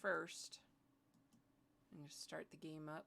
first. I'm going to start the game up.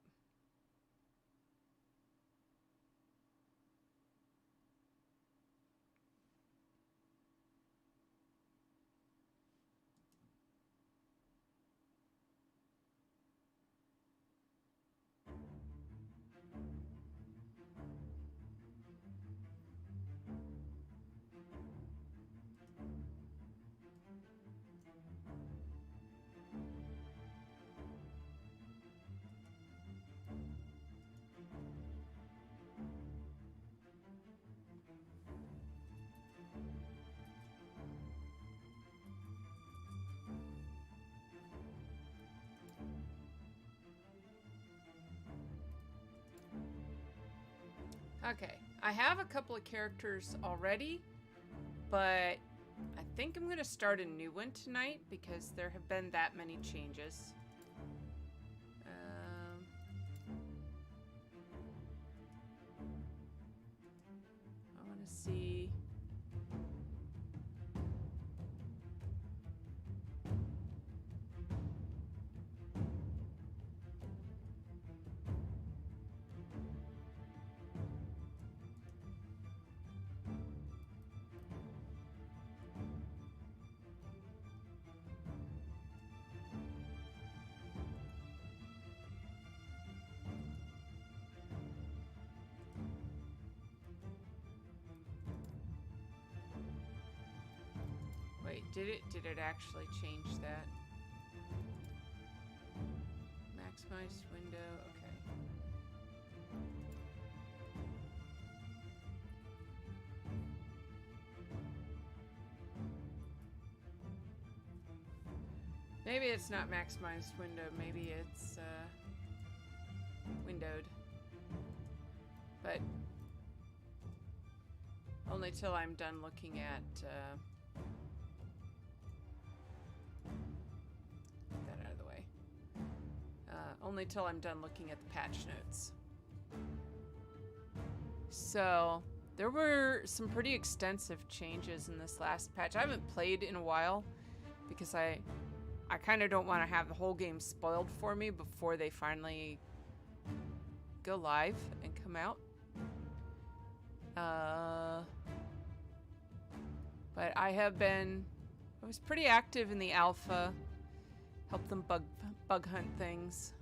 Okay, I have a couple of characters already, but I think I'm going to start a new one tonight because there have been that many changes. I want to see... Wait, did it actually change that? Maximized window, okay. Maybe it's not maximized window, maybe it's windowed. But only till I'm done looking at only till I'm done looking at the patch notes. So there were some pretty extensive changes in this last patch. I haven't played in a while because I kind of don't want to have the whole game spoiled for me before they finally go live and come out. But I was pretty active in the alpha, helped them bug hunt things.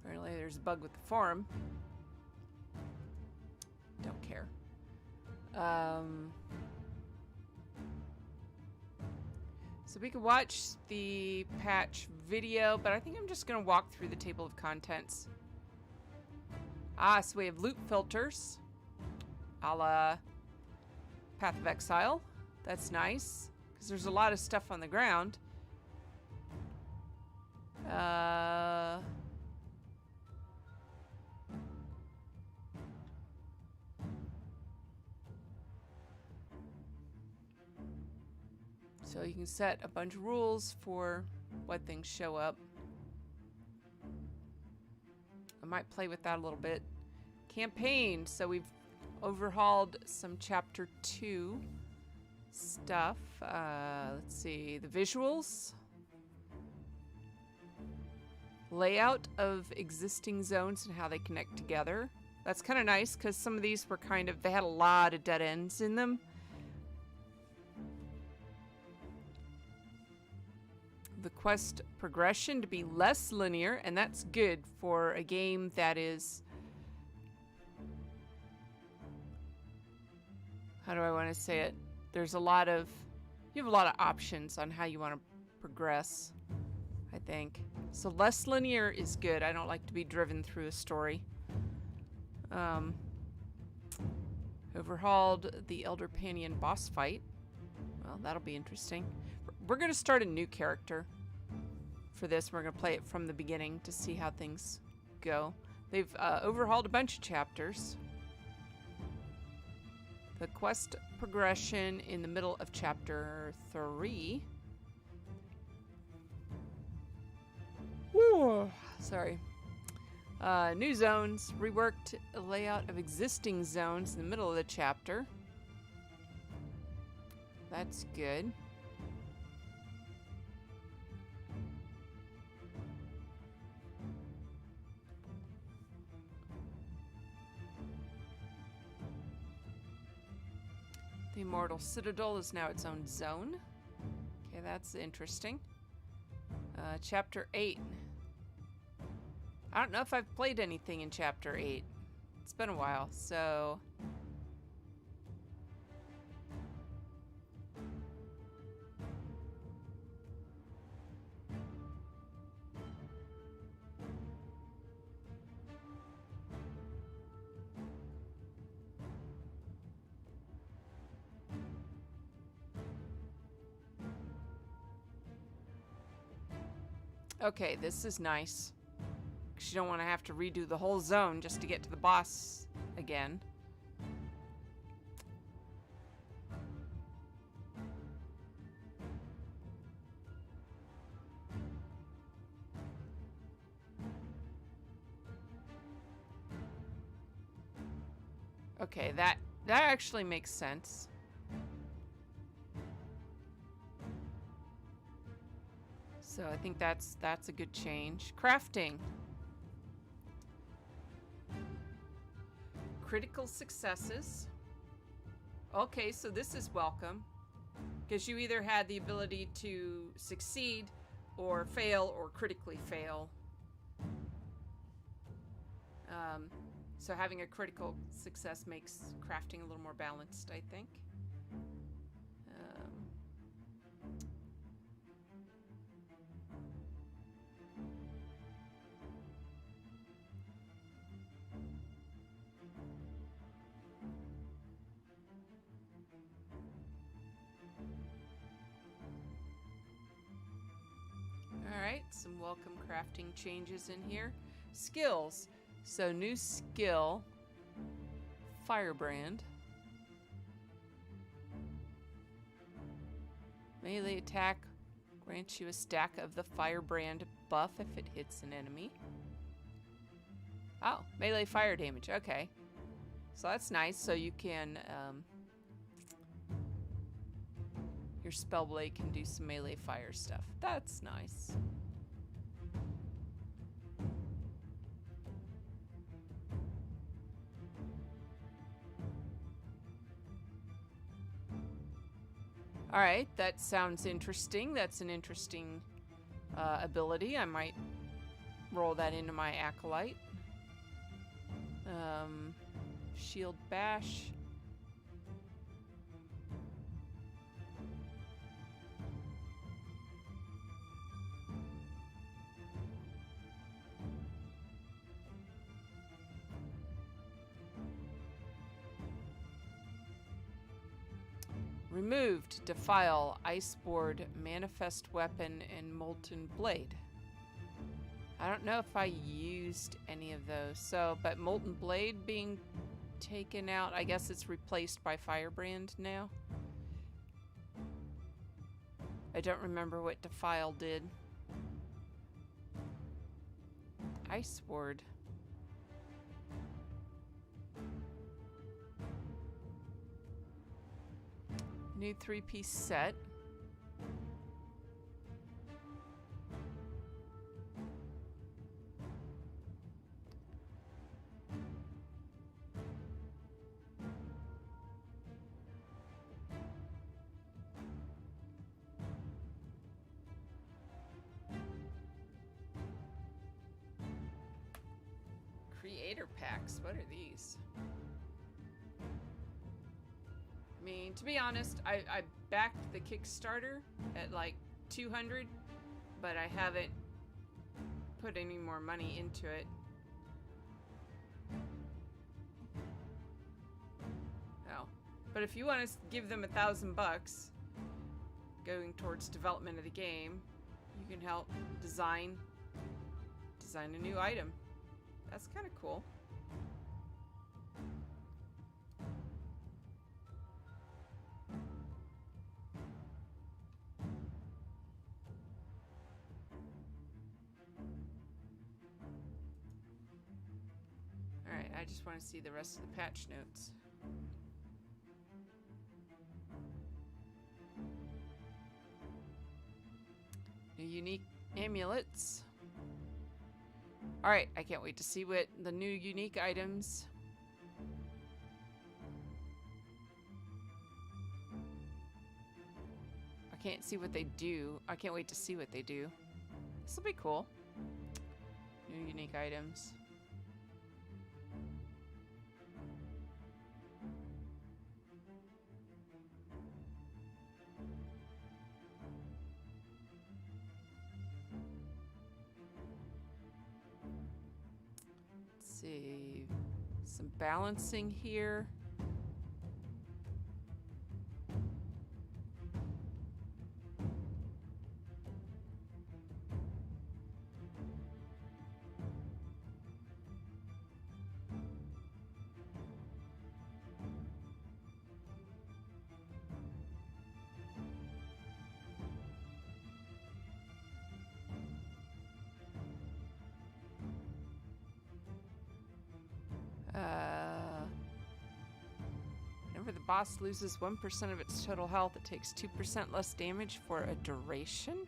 Apparently there's a bug with the forum. Don't care. So we could watch the patch video, but I think I'm just going to walk through the table of contents. So we have loot filters, a la Path of Exile. That's nice, because there's a lot of stuff on the ground. So you can set a bunch of rules for what things show up. I might play with that a little bit. Campaign. So we've overhauled some Chapter 2 stuff. Let's see. The visuals. Layout of existing zones and how they connect together. That's kind of nice because some of these were they had a lot of dead ends in them. The quest progression to be less linear, and that's good for a game that is... How do I want to say it? You have a lot of options on how you want to progress, I think. So less linear is good. I don't like to be driven through a story. Overhauled the Elder Panion boss fight. Well, that'll be interesting. We're going to start a new character for this. We're going to play it from the beginning to see how things go. They've overhauled a bunch of chapters. The quest progression in the middle of Chapter 3. Ooh, sorry. New zones. Reworked layout of existing zones in the middle of the chapter. That's good. The Immortal Citadel is now its own zone. Okay, that's interesting. Chapter 8. I don't know if I've played anything in Chapter 8. It's been a while, so... Okay, this is nice. Because you don't want to have to redo the whole zone just to get to the boss again. Okay, that actually makes sense. So I think that's a good change. Crafting. Critical successes. Okay, so this is welcome. Because you either had the ability to succeed or fail or critically fail. So having a critical success makes crafting a little more balanced, I think. Alright, some welcome crafting changes in here. Skills. So new skill, Firebrand. Melee attack grants you a stack of the Firebrand buff if it hits an enemy. Oh, melee fire damage, okay. So that's nice, so you can, your Spellblade can do some melee fire stuff. That's nice. Alright, that sounds interesting. That's an interesting ability. I might roll that into my Acolyte. Shield Bash. Removed Defile, Iceboard, Manifest Weapon, and Molten Blade. I don't know if I used any of those. So, but Molten Blade being taken out, I guess it's replaced by Firebrand now. I don't remember what Defile did. Iceboard. New 3-piece set. Creator packs, what are these? I mean, to be honest, I backed the Kickstarter at like 200, but I haven't put any more money into it. Oh, but if you want to give them $1,000 going towards development of the game, you can help design a new item. That's kind of cool. Alright, I just want to see the rest of the patch notes. New unique amulets. Alright, I can't wait to see what the new unique items. I can't see what they do. I can't wait to see what they do. This will be cool. New unique items. Let's see. Some balancing here. Whenever the boss loses 1% of its total health, it takes 2% less damage for a duration.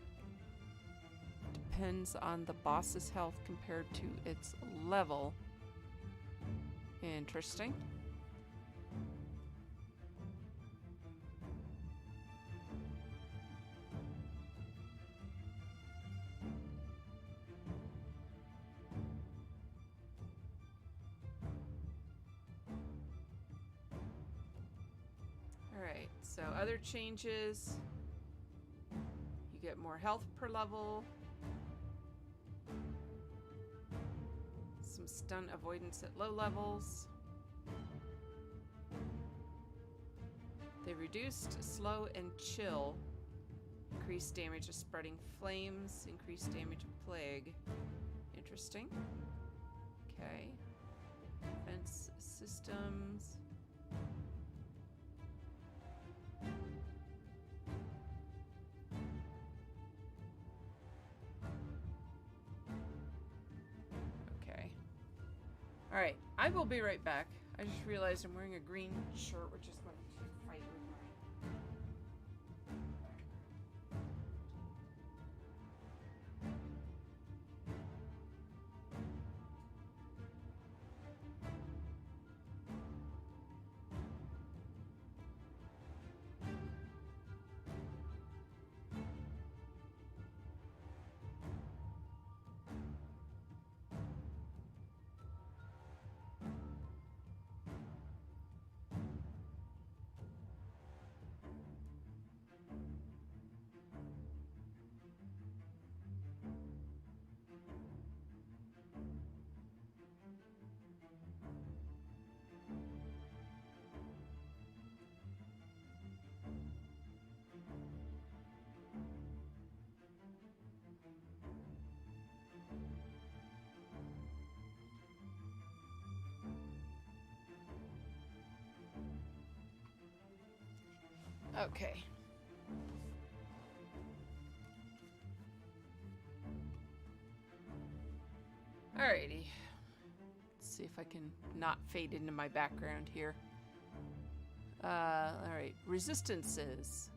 Depends on the boss's health compared to its level. Interesting. Alright, so other changes. You get more health per level. Some stun avoidance at low levels. They reduced slow and chill. Increased damage of spreading flames. Increased damage of plague. Interesting. Okay. Defense systems. Alright, I will be right back. I just realized I'm wearing a green shirt, which is going to fight with my... Okay. Alrighty. Let's see if I can not fade into my background here. Alright. Resistances.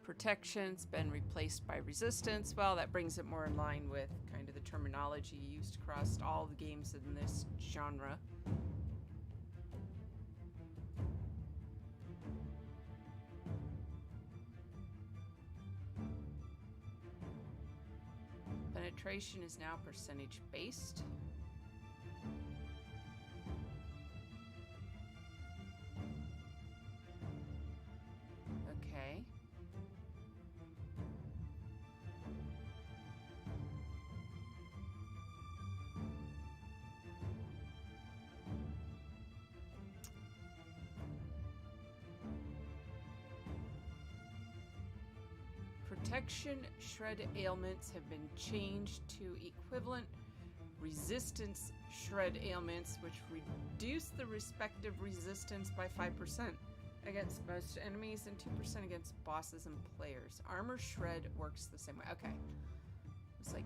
Protection's been replaced by resistance. Well, that brings it more in line with kind of the terminology used across all the games in this genre. Penetration is now percentage based. Okay. Protection shred ailments have been changed to equivalent resistance shred ailments, which reduce the respective resistance by 5% against most enemies and 2% against bosses and players. Armor shred works the same way. Okay. It's like...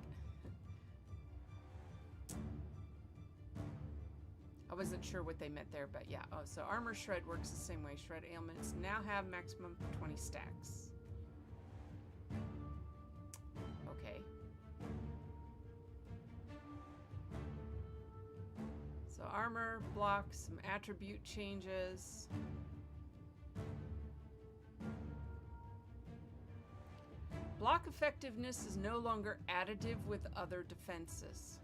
I wasn't sure what they meant there, but yeah. Oh, so armor shred works the same way. Shred ailments now have maximum 20 stacks. Okay. So armor, block, some attribute changes. Block effectiveness is no longer additive with other defenses.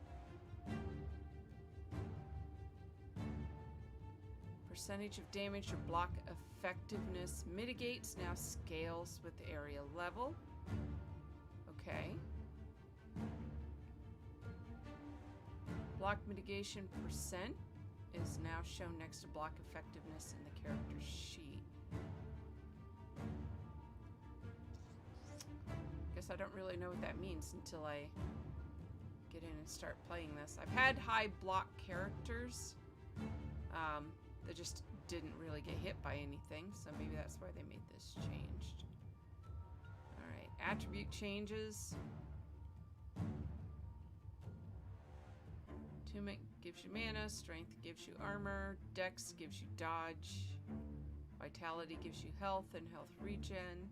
Percentage of damage your block effectiveness mitigates now scales with area level. Okay. Block mitigation percent is now shown next to block effectiveness in the character sheet. Guess I don't really know what that means until I get in and start playing this. I've had high block characters that just didn't really get hit by anything, so maybe that's why they made this changed. Alright, attribute changes. Attunement gives you mana, strength gives you armor, dex gives you dodge, vitality gives you health and health regen.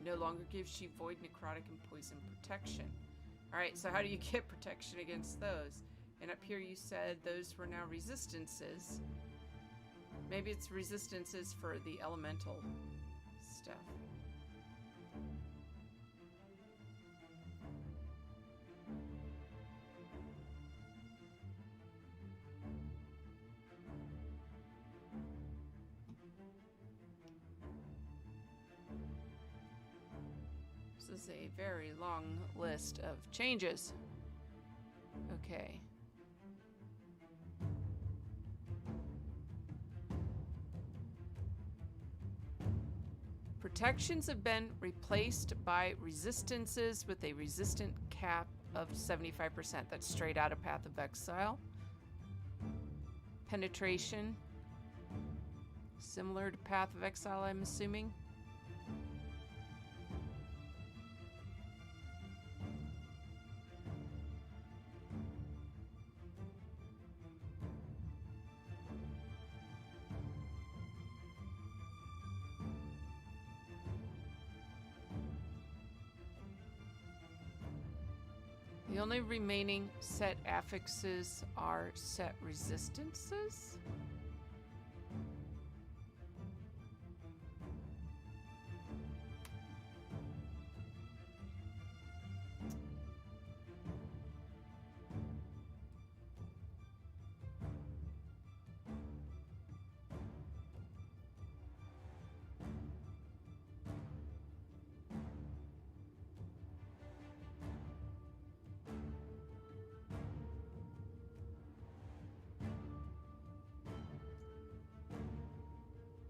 No longer gives you void, necrotic, and poison protection. Alright, so how do you get protection against those? And up here you said those were now resistances. Maybe it's resistances for the elemental stuff. This is a very long list of changes. Okay. Protections have been replaced by resistances with a resistant cap of 75%. That's straight out of Path of Exile. Penetration. Similar to Path of Exile, I'm assuming. The only remaining set affixes are set resistances.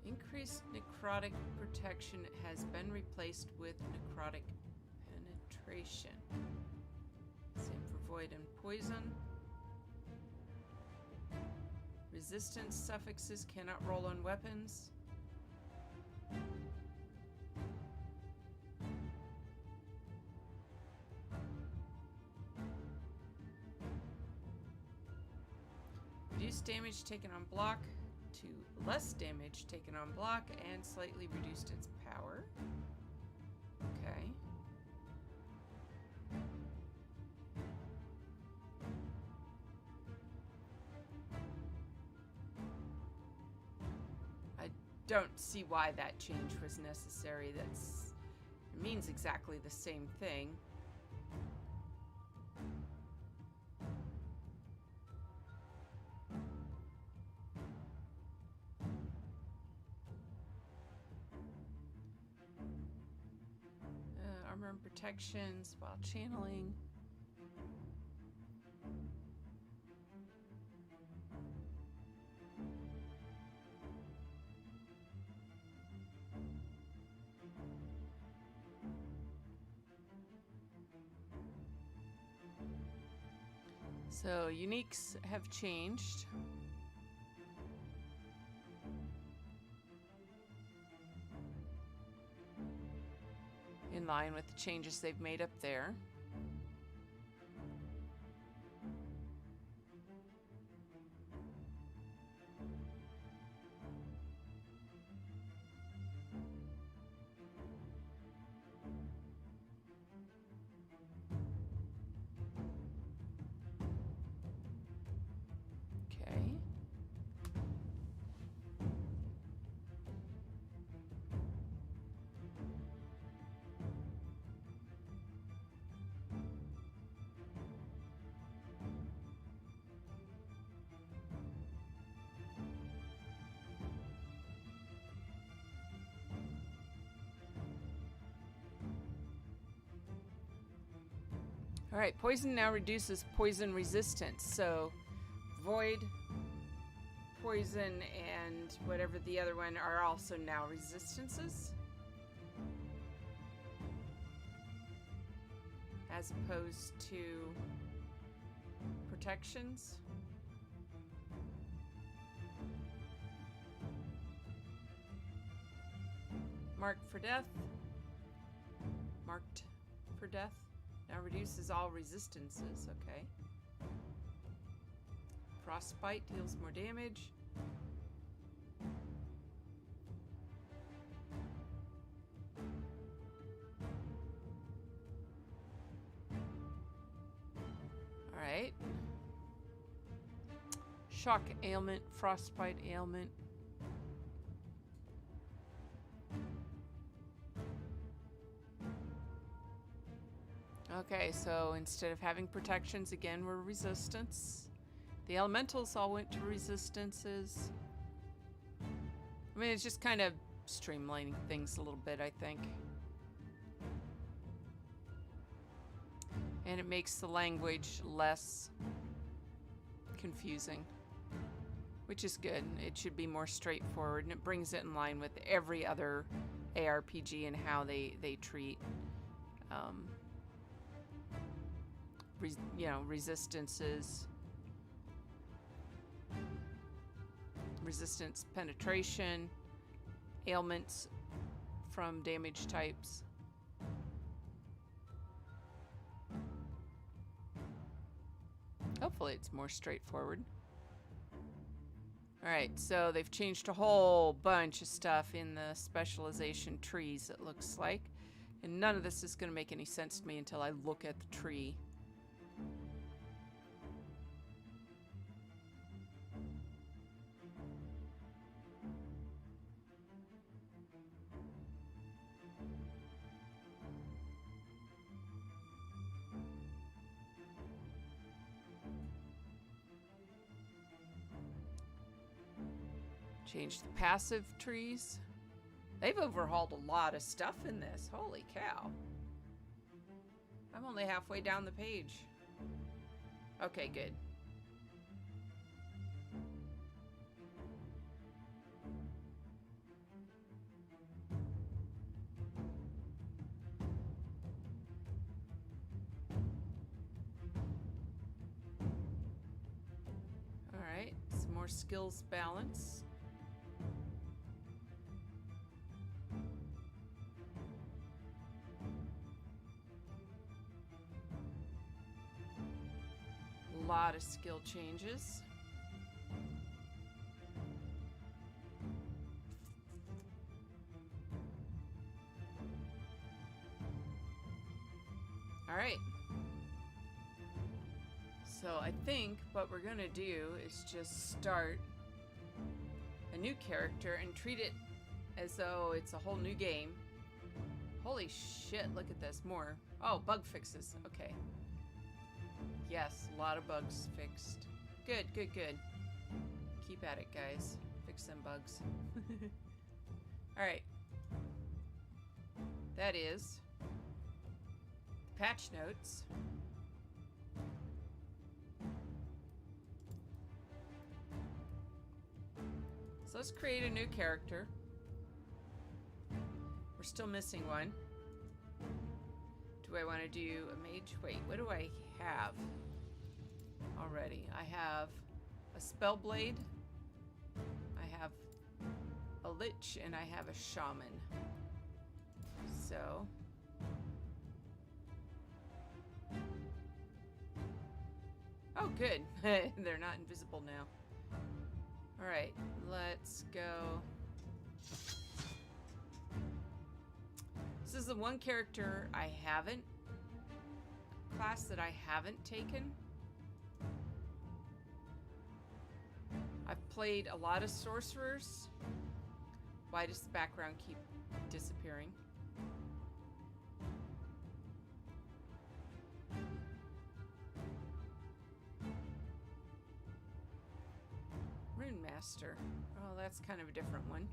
Increased necrotic protection has been replaced with necrotic penetration. Same for void and poison. Resistance suffixes cannot roll on weapons. Reduced damage taken on block to less damage taken on block and slightly reduced its power. Okay. I don't see why that change was necessary. It means exactly the same thing. Armor and protections while channeling. So uniques have changed. In line with the changes they've made up there. Alright, poison now reduces poison resistance. So, void, poison, and whatever the other one are also now resistances. As opposed to protections. Marked for death. Marked for death. Now reduces all resistances, okay. Frostbite deals more damage. Alright. Shock ailment, frostbite ailment. Okay, so instead of having protections, again, we're resistance. The elementals all went to resistances. I mean, it's just kind of streamlining things a little bit, I think. And it makes the language less confusing, which is good. It should be more straightforward, and it brings it in line with every other ARPG and how they treat resistances, resistance penetration, ailments from damage types. Hopefully it's more straightforward. Alright, so they've changed a whole bunch of stuff in the specialization trees, it looks like. And none of this is going to make any sense to me until I look at the tree. Change the passive trees. They've overhauled a lot of stuff in this. Holy cow. I'm only halfway down the page. Okay, good. All right, some more skills balance. Lot of skill changes. All right. So I think what we're gonna do is just start a new character and treat it as though it's a whole new game. Holy shit, look at this, more. Oh, bug fixes, okay. Yes, a lot of bugs fixed. Good, good, good. Keep at it, guys. Fix them bugs. Alright. That is patch notes. So let's create a new character. We're still missing one. Do I want to do a mage? Wait, what do I have already? I have a spellblade, I have a lich, and I have a shaman. So oh, good. They're not invisible now. All right, let's go. This is the one character I haven't, class that I haven't taken. I've played a lot of sorcerers. Why does the background keep disappearing? Rune Master. Oh, that's kind of a different one.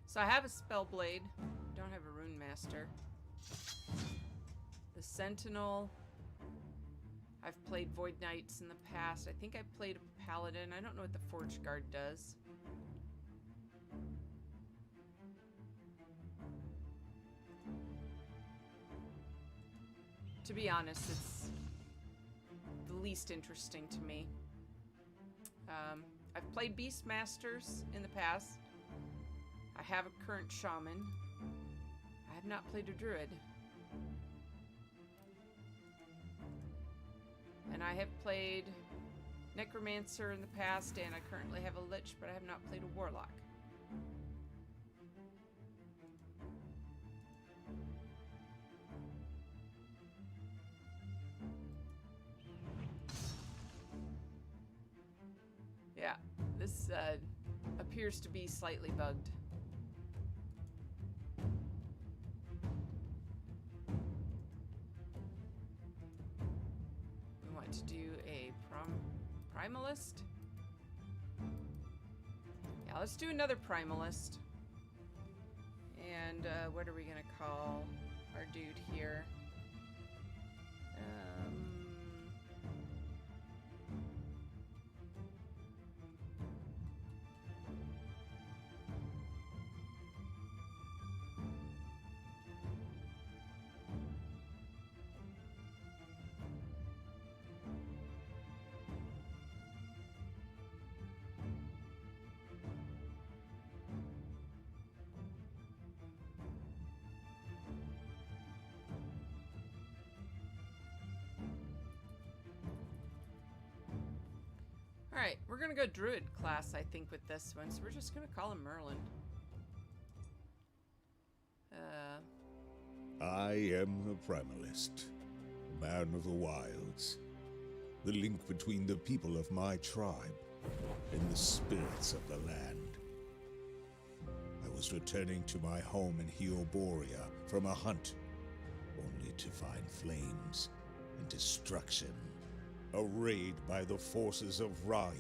So I have a Spellblade. Don't have a Rune Master. The Sentinel. I've played Void Knights in the past. I think I played a Paladin. I don't know what the Forge Guard does. To be honest, it's the least interesting to me. I've played Beastmasters in the past. I have a current Shaman. I have not played a Druid. And I have played Necromancer in the past, and I currently have a Lich, but I have not played a Warlock. Yeah, this appears to be slightly bugged. We want to do a Primalist. Yeah, let's do another Primalist. And what are we gonna call our dude here? Alright, we're gonna go Druid class, I think, with this one, so we're just gonna call him Merlin. I am the Primalist, man of the wilds, the link between the people of my tribe and the spirits of the land. I was returning to my home in Heoboria from a hunt, only to find flames and destruction. A raid by the forces of Raya.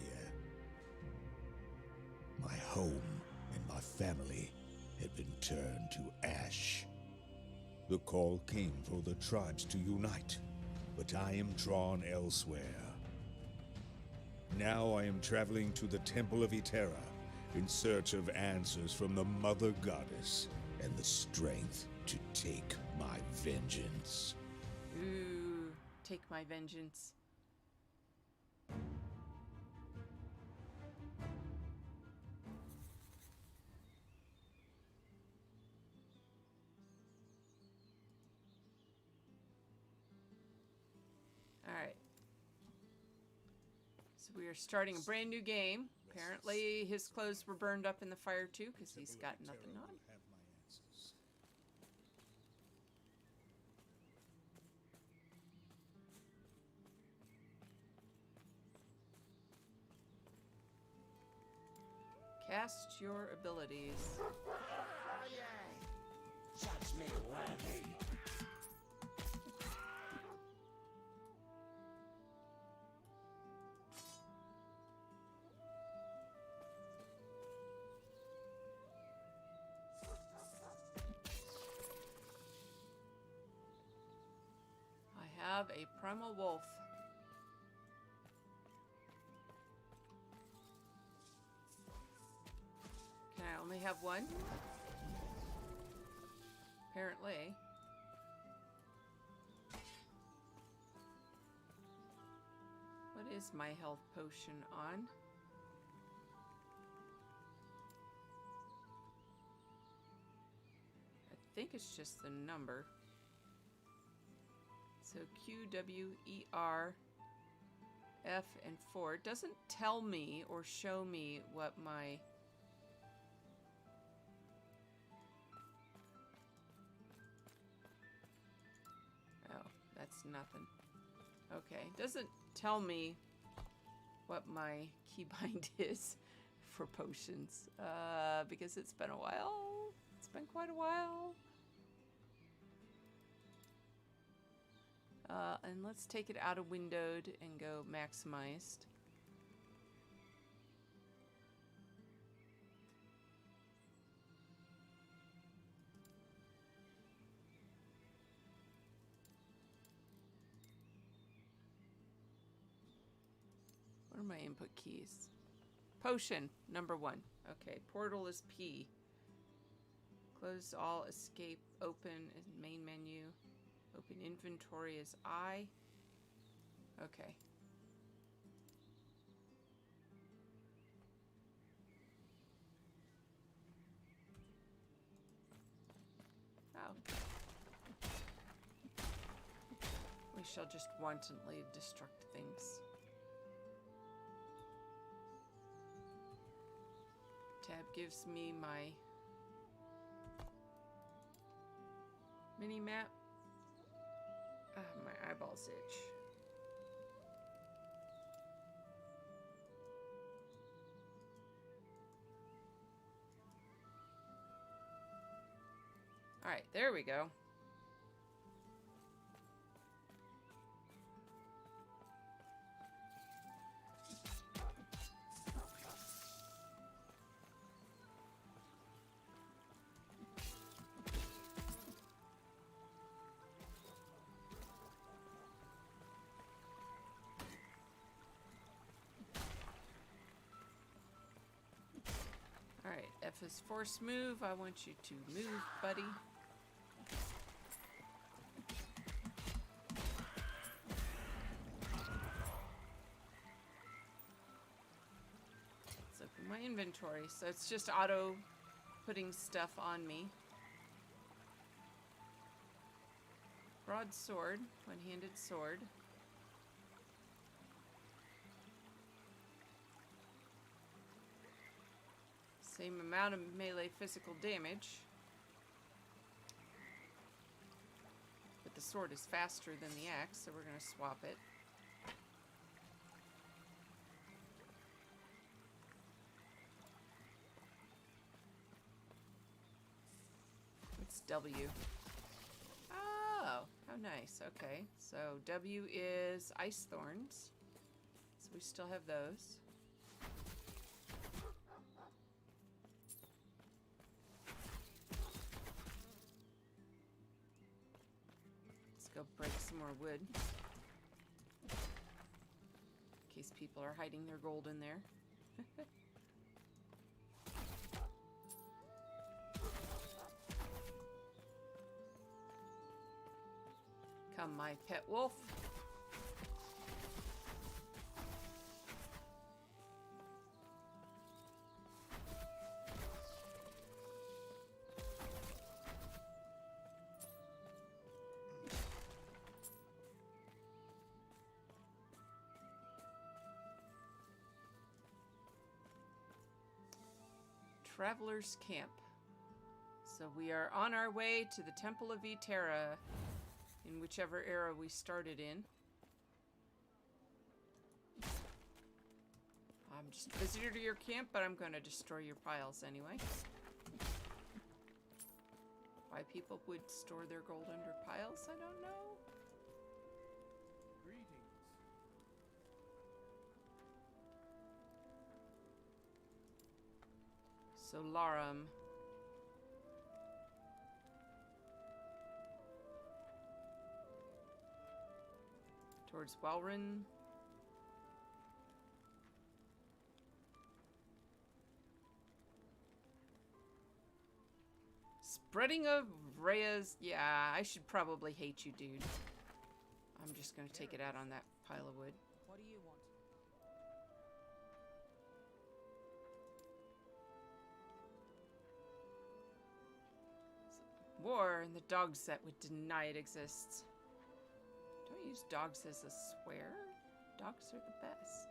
My home and my family had been turned to ash. The call came for the tribes to unite, but I am drawn elsewhere. Now I am traveling to the Temple of Eterra in search of answers from the Mother Goddess and the strength to take my vengeance. Ooh, take my vengeance. Alright. So we are starting a brand new game. Apparently his clothes were burned up in the fire too, because he's got nothing on. Cast your abilities. I have a primal wolf. Can I only have one? Apparently. What is my health potion on? I think it's just the number. So Q, W, E, R, F, and 4. It doesn't tell me or show me what my... Oh, that's nothing. Okay, it doesn't tell me what my keybind is for potions, because it's been a while. It's been quite a while. And let's take it out of windowed and go maximized. my input keys? Potion, number 1. Okay, portal is P. Close all, escape, open is main menu. Open inventory is I. Okay. Oh. We shall just wantonly destruct things. Tab gives me my mini map. My eyeballs itch. All right, there we go. Alright, F is force move. I want you to move, buddy. Let's open my inventory. So it's just auto putting stuff on me. Broadsword, one-handed sword. Same amount of melee physical damage. But the sword is faster than the axe, so we're going to swap it. What's W? Oh, how nice. Okay, so W is ice thorns. So we still have those. Go break some more wood. In case people are hiding their gold in there. Come, my pet wolf. Traveler's Camp. So we are on our way to the Temple of Eterra, in whichever era we started in. I'm just a visitor to your camp, but I'm going to destroy your piles anyway. Why people would store their gold under piles, I don't know. Solarum. Towards Walren. Spreading of Rhea's. Yeah, I should probably hate you, dude. I'm just gonna take it out on that pile of wood. What do you want? War and the dog set would deny it exists. Don't use dogs as a swear. Dogs are the best.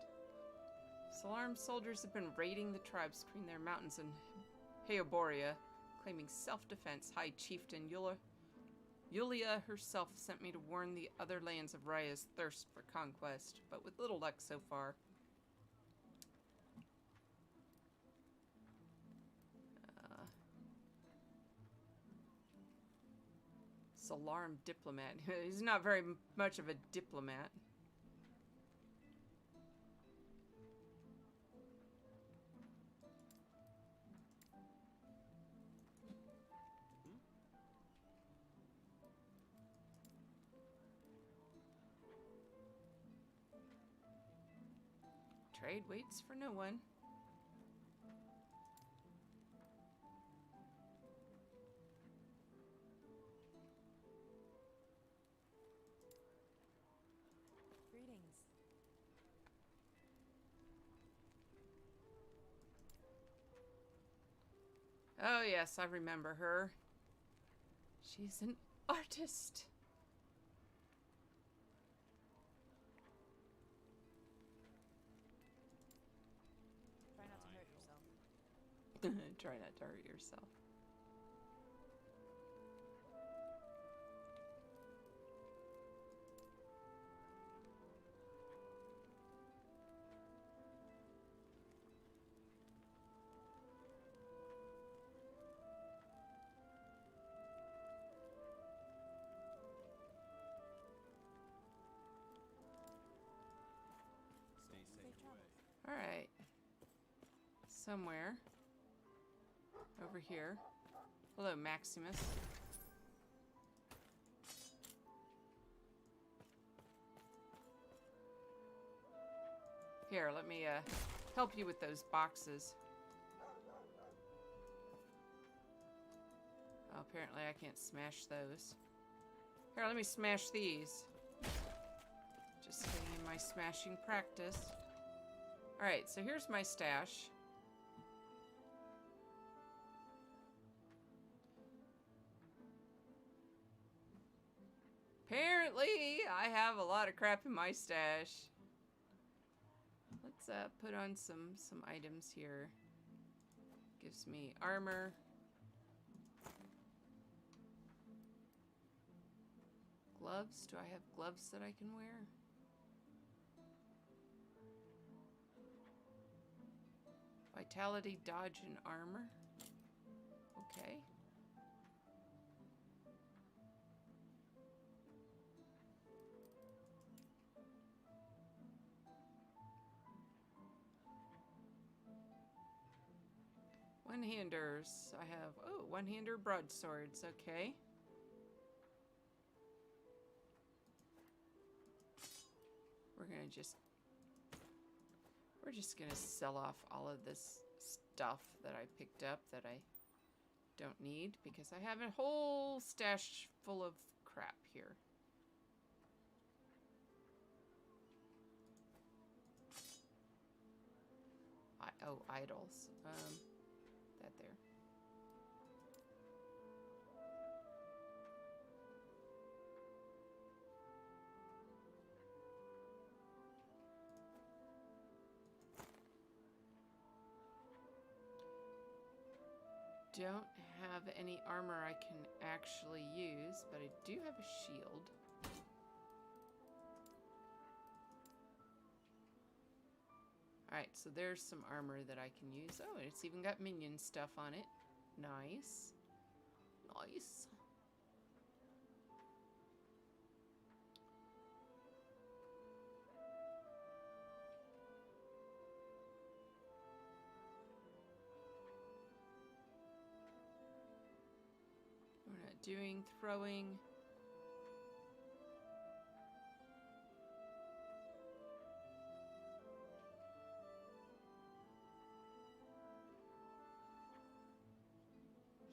Solarum soldiers have been raiding the tribes between their mountains in Heoboria, claiming self-defense. High Chieftain Yulia herself sent me to warn the other lands of Raya's thirst for conquest, but with little luck so far. Solarum diplomat. He's not very much of a diplomat. Trade waits for no one. Greetings. Oh yes, I remember her. She's an artist. Try not to hurt yourself. Try not to hurt yourself. Safe travels. All right. Somewhere over here. Hello, Maximus. Here, let me help you with those boxes. Oh, apparently I can't smash those. Here, let me smash these. Just getting in my smashing practice. Alright, so here's my stash. Apparently, I have a lot of crap in my stash. Let's put on some items here. Gives me armor. Gloves? Do I have gloves that I can wear? Vitality, dodge, and armor. Okay. One-handers. I have, oh, one-hander broadswords. Okay. We're just gonna sell off all of this stuff that I picked up that I don't need because I have a whole stash full of crap here. Oh, idols. That there. Don't have any armor I can actually use, but I do have a shield. Alright, so there's some armor that I can use. Oh, it's even got minion stuff on it. Nice. Nice. We're not doing throwing.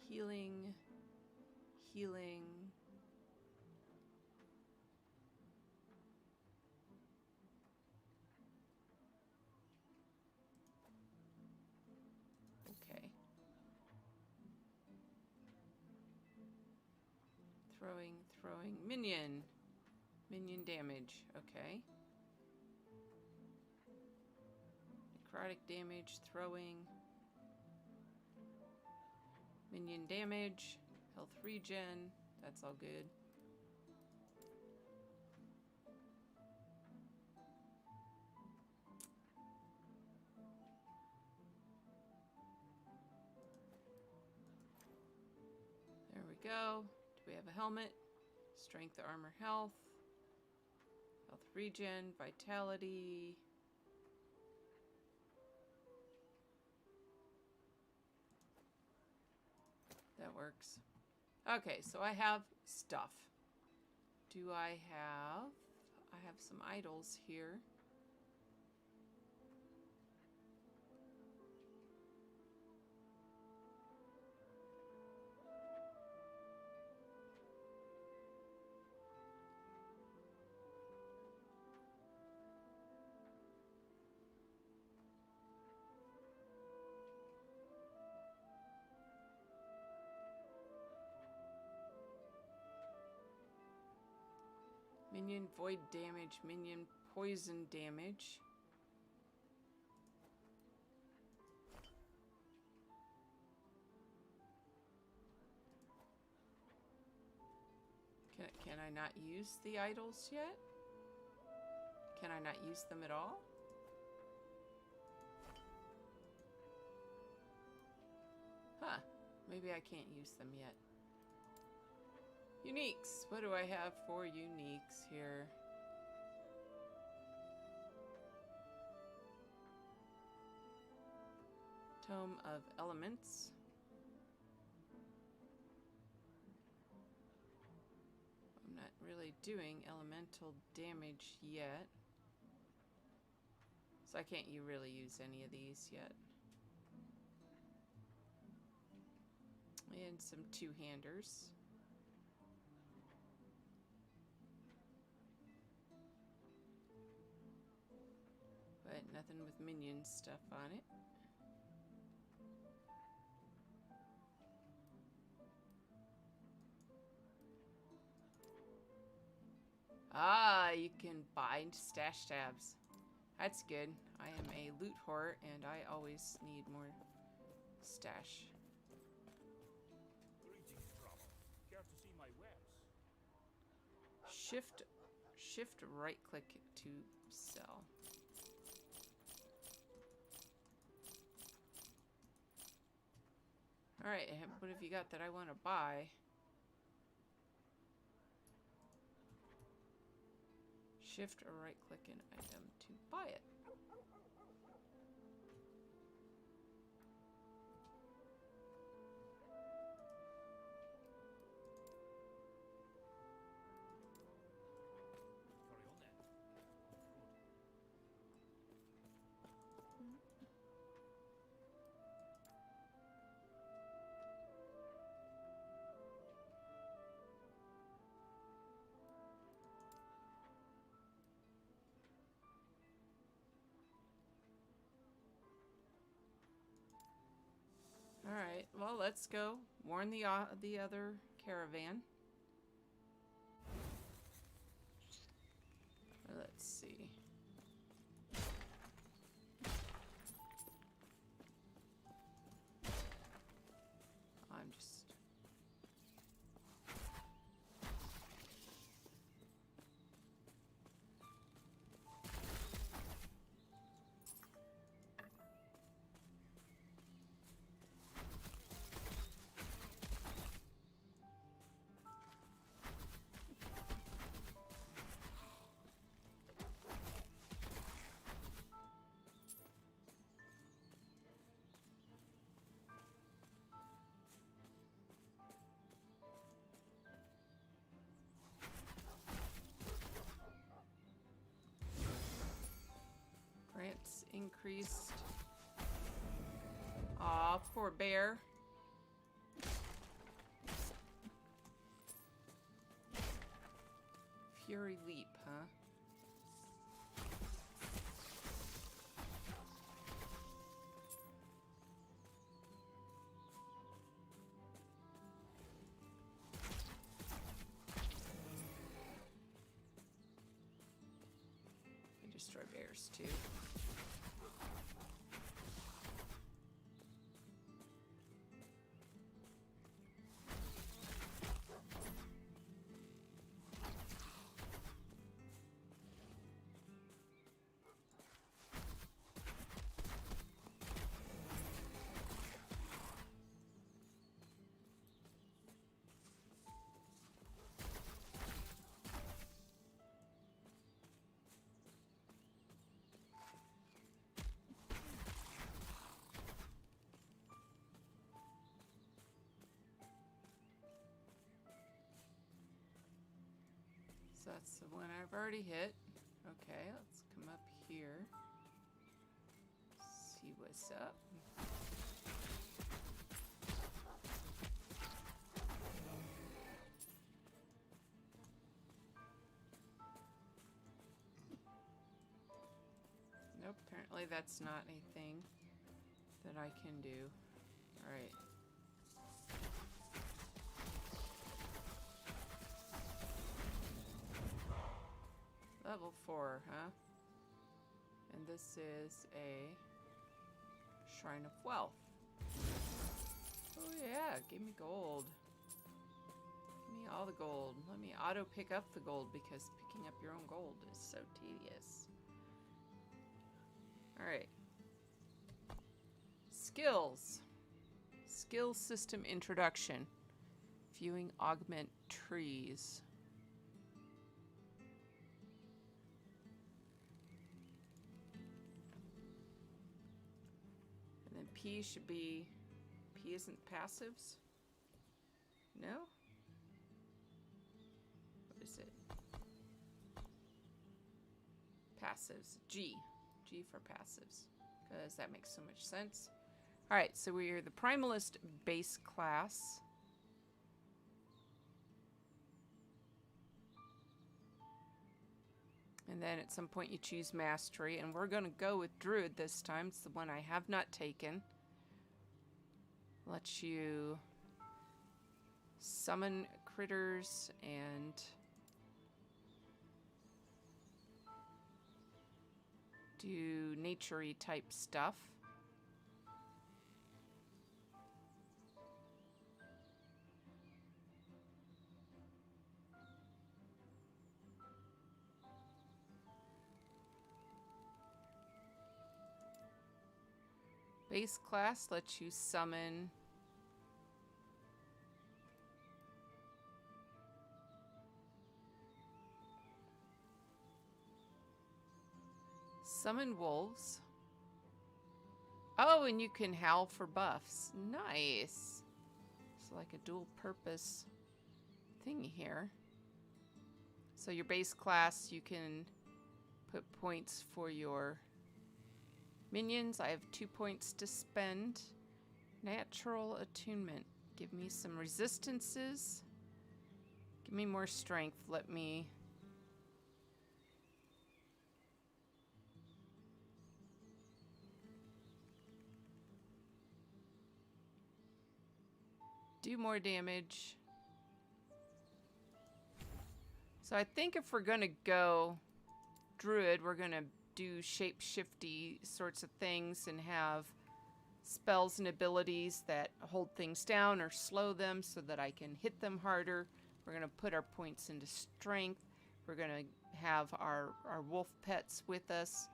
Healing. Healing. Okay. Throwing. Minion. Minion damage. Okay. Necrotic damage. Throwing. Minion damage. Health regen. That's all good. There we go. Do we have a helmet? Strength, armor, health. Health regen, vitality. That works. Okay, so I have stuff. Do I have... I have some idols here. Minion void damage, minion poison damage. Can I not use the idols yet? Can I not use them at all? Huh. Maybe I can't use them yet. Uniques. What do I have for uniques here? Tome of Elements. I'm not really doing elemental damage yet. So I can't really use any of these yet. And some two-handers. But nothing with minion stuff on it. Ah, you can bind stash tabs. That's good. I am a loot whore and I always need more stash. Greetings, traveler. Care to see my wares? Shift right click to sell. Alright, what have you got that I want to buy? Shift or right click an item to buy it. Carry on then. All right, well, let's go warn the other caravan. Let's see. I'm just... Grants increased. Aw, poor bear. Fury leap, huh? They destroy bears too. So that's the one I've already hit. Okay, let's come up here. See what's up. Nope, apparently that's not a thing that I can do. Alright. Level 4, huh? And this is a Shrine of Wealth. Oh yeah, give me gold. Give me all the gold. Let me auto pick up the gold because picking up your own gold is so tedious. Alright. Skills. Skill system introduction. Viewing augment trees. And then P should be... P isn't passives? No? What is it? Passives. G. G for passives. Because that makes so much sense. Alright, so we are the Primalist base class. And then at some point you choose Mastery. And we're going to go with Druid this time. It's the one I have not taken. Lets you summon critters and do nature-y type stuff. Base class lets you summon wolves. Oh, and you can howl for buffs. Nice. It's like a dual purpose thing here. So your base class, you can put points for your minions. I have 2 points to spend. Natural attunement. Give me some resistances. Give me more strength. Let me... do more damage. So I think if we're gonna go Druid, we're gonna do shape-shifty sorts of things and have spells and abilities that hold things down or slow them so that I can hit them harder. We're gonna put our points into strength. We're gonna have our wolf pets with us.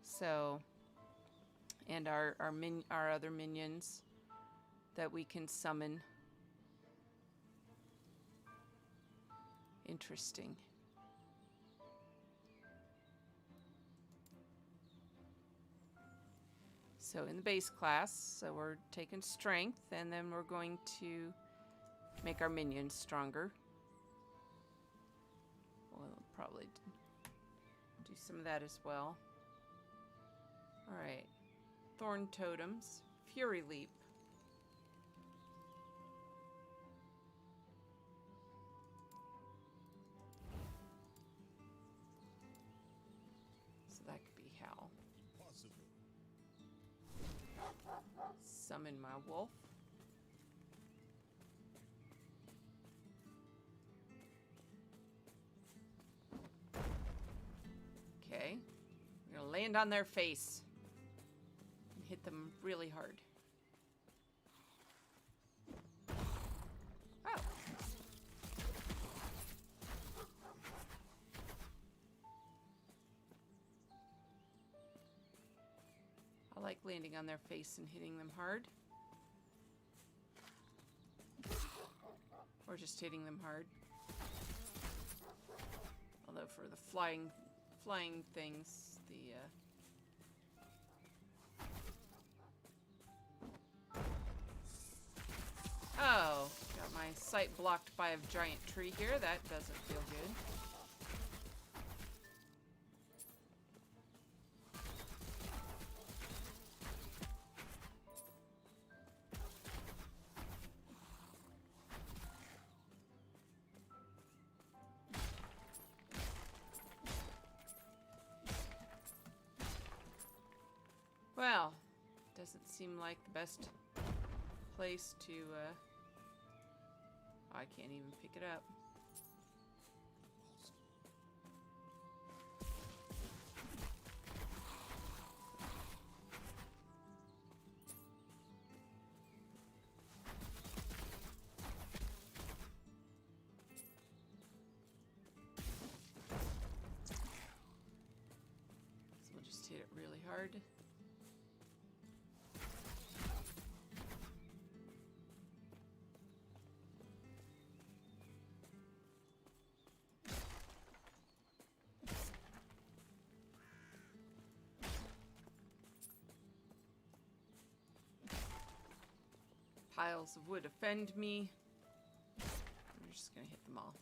So, and our other minions that we can summon. Interesting. So in the base class, so we're taking strength, and then we're going to make our minions stronger. We'll probably do some of that as well. Alright. Thorn Totems. Fury Leap. So that could be Howl. Possible. Summon my wolf. Okay. We're gonna land on their face and hit them really hard. Oh. I like landing on their face and hitting them hard. Or just hitting them hard. Although for the flying things, the oh, got my sight blocked by a giant tree here. That doesn't feel good. Well, doesn't seem like the best place to, I can't even pick it up. really hard. Piles of wood offend me. I'm just gonna hit them all.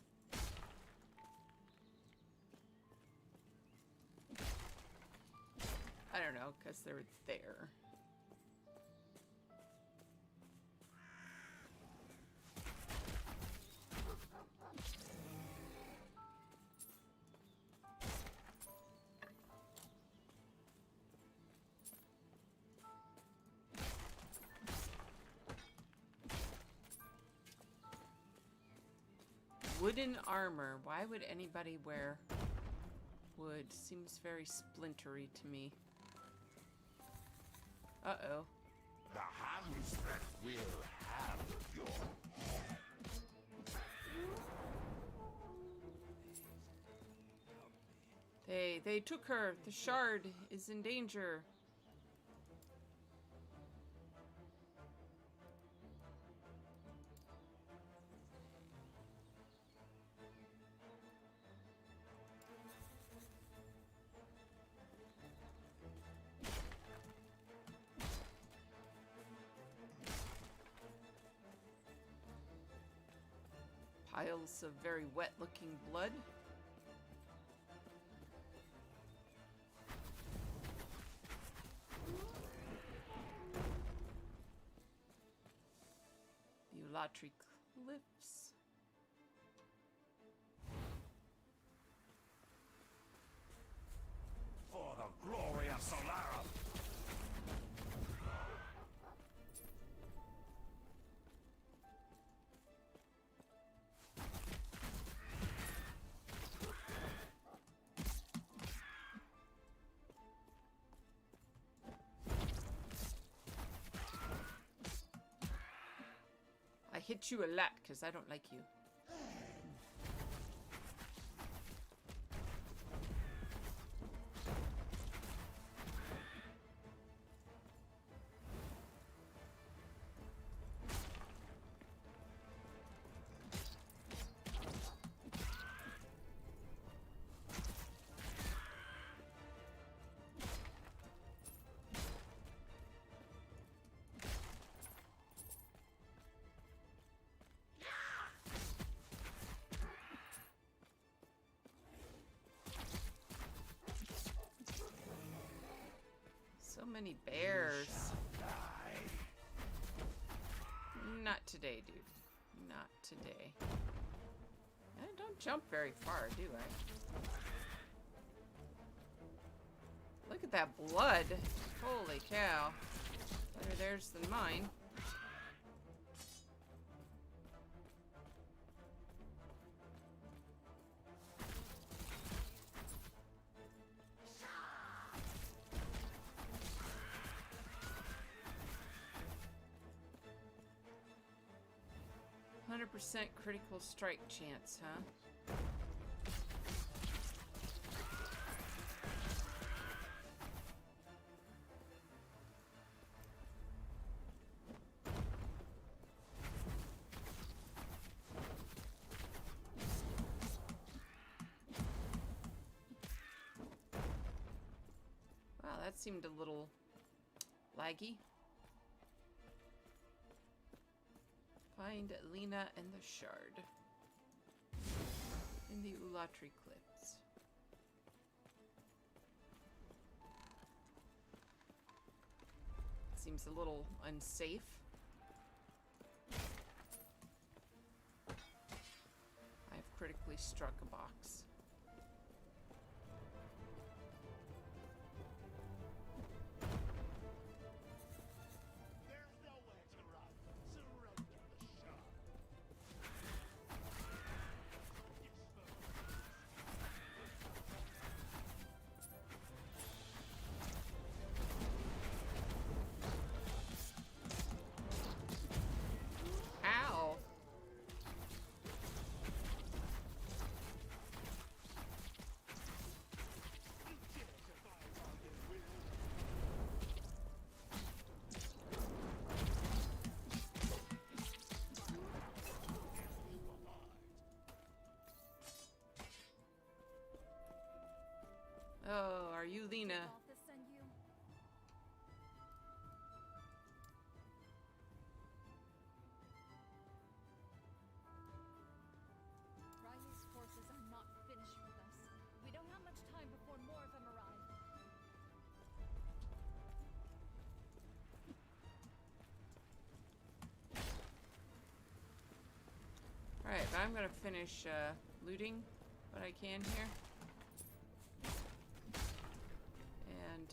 I don't know, because they're there. Wooden armor. Why would anybody wear wood? Seems very splintery to me. Uh-oh. The hands that will have your They took her. The shard is in danger. Piles of very wet-looking blood. The Ulatri Cliffs. for the glory of Solarum. I hit you a lot because I don't like you. So many bears. Not today, dude. Not today. I don't jump very far, do I? Look at that blood. Holy cow. Better theirs than mine. %, critical strike chance, huh? Wow, that seemed a little laggy. Find Lena and the shard in the Ulatri Cliffs. Seems a little unsafe. I've critically struck a box. Oh, are you Lena? Balthus send you? Riley's forces are not finished with us. We don't have much time before more of them arrive. Alright, but I'm gonna finish looting what I can here. And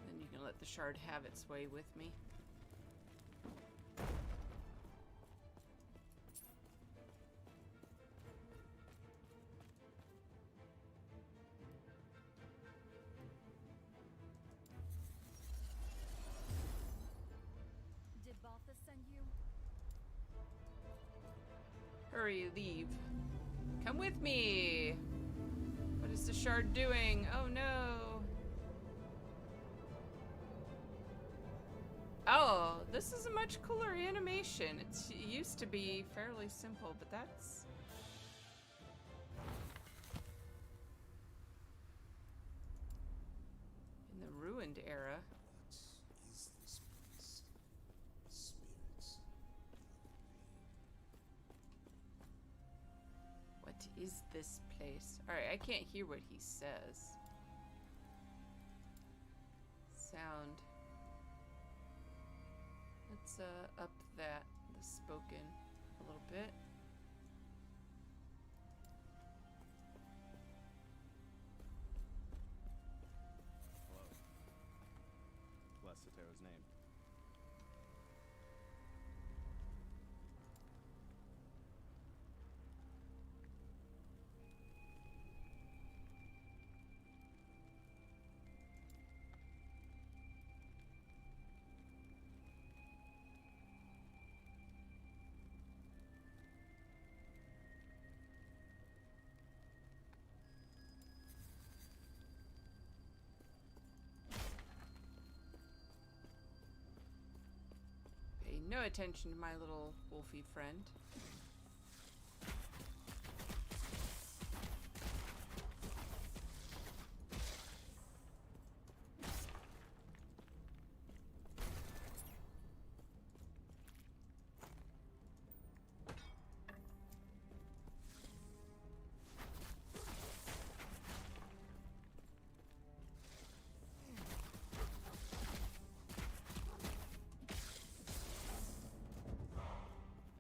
then you can let the shard have its way with me. Did Balthus send you? Hurry, leave. Come with me! What is the shard doing? Oh no! Oh, this is a much cooler animation. It used to be fairly simple, but that's... in the ruined era. What is this place? Spirits. What is this place? Alright, I can't hear what he says. Sound. Let's up the spoken a little bit. Hello. Bless Sotero's name. Pay no attention to my little wolfy friend.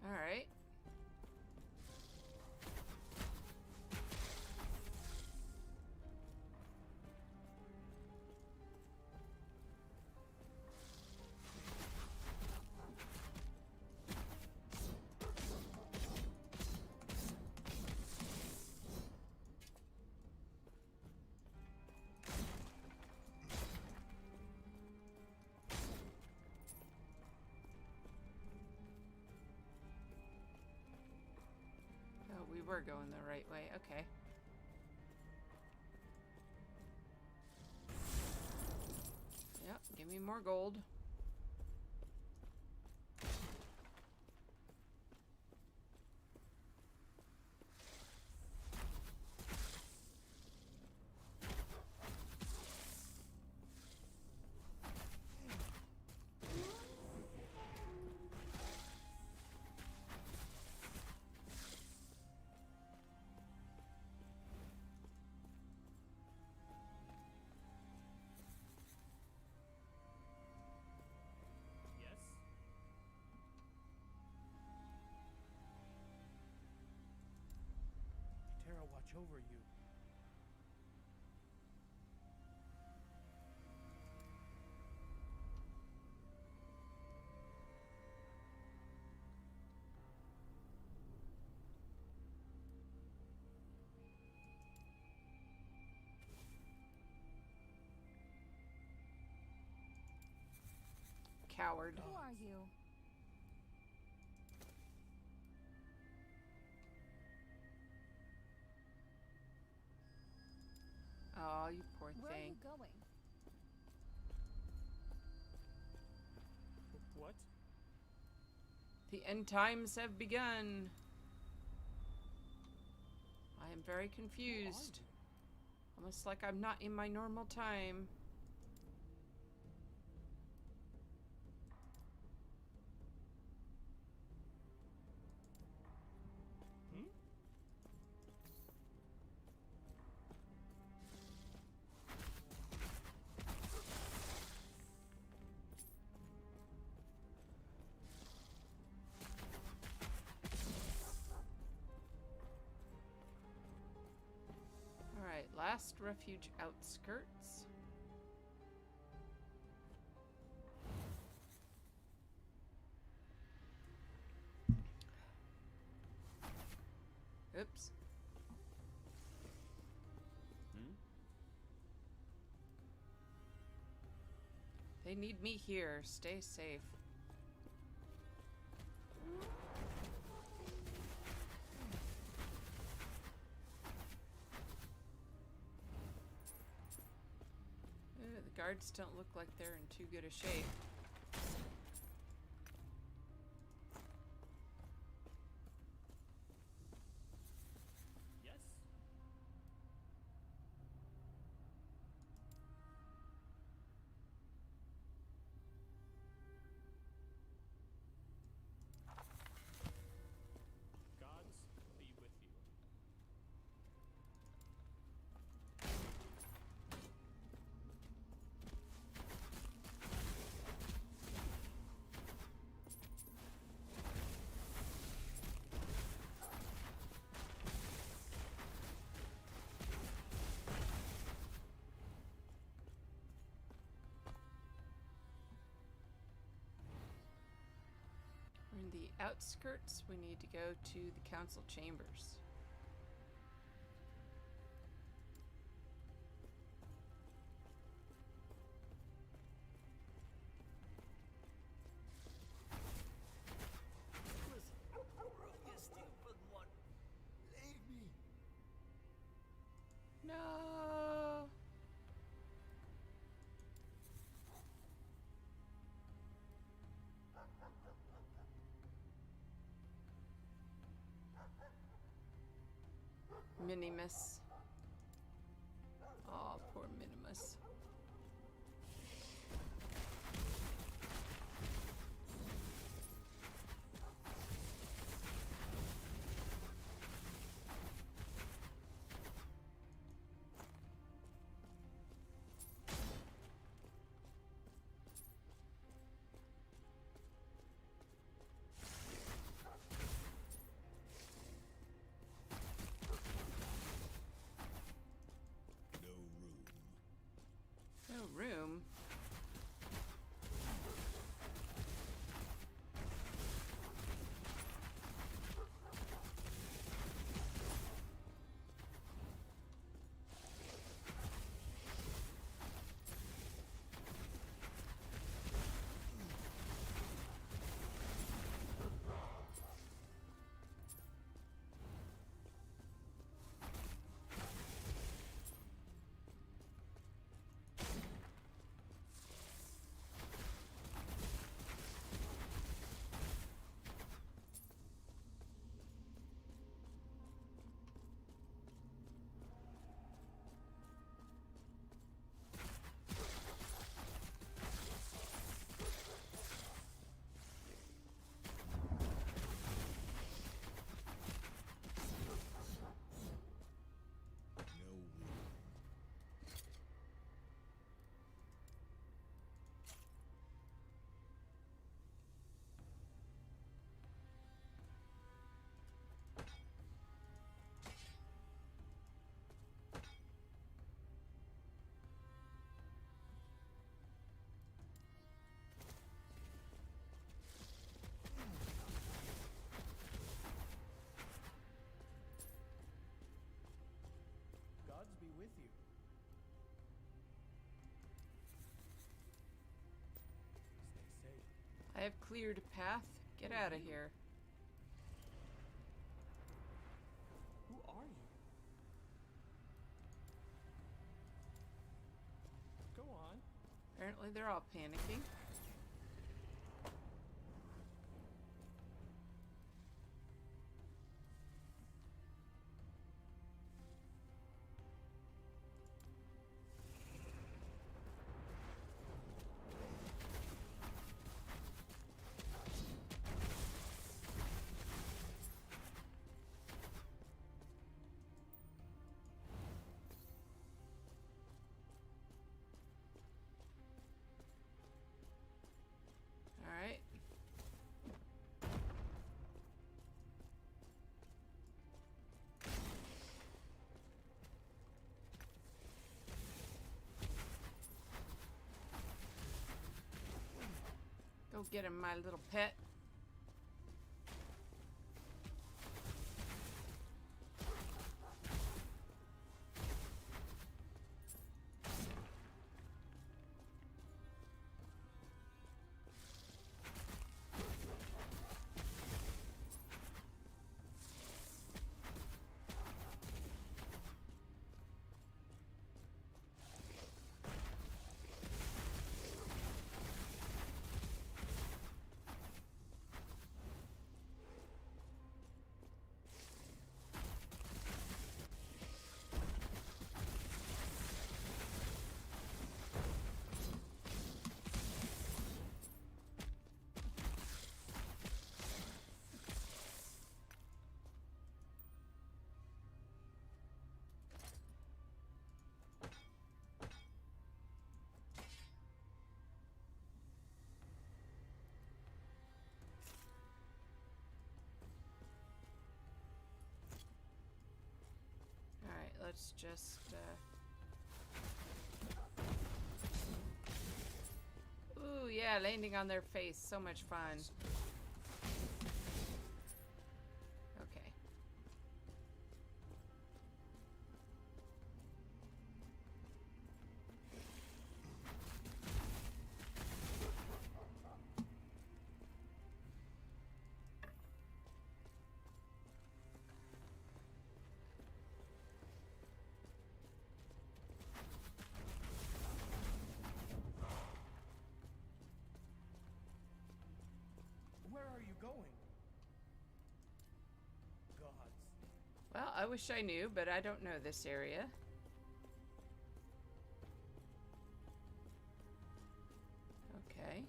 Alright. Oh, we were going the right way. Okay. Yep, give me more gold. Yes? Terra, watch over you. Coward. Who are you? Oh, you poor Where are you thing. going? What? The end times have begun. I am very confused. Almost like I'm not in my normal time. Alright, last refuge outskirts. Oops. They need me here. Stay safe. The guards don't look like they're in too good a shape. Yes? Gods be with you. We're in the outskirts. We need to go to the council chambers. No. Minimus. Oh, poor Minimus. No room. Gods be with you. Stay safe. I have cleared a path. Get out of here. Who are you? Go on. Apparently they're all panicking. get him, my little pet. Let's just, Ooh, yeah, landing on their face. So much fun. Okay. Where are you going? Gods. Well, I wish I knew, but I don't know this area. Okay.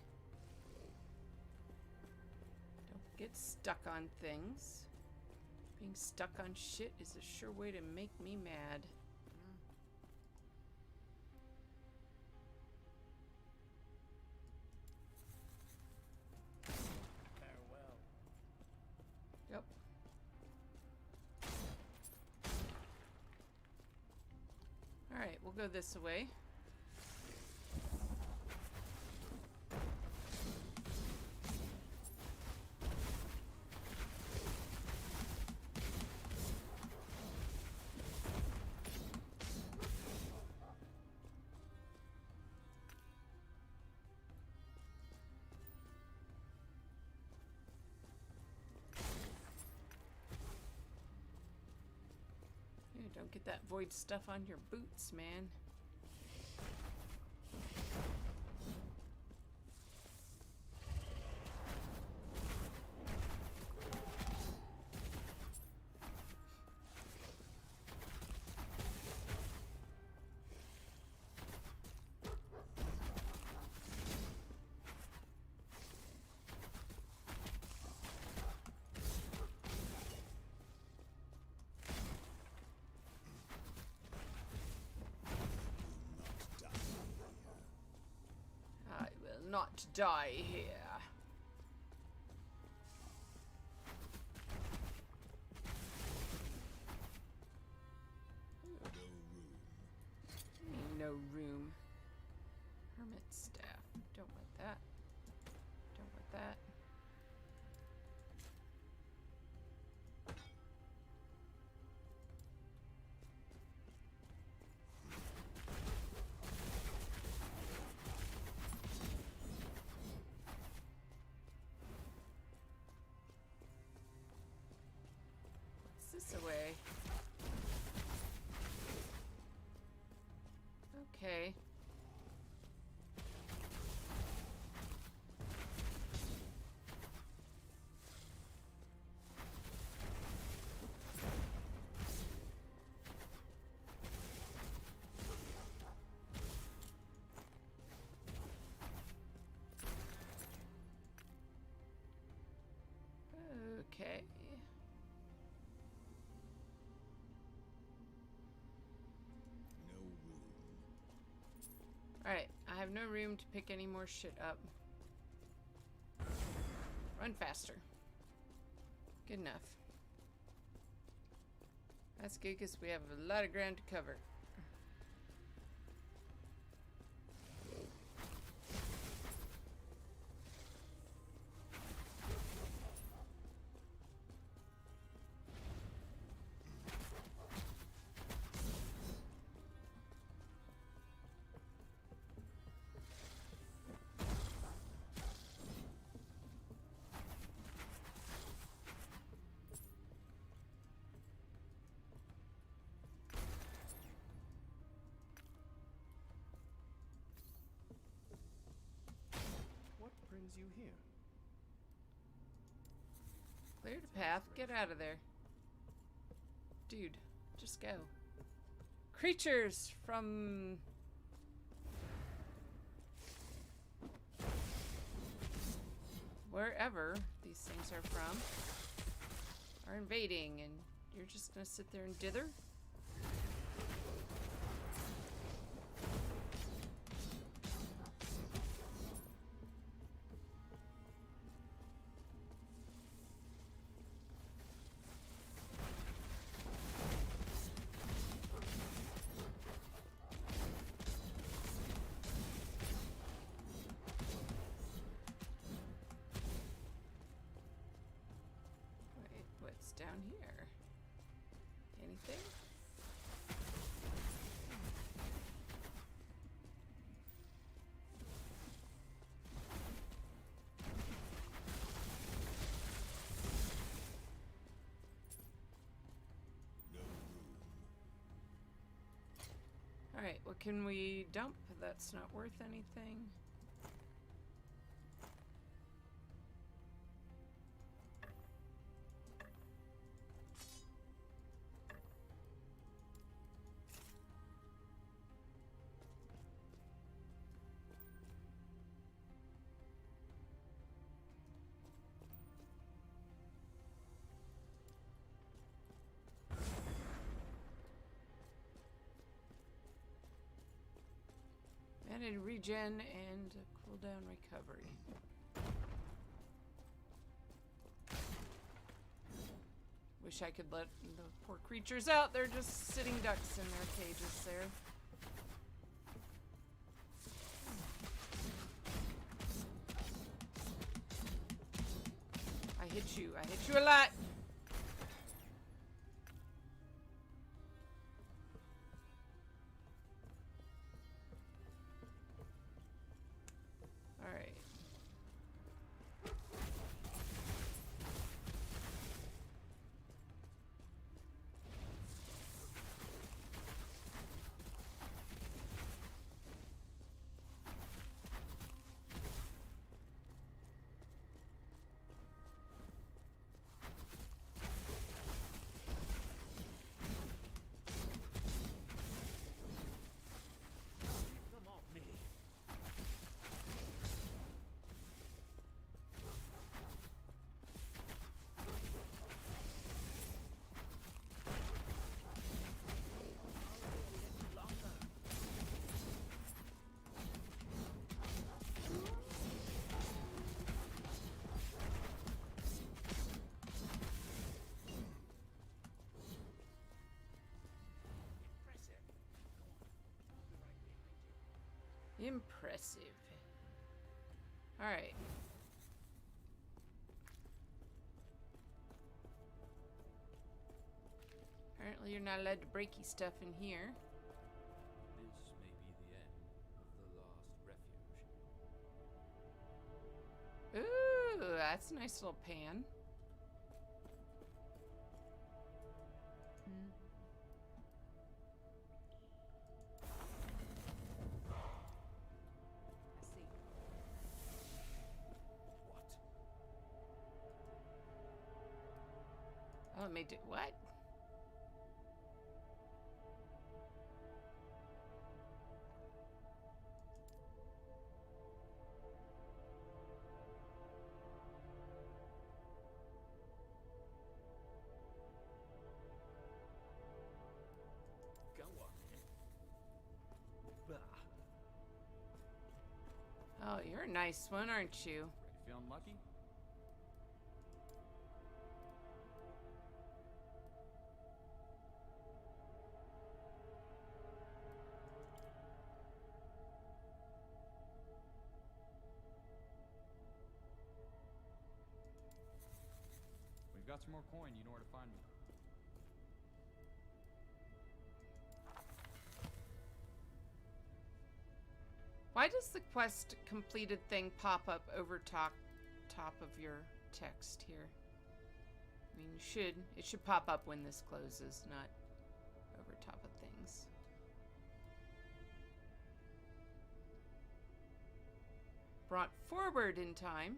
Don't get stuck on things. Being stuck on shit is a sure way to make me mad. Farewell. Yep. Alright, we'll go this way. Don't get that void stuff on your boots, man. Not die here. No room. Hermit staff. Don't want that. Don't want that. This away. Okay. Okay. Alright, I have no room to pick any more shit up. Run faster. Good enough. That's good because we have a lot of ground to cover. brings you here? Cleared a path. Get out of there. Dude, just go. Creatures from... wherever these things are from are invading, and you're just gonna sit there and dither? Down here. Anything? No room. Alright, what can we dump that's not worth anything? Added regen and cooldown recovery. Wish I could let the poor creatures out. They're just sitting ducks in their cages there. I hit you. I hit you a lot. Impressive. Alright. Apparently you're not allowed to breaky stuff in here. This may be the end of the last refuge. Ooh, that's a nice little pan. Oh, it made it what? Go on. Bah. Oh, you're a nice one, aren't you? Ready, feeling lucky? We've got some more coin. You know where to find me. Why does the quest completed thing pop up over top of your text here? I mean, it should pop up when this closes, not over top of things. brought forward in time.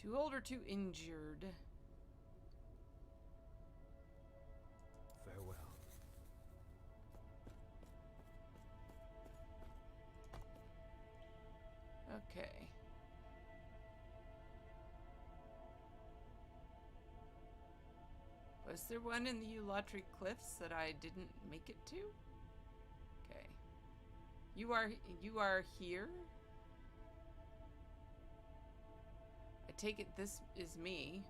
Too old or too injured? Farewell. Okay. Was there one in the Ulatri Cliffs that I didn't make it to? Okay. You are here? I take it this is me.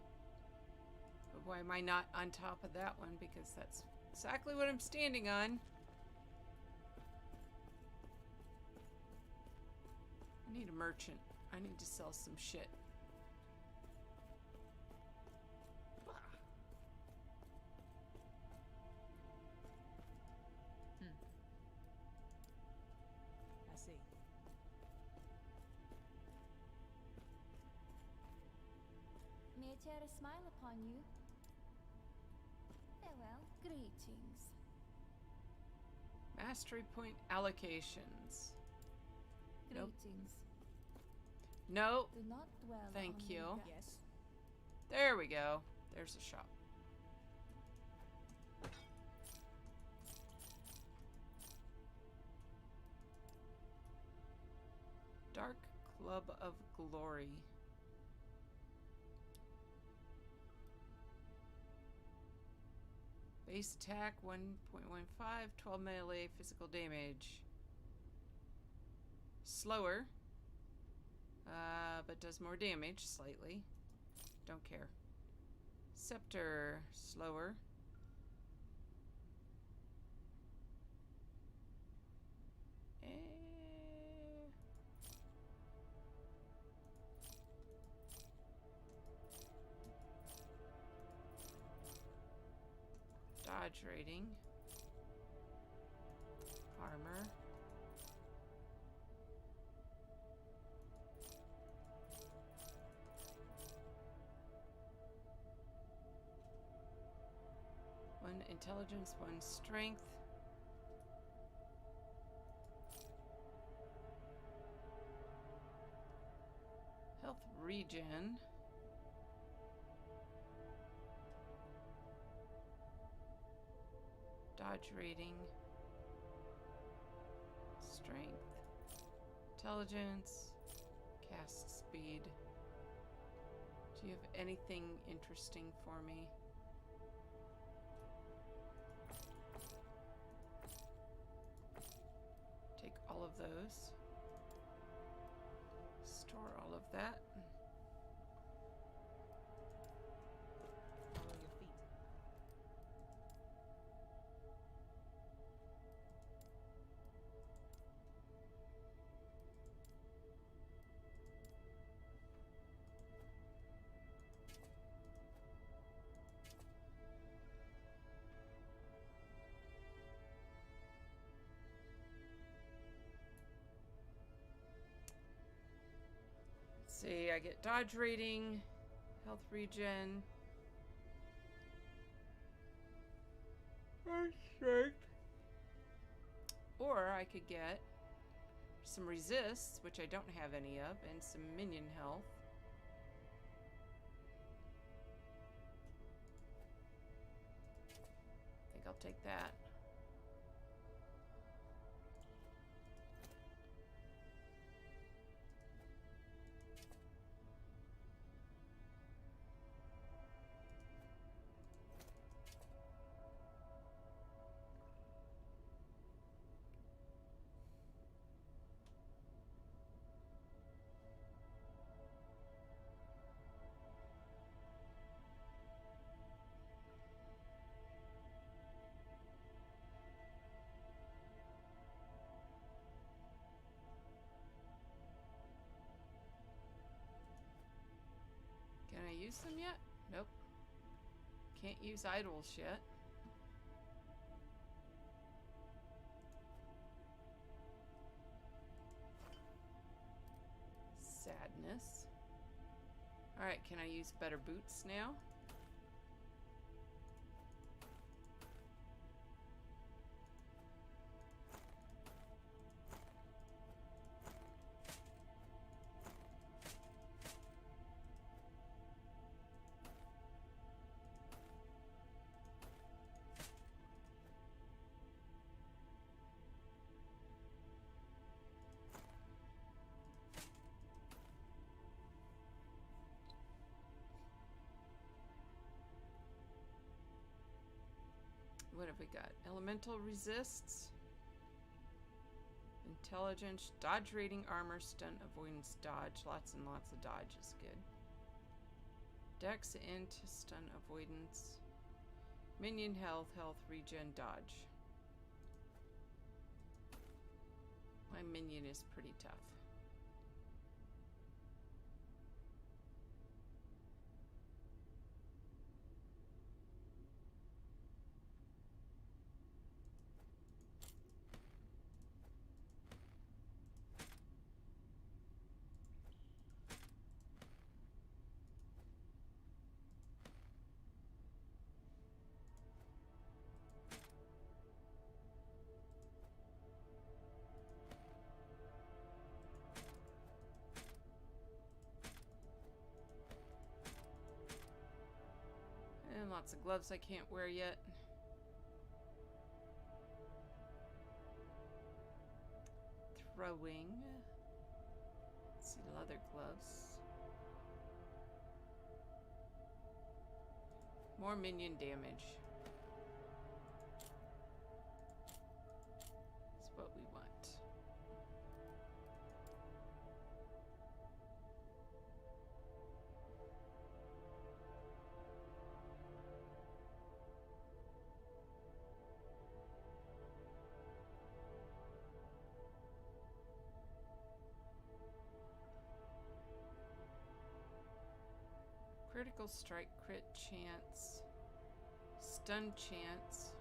But why am I not on top of that one? Because that's exactly what I'm standing on. I need a merchant. I need to sell some shit. I see. May I tear a smile upon you? Farewell. Greetings. Mastery point allocations. Nope. Greetings. No. Do not dwell Thank on you. the grass. Yes. There we go. There's a shop. Dark Club of Glory. Base attack 1.15, 12 melee physical damage. Slower, but does more damage slightly. Don't care. Scepter, slower. Dodge rating. Armor. One intelligence, one strength. Health regen. Dodge rating. Strength. Intelligence. Cast speed. Do you have anything interesting for me? Take all of those. Store all of that. Follow your feet. See, I get dodge rating, health regen, strength. Or I could get some resists, which I don't have any of, and some minion health. I think I'll take that. use them yet? Nope. Can't use idols yet. Sadness. Alright, can I use better boots now? What have we got? Elemental resists. Intelligence, dodge rating, armor, stun, avoidance, dodge. Lots and lots of dodge is good. Dex, int, stun, avoidance. Minion health, health, regen, dodge. My minion is pretty tough. And lots of gloves I can't wear yet. Throwing. Let's see, leather gloves. More minion damage. That's what we want. Critical strike, crit chance, stun chance.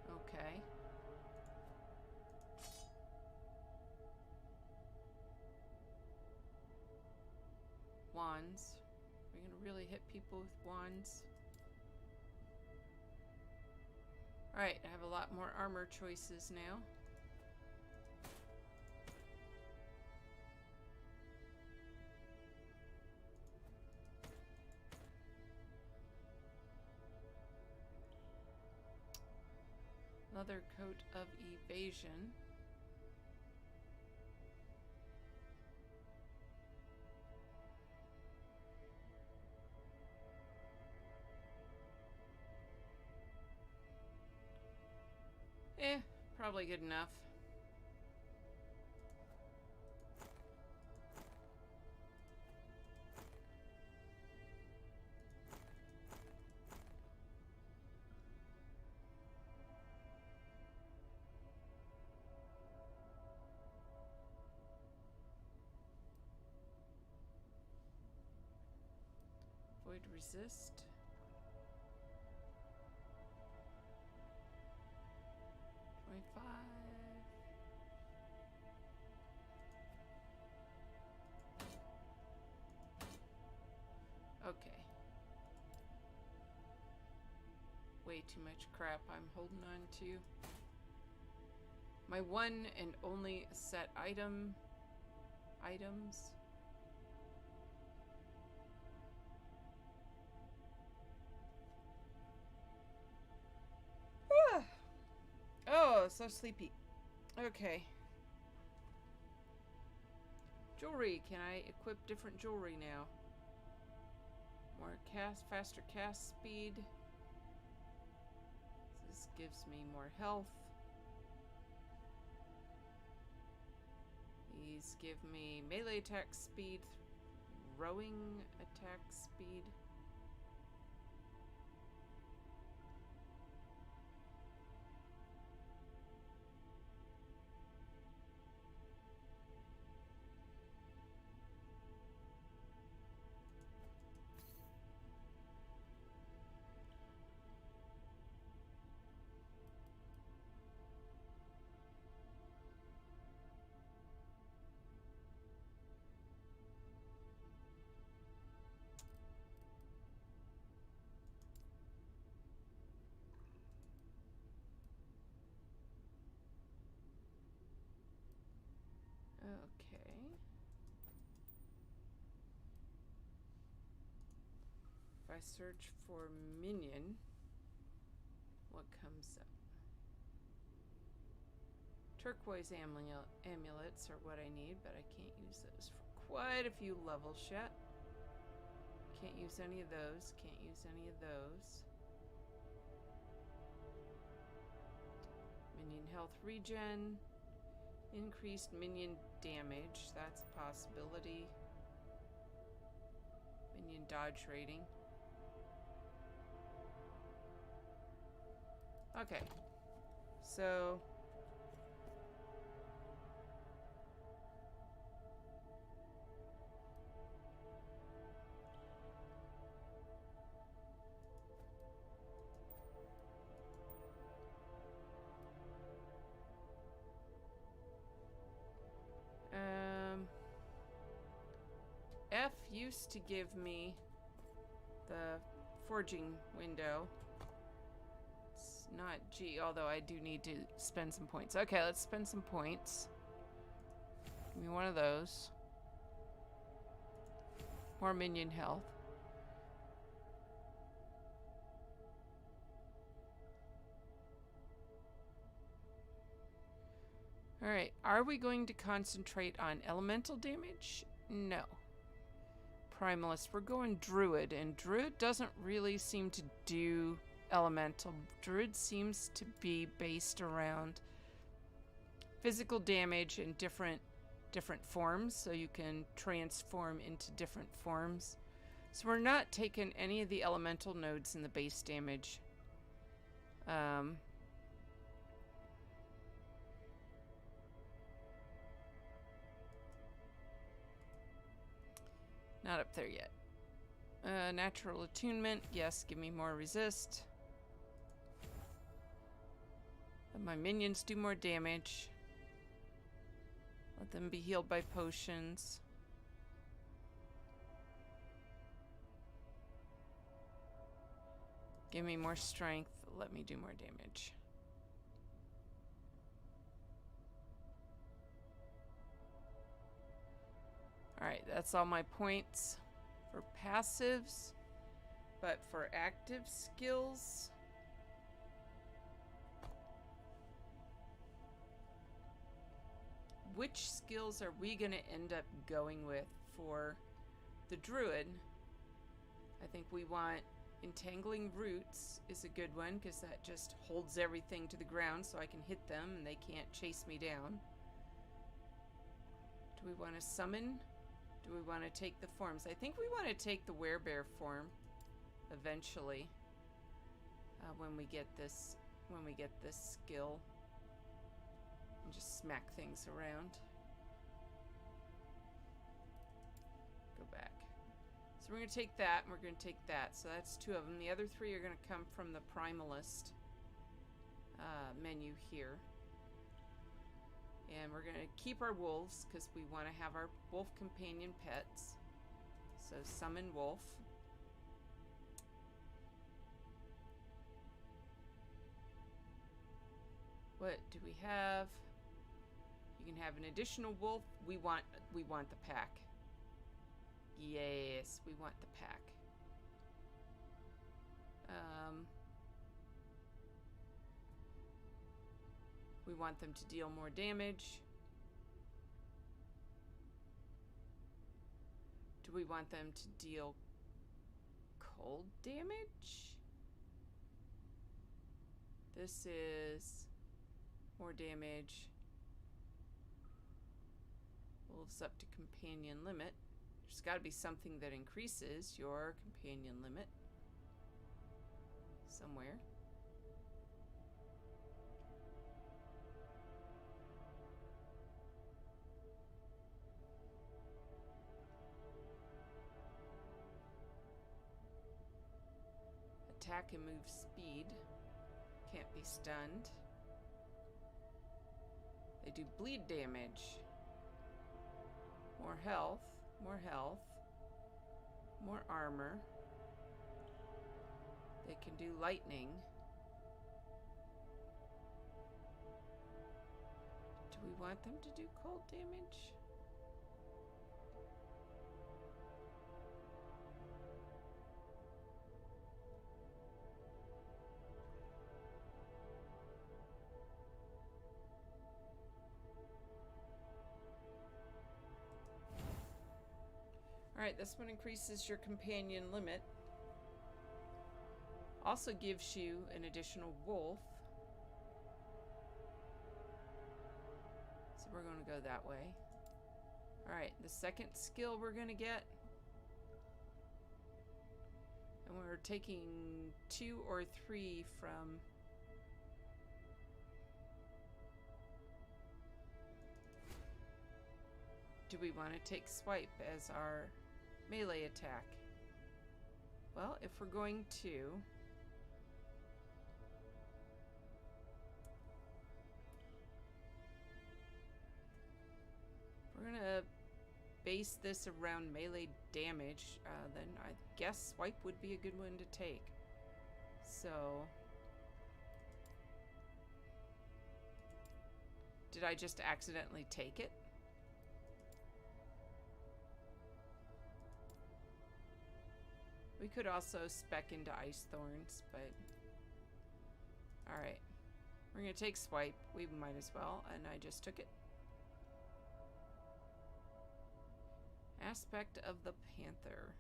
Okay. Wands. We're gonna really hit people with wands. Alright, I have a lot more armor choices now. Another coat of evasion. Probably good enough. Void resist. Okay. Way too much crap I'm holding on to. My one and only set items. Oh, so sleepy. Okay. Jewelry. Can I equip different jewelry now? More faster cast speed. This gives me more health. These give me melee attack speed, throwing attack speed. I search for minion, what comes up? Turquoise amulets are what I need, but I can't use those for quite a few levels yet. Can't use any of those. Can't use any of those. Minion health regen. Increased minion damage. That's a possibility. Minion dodge rating. Okay. So... F used to give me the forging window. It's not G, although I do need to spend some points. Okay, let's spend some points. Give me one of those. More minion health. Alright, are we going to concentrate on elemental damage? No. Primalist, we're going Druid, and Druid doesn't really seem to do elemental. Druid seems to be based around physical damage in different forms, so you can transform into different forms. So we're not taking any of the elemental nodes in the base damage. Not up there yet. Natural attunement. Yes, give me more resist. Let my minions do more damage. Let them be healed by potions. Give me more strength. Let me do more damage. Alright, that's all my points for passives. But for active skills... which skills are we going to end up going with for the Druid? I think we want Entangling Roots is a good one, because that just holds everything to the ground so I can hit them and they can't chase me down. Do we want to summon? Do we want to take the forms? I think we want to take the werebear form eventually, when we get this skill, and just smack things around. Go back. So we're going to take that, and we're going to take that. So that's 2 of them. The other 3 are going to come from the Primalist menu here. And we're going to keep our wolves, because we want to have our wolf companion pets. So summon wolf. What do we have? You can have an additional wolf. We want the pack. Yes, we want the pack. We want them to deal more damage. Do we want them to deal cold damage? This is more damage. Wolves up to companion limit. There's got to be something that increases your companion limit somewhere. Attack and move speed. Can't be stunned. They do bleed damage. More health. More health. More armor. They can do lightning. Do we want them to do cold damage? Alright, this one increases your companion limit. Also gives you an additional wolf. So we're going to go that way. Alright, the second skill we're going to get. And we're taking 2 or 3 from... Do we want to take swipe as our melee attack? Well, if we're going to... We're gonna base this around melee damage, then I guess swipe would be a good one to take. So... Did I just accidentally take it? We could also spec into Ice Thorns, but... Alright. We're gonna take swipe. We might as well, and I just took it. Aspect of the Panther.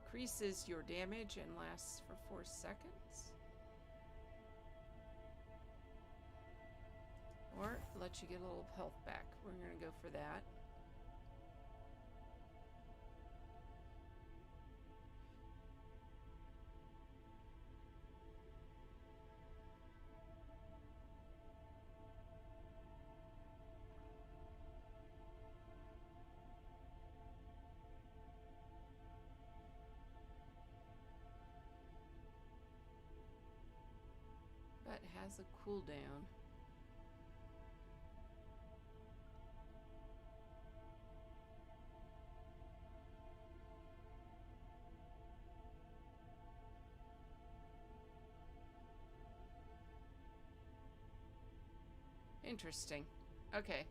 Increases your damage and lasts for 4 seconds. Or let you get a little health back. We're gonna go for that. But has a cooldown. Interesting. Okay.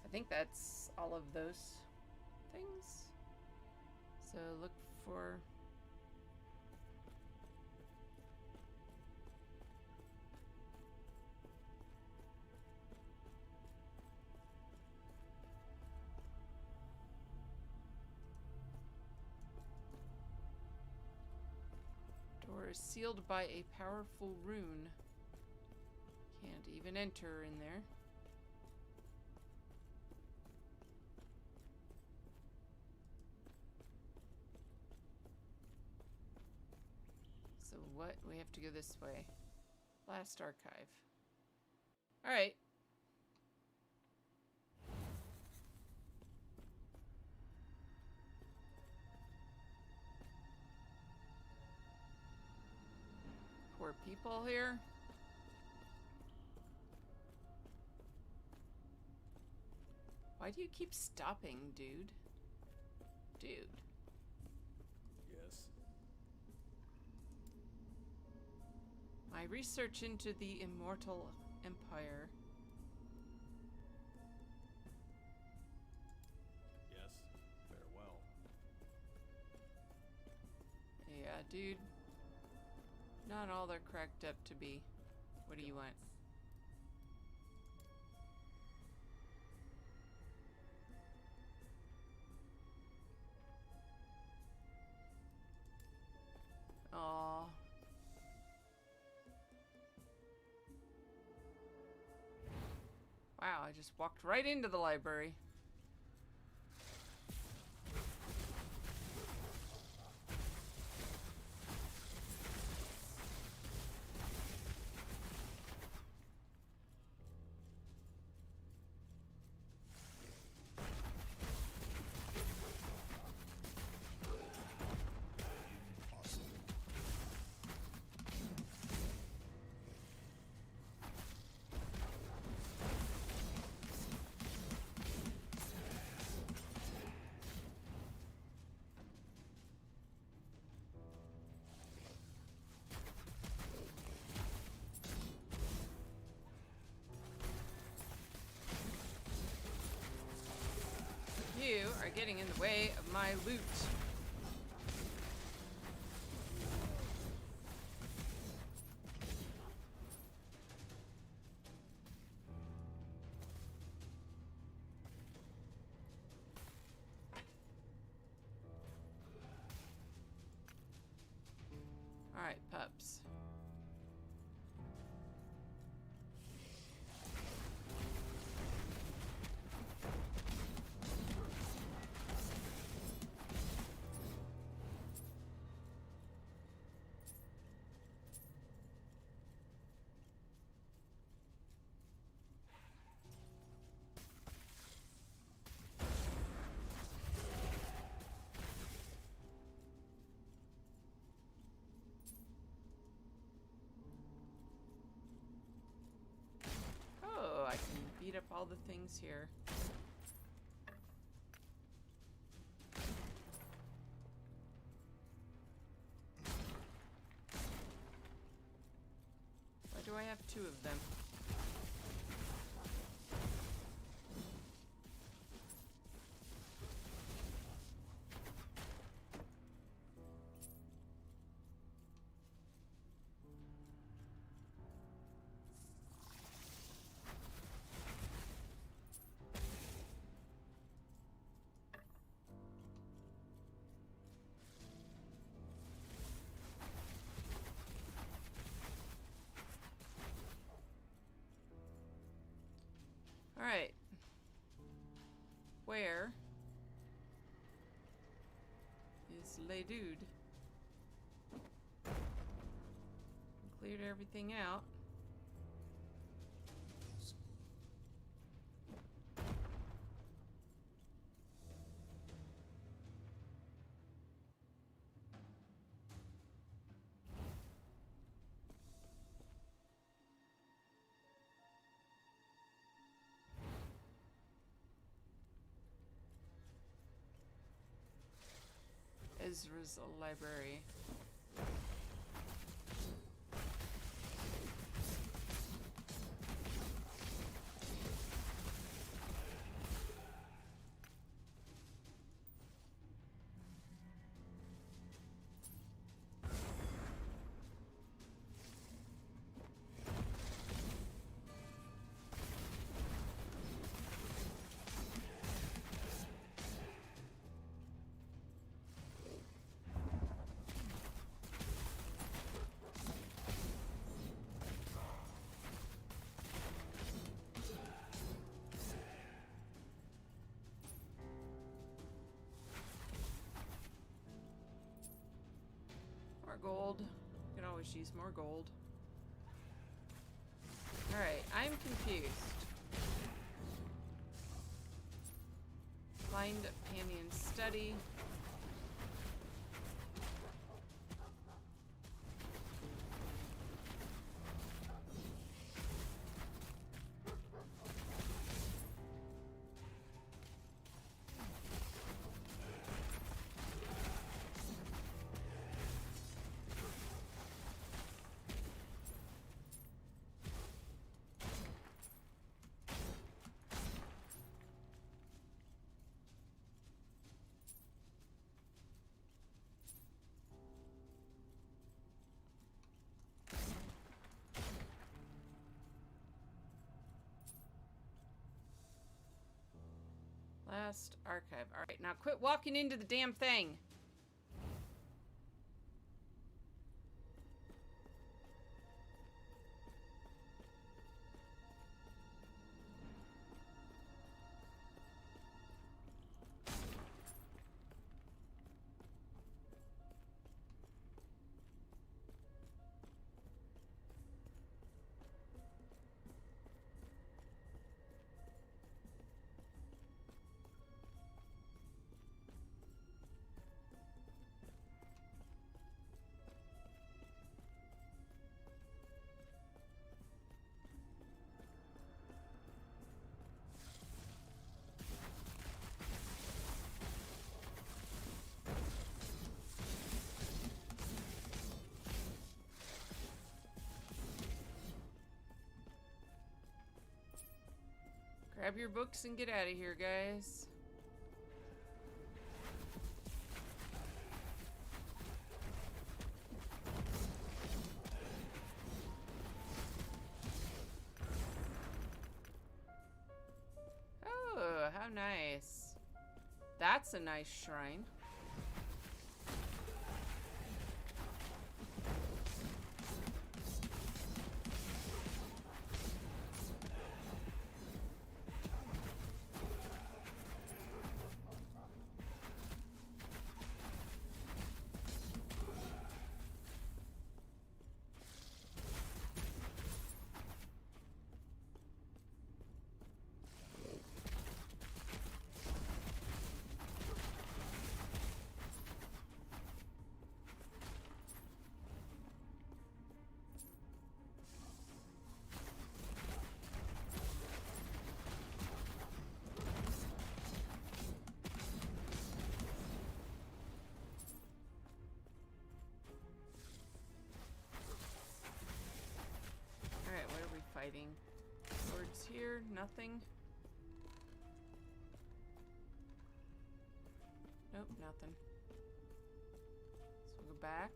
I think that's all of those things. So look for... Door is sealed by a powerful rune. Can't even enter in there. So what? We have to go this way. Last archive. Alright. Poor people here. Why do you keep stopping, dude? Dude. Yes. My research into the Immortal Empire. Yes. Farewell. Yeah, dude. Not all they're cracked up to be. What do you want? Aww. Wow, I just walked right into the library. You are getting in the way of my loot. Alright, pups. Oh, I can beat up all the things here. Why do I have two of them? Alright. Where is Le Dude? Cleared everything out. Ezra's library. More gold. You can always use more gold. Alright, I'm confused. Find Panion study. Last archive. Alright, now quit walking into the damn thing. Grab your books and get out of here, guys. Oh, how nice. That's a nice shrine. fighting. Swords here, nothing. Nope, nothing. So we'll go back.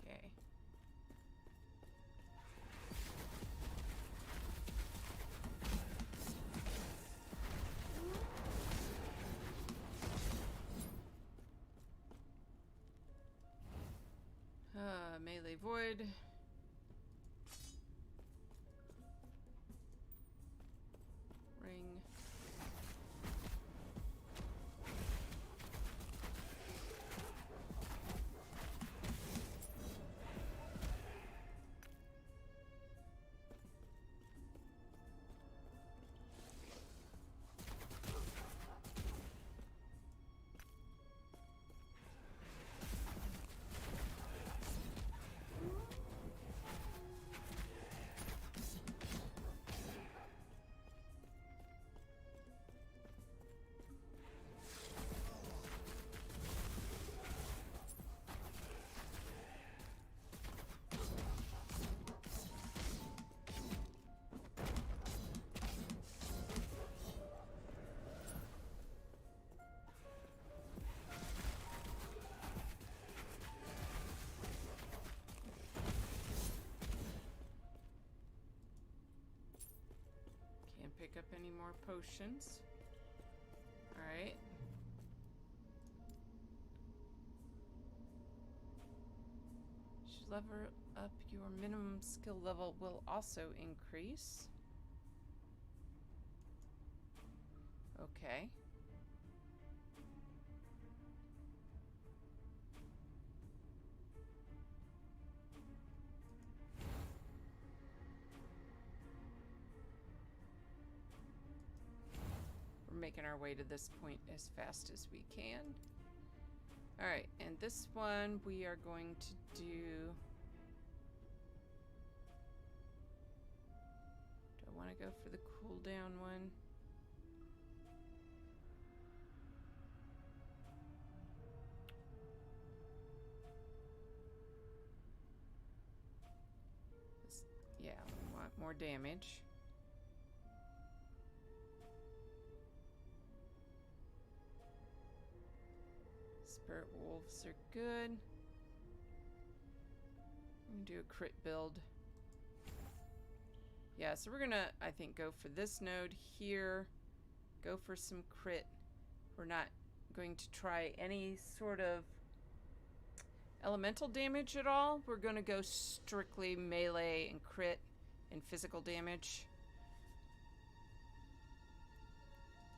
Okay. Melee void. Ring. Can't pick up any more potions. Alright. Should level up your minimum skill level will also increase. Okay. We're making our way to this point as fast as we can. Alright, and this one we are going to do... Do I want to go for the cooldown one? Yeah, we want more damage. Spirit wolves are good. I'm gonna do a crit build. Yeah, so we're gonna, I think, go for this node here. Go for some crit. We're not going to try any sort of elemental damage at all. We're gonna go strictly melee and crit and physical damage.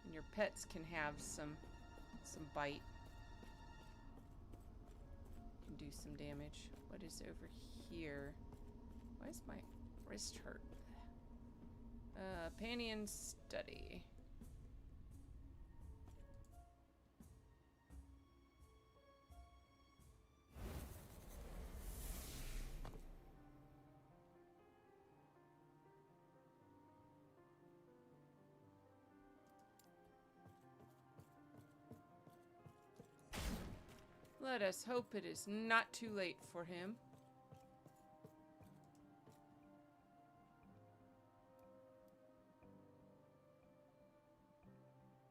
And your pets can have some bite. Can do some damage. What is over here? Why is my wrist hurt? Panion study. Let us hope it is not too late for him.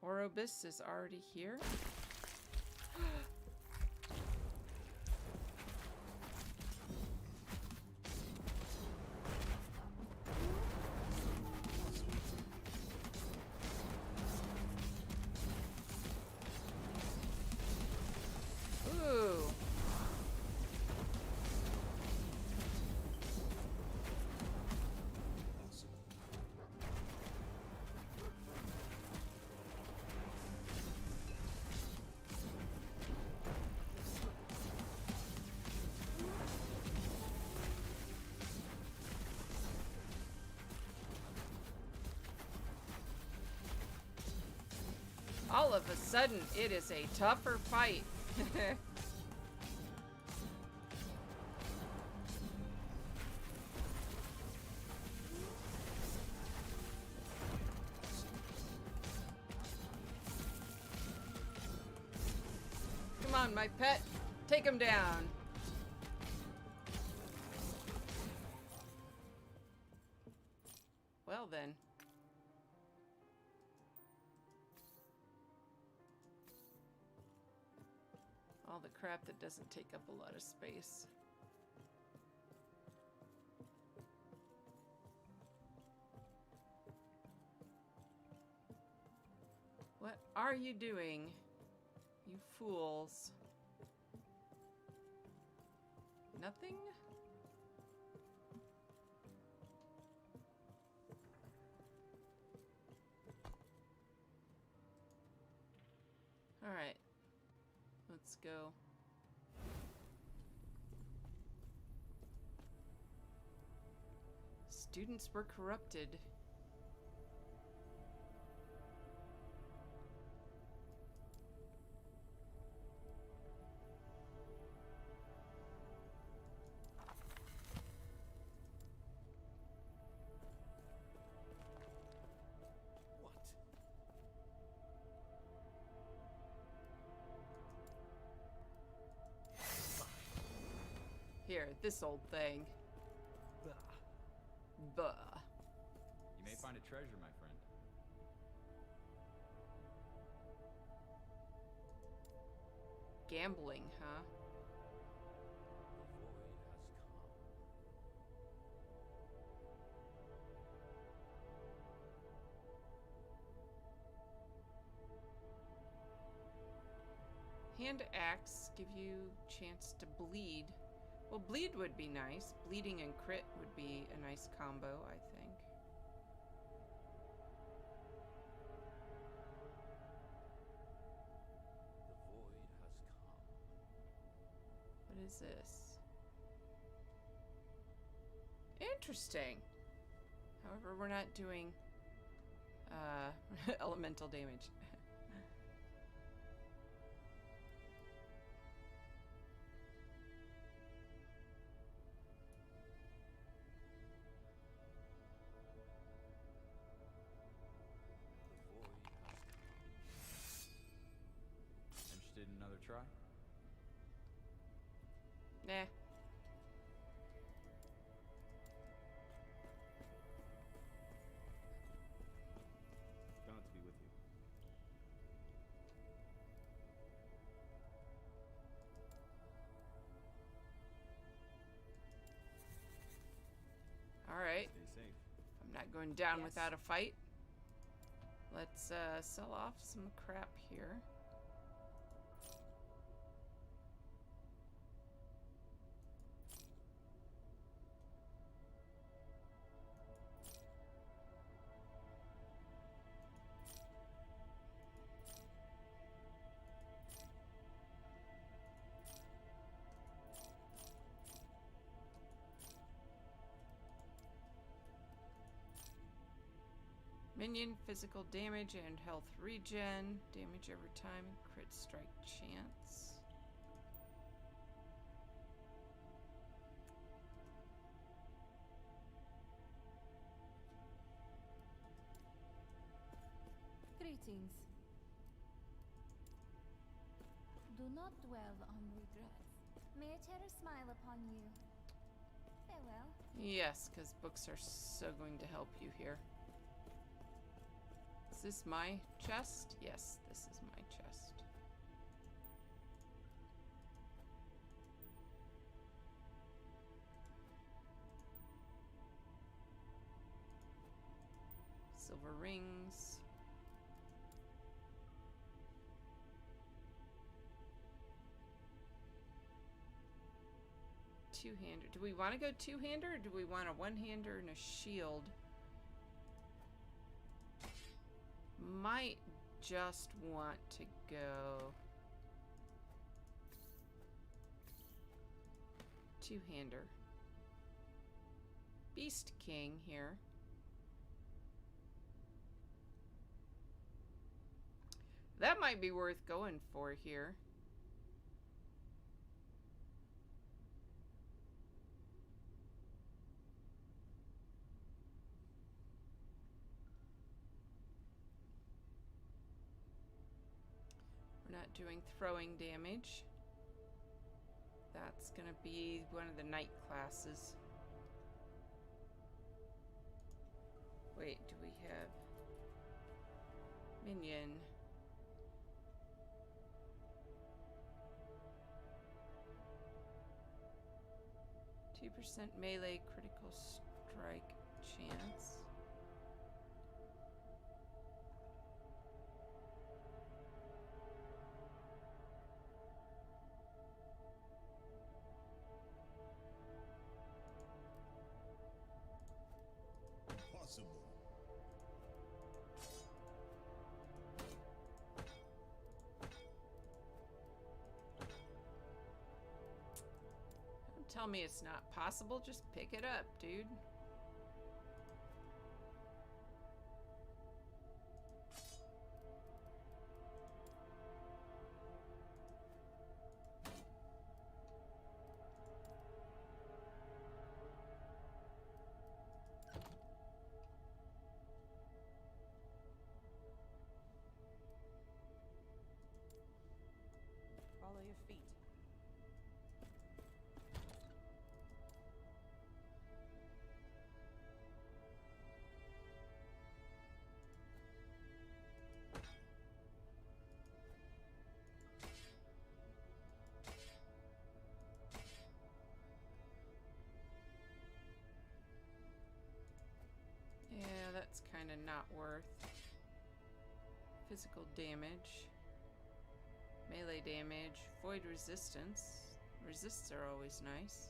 Orobis is already here. Ooh. All of a sudden, it is a tougher fight. Come on, my pet. Take him down. Well then. All the crap that doesn't take up a lot of space. What are you doing, you fools? Nothing? All right. Let's go. Students were corrupted. Here, this old thing. Buh. You may find a treasure, my friend. Gambling, huh? The void has come. Hand axe give you chance to bleed. Well, bleed would be nice. Bleeding and crit would be a nice combo, I think. The void has come. What is this? Interesting. However, we're not doing elemental damage. The void has come. Interested in another try? Nah. Balance be with you. All right. Stay safe. I'm not going down Yes. without a fight. Let's sell off some crap here. Minion physical damage and health regen. Damage every time. Crit strike chance. Greetings. Do not dwell on regrets. May a terror smile upon you. Farewell. Yes, because books are so going to help you here. Is this my chest? Yes, this is my chest. Silver rings. Two-hander. Do we want to go two-hander or do we want a one-hander and a shield? Might just want to go two-hander. Beast King here. That might be worth going for here. We're not doing throwing damage. That's gonna be one of the night classes. Wait, do we have minion? 2% melee critical strike chance. Impossible. Don't tell me it's not possible. Just pick it up, dude. Follow your feet. Yeah, that's kind of not worth physical damage. Melee damage, void resistance. Resists are always nice.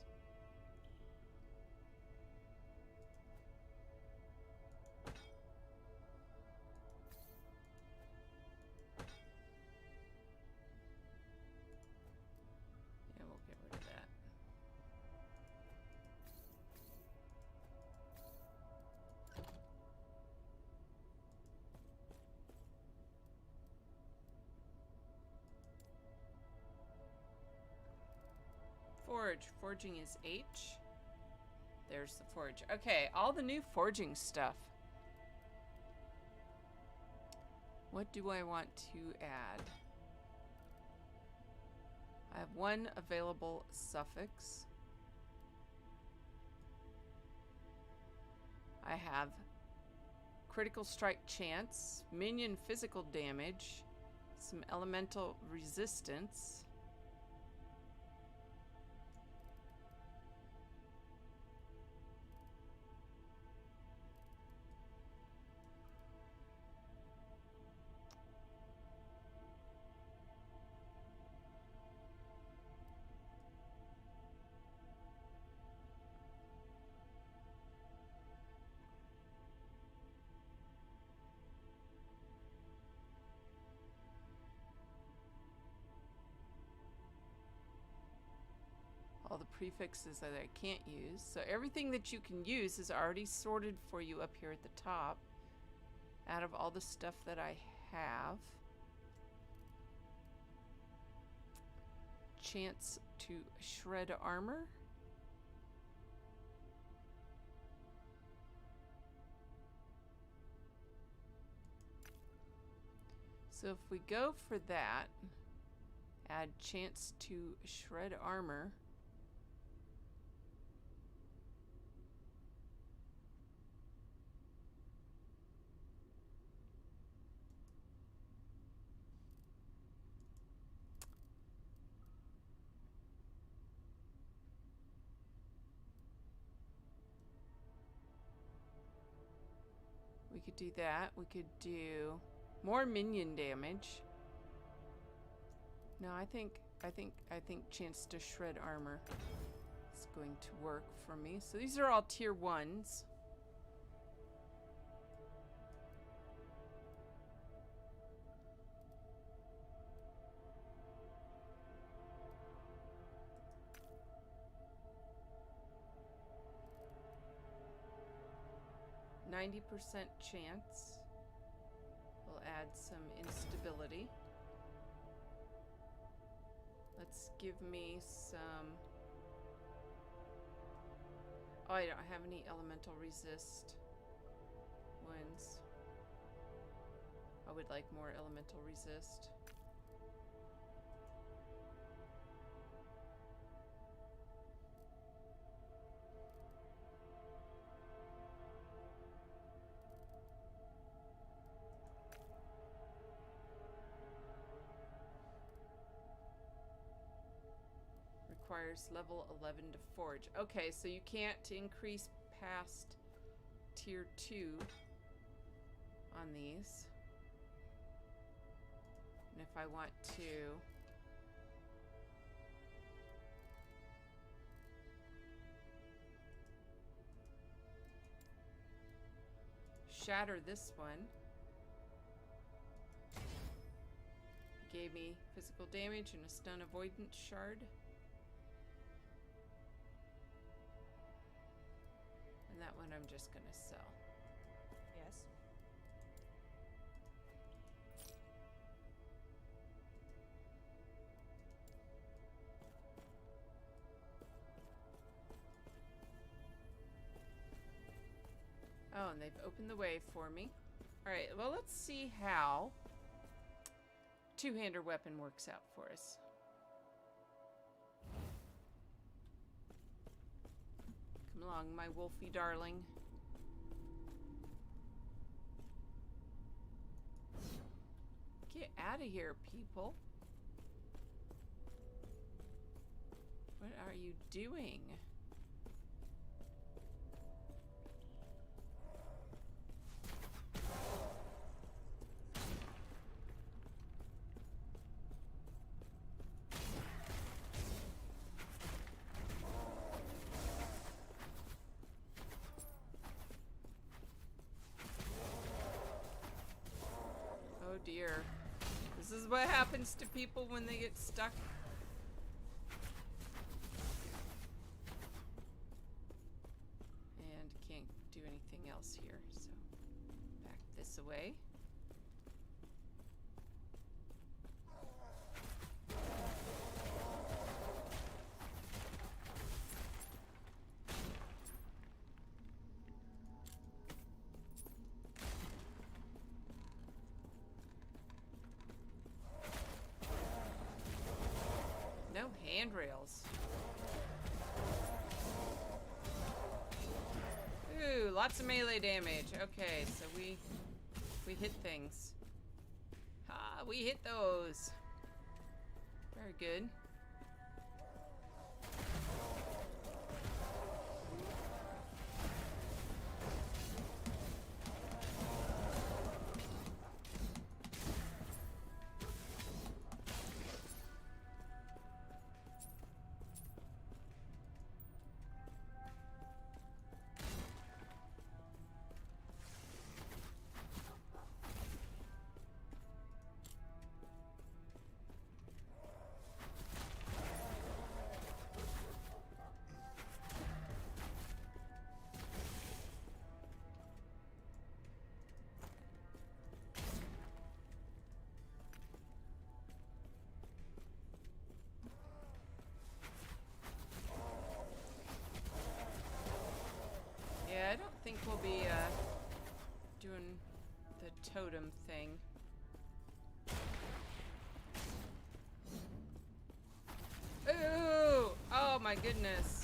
Yeah, we'll get rid of that. Forge. Forging is H. There's the forge. Okay, all the new forging stuff. What do I want to add? I have one available suffix. I have critical strike chance, minion physical damage, some elemental resistance. All the prefixes that I can't use. So everything that you can use is already sorted for you up here at the top out of all the stuff that I have. Chance to shred armor. So if we go for that, add chance to shred armor. We could do that. We could do more minion damage. No, I think chance to shred armor is going to work for me. So these are all tier 1s. %90 chance. We'll add some instability. Let's give me some... Oh, I don't have any elemental resist ones. I would like more elemental resist. Requires level 11 to forge. Okay, so you can't increase past tier 2 on these. And if I want to shatter this one, it gave me physical damage and a stun avoidance shard. And that one I'm just gonna sell. Yes. Oh, and they've opened the way for me. Alright, well, let's see how two-hander weapon works out for us. Come along, my wolfy darling. Get out of here, people. What are you doing? Oh dear. This is what happens to people when they get stuck. And can't do anything else here, so back this away. No handrails. Ooh, lots of melee damage. Okay, so we hit things. Ah, we hit those. Very good. Yeah, I don't think we'll be doing the totem thing. Ooh! Oh my goodness.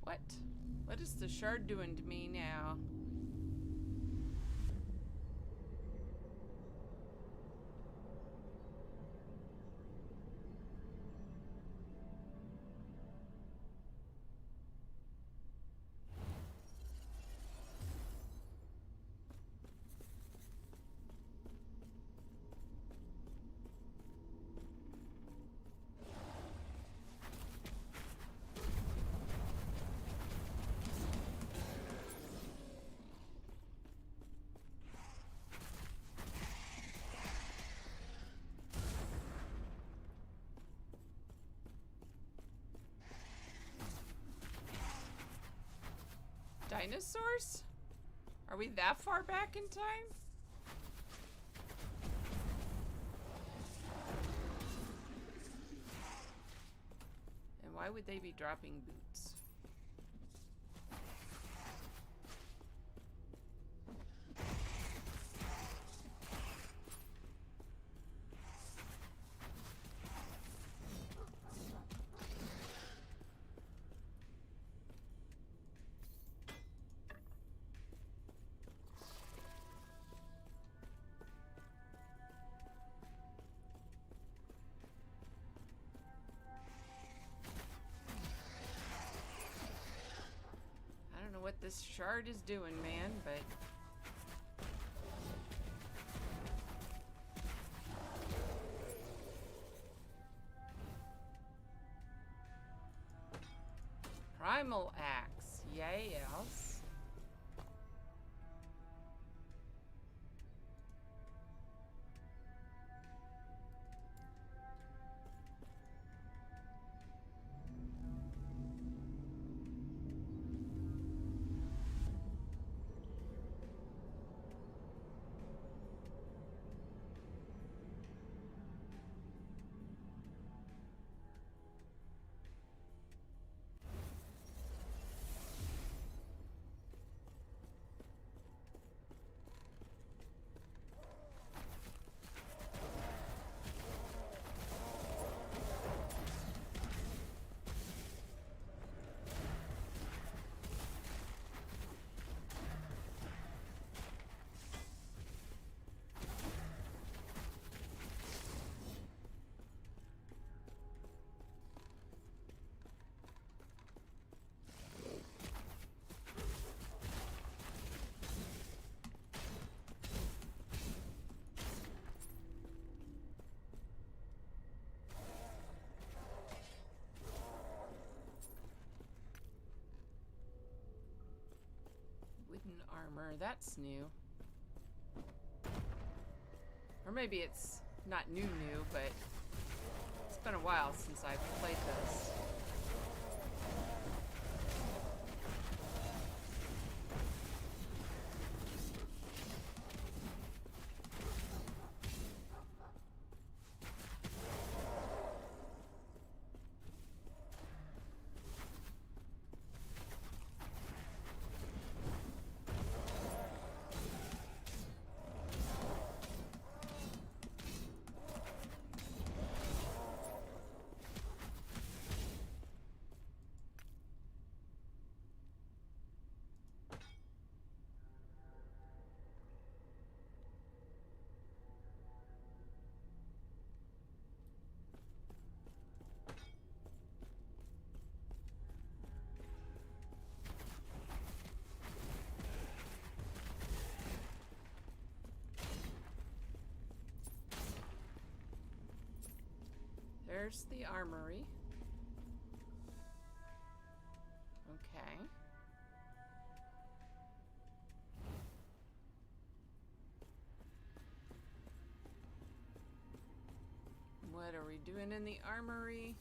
What? What is the shard doing to me now? dinosaurs? Are we that far back in time? And why would they be dropping boots? I don't know what this shard is doing, man, but primal axe, yes. Wooden armor, that's new. Or maybe it's not new, but it's been a while since I've played this. There's the armory. Okay. What are we doing in the armory?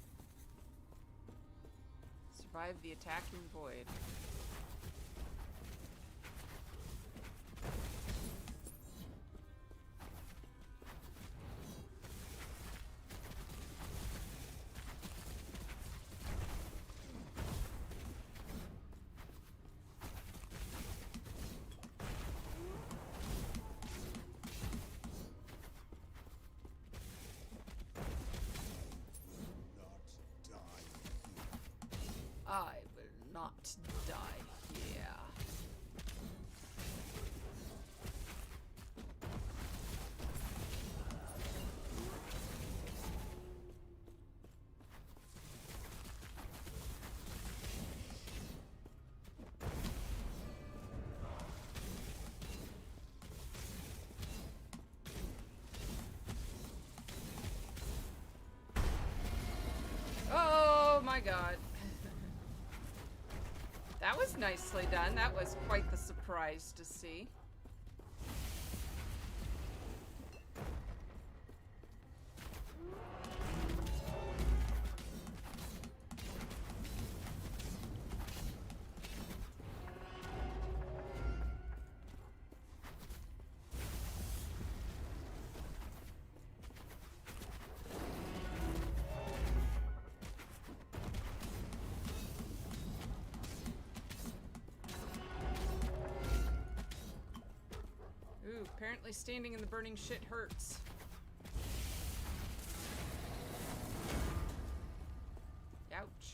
Survive the attacking void. I will not die here. Oh my god. That was nicely done. That was quite the surprise to see. Apparently standing in the burning shit hurts. Ouch.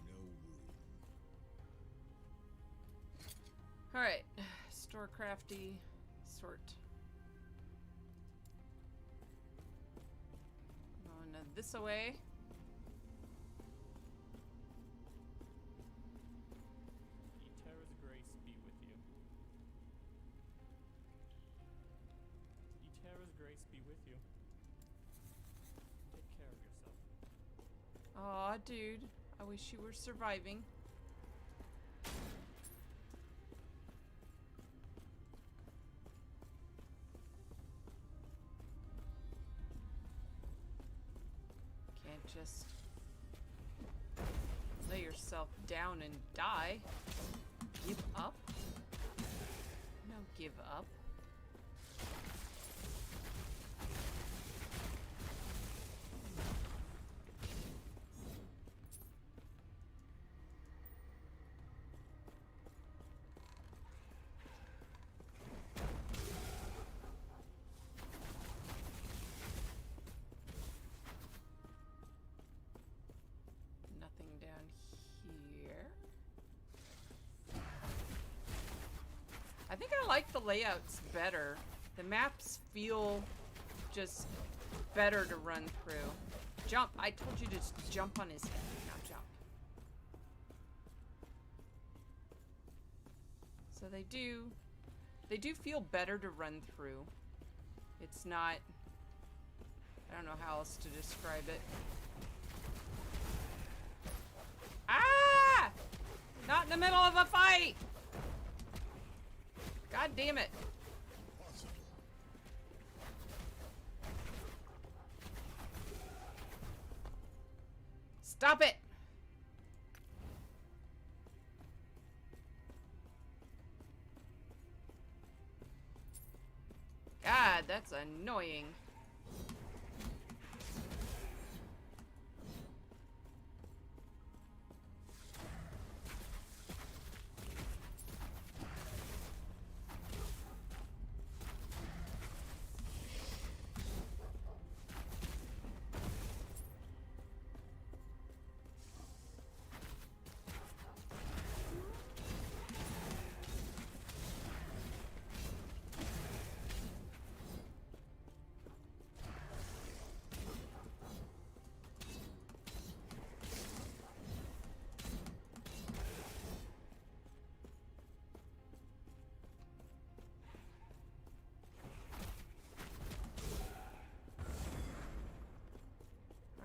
No room. Alright. Store crafty. Sort. Going this away. Eterra's grace be with you. Eterra's grace be with you. Take care of yourself. Aw, dude. I wish you were surviving. Can't just lay yourself down and die. Give up? No, give up. Nothing down here. I think I like the layouts better. The maps feel just better to run through. Jump. I told you to just jump on his head. Now jump. So they do feel better to run through. It's not, I don't know how else to describe it. Ah! Not in the middle of a fight! God damn it. Stop it! God, that's annoying.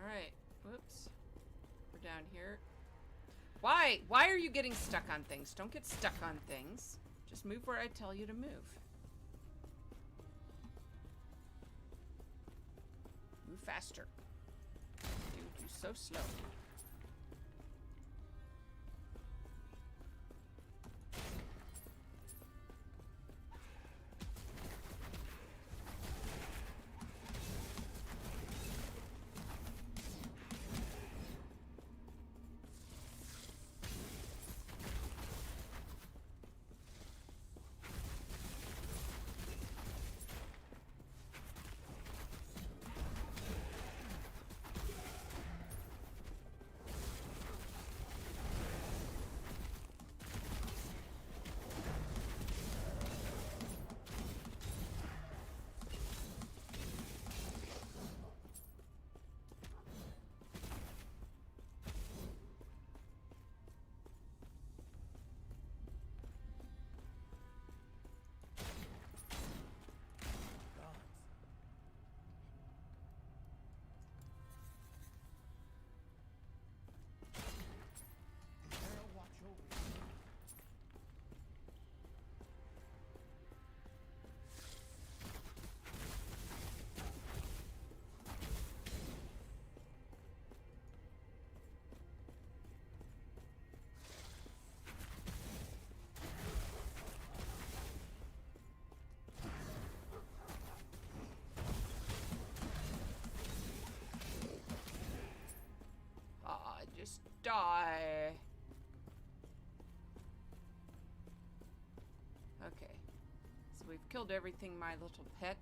Alright, whoops. We're down here. Why? Why are you getting stuck on things? Don't get stuck on things. Just move where I tell you to move. Move faster. Dude, you're so slow. Just die. we've killed everything my little pet.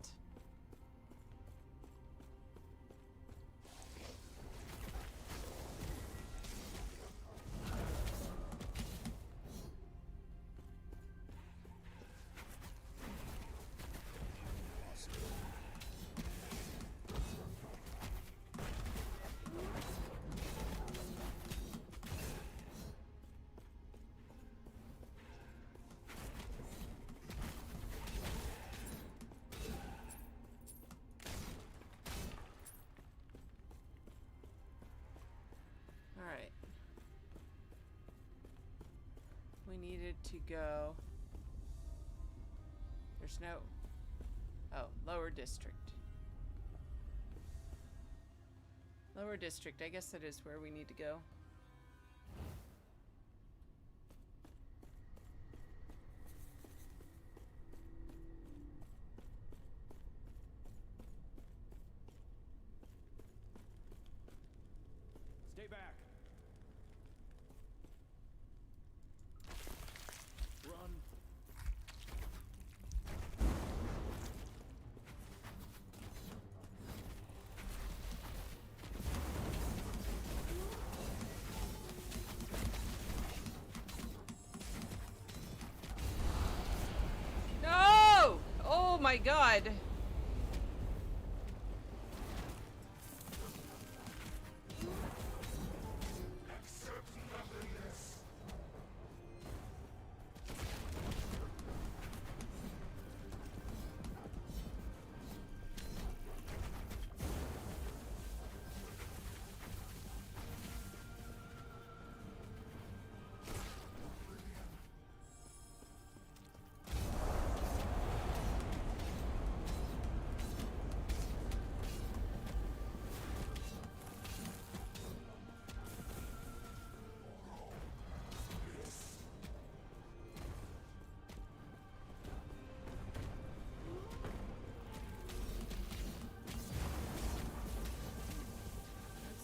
Alright. We needed to go... There's no... Oh, lower district. Lower district. I guess that is where we need to go. Stay back. Run. No! Oh my god.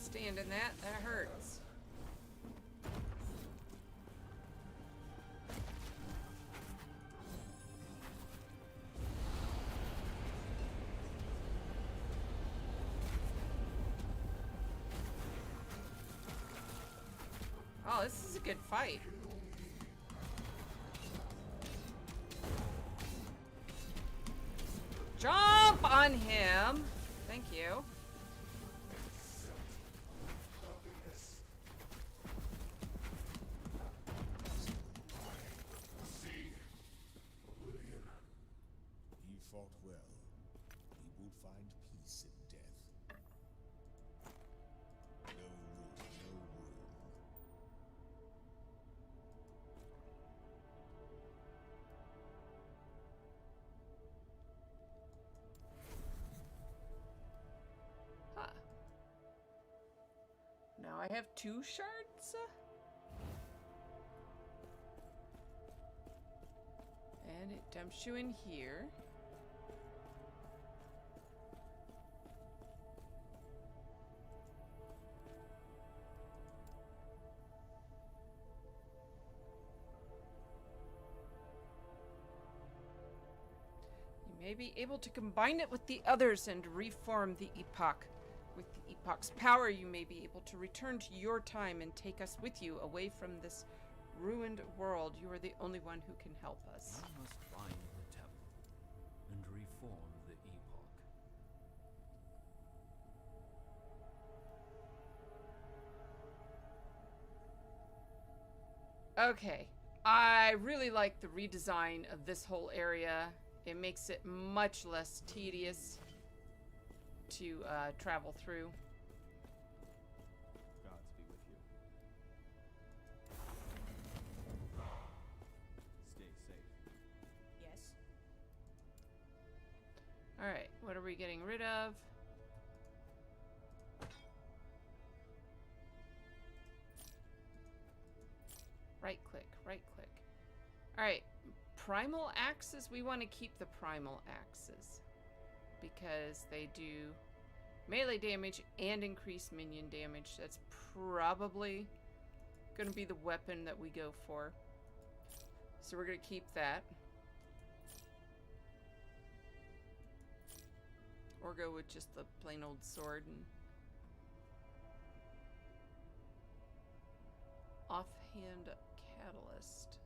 Stand in that. That hurts. Oh, this is a good fight. Jump on him. Thank you. He fought well. He would find peace in death. No room, no room. Huh. Now I have 2 shards. And it dumps you in here. You may be able to combine it with the others and reform the Epoch. With the Epoch's power, you may be able to return to your time and take us with you away from this ruined world. You are the only one who can help us. I must find the temple and reform the epoch. Okay, I really like the redesign of this whole area. It makes it much less tedious to travel through. Gods be with you. Stay safe. Yes. Alright, what are we getting rid of? Right click, right click. Alright, primal axes. We want to keep the primal axes because they do melee damage and increase minion damage. That's probably going to be the weapon that we go for. So we're going to keep that. Or go with just the plain old sword and offhand catalyst.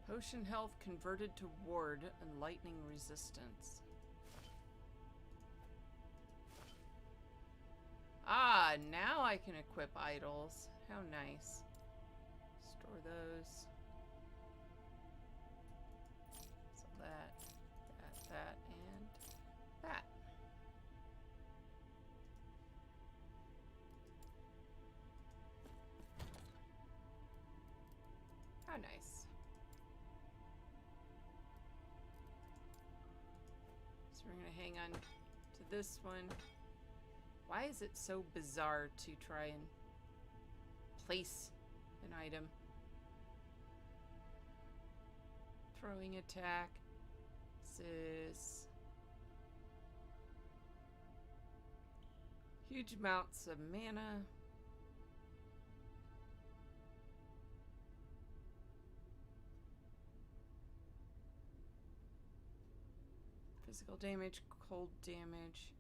Potion health converted to ward and lightning resistance. Ah, now I can equip idols. How nice. Store those. So that, and that. How nice. So we're gonna hang on to this one. Why is it so bizarre to try and place an item? Throwing attack. This is huge amounts of mana. Physical damage, cold damage.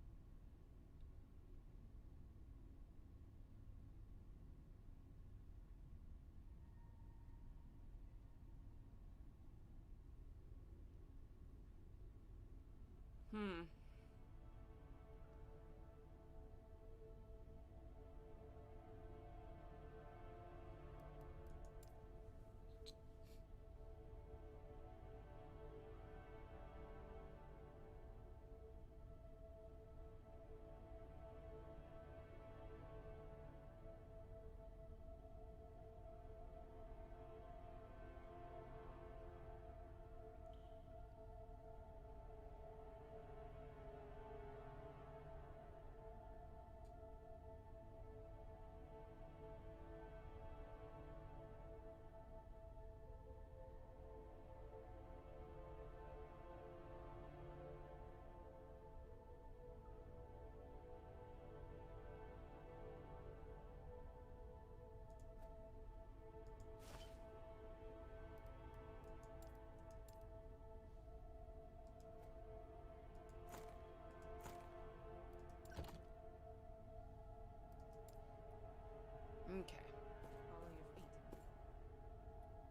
Okay.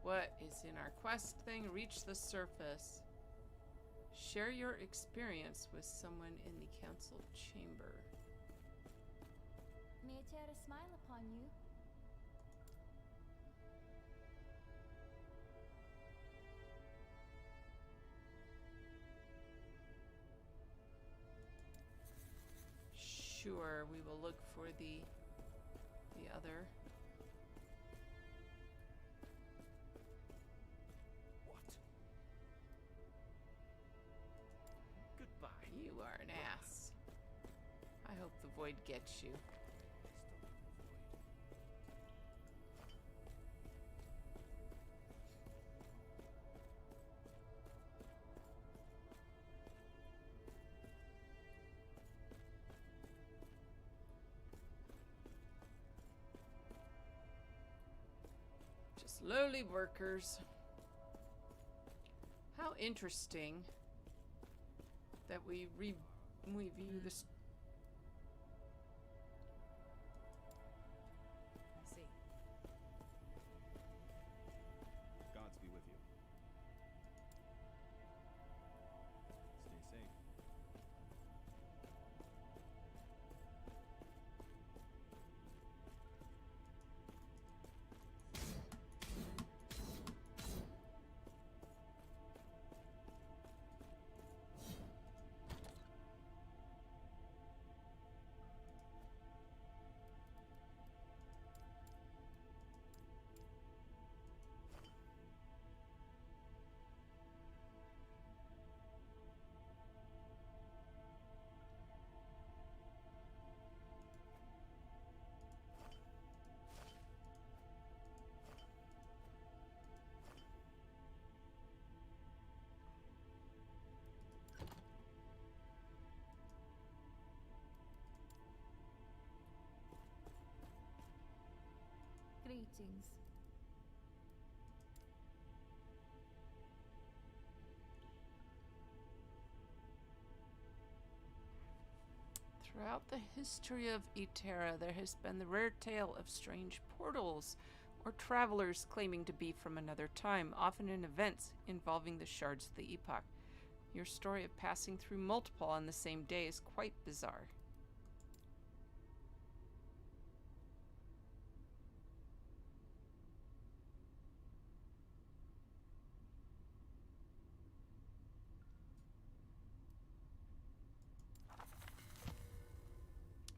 What is in our quest thing? Reach the surface. Share your experience with someone in the council chamber. May I tear a smile upon you? Sure, we will look for the other. What? Goodbye. You are an ass. I hope the void gets you. Just lowly workers. How interesting that we view this. I see. Gods be with you. Stay safe. Greetings. Throughout the history of Eterra, there has been the rare tale of strange portals or travelers claiming to be from another time, often in events involving the shards of the epoch. Your story of passing through multiple on the same day is quite bizarre.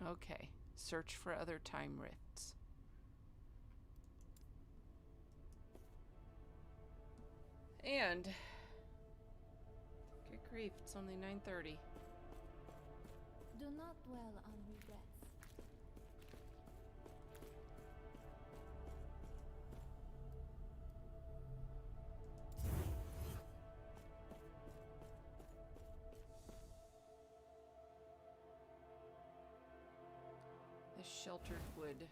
Okay, search for other time rifts. And good grief, it's only 9:30. Do not dwell on regrets. The sheltered wood.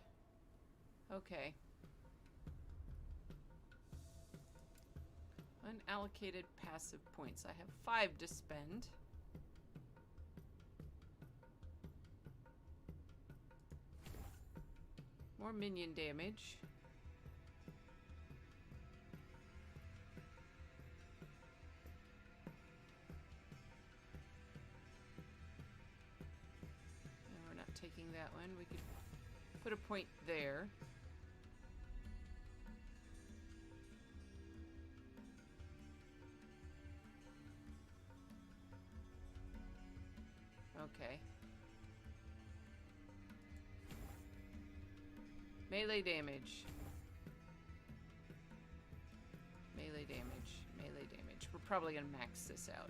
Okay. Unallocated passive points. I have 5 to spend. More minion damage. No, we're not taking that one. We could put a point there. Okay. Melee damage. Melee damage. Melee damage. We're probably gonna max this out.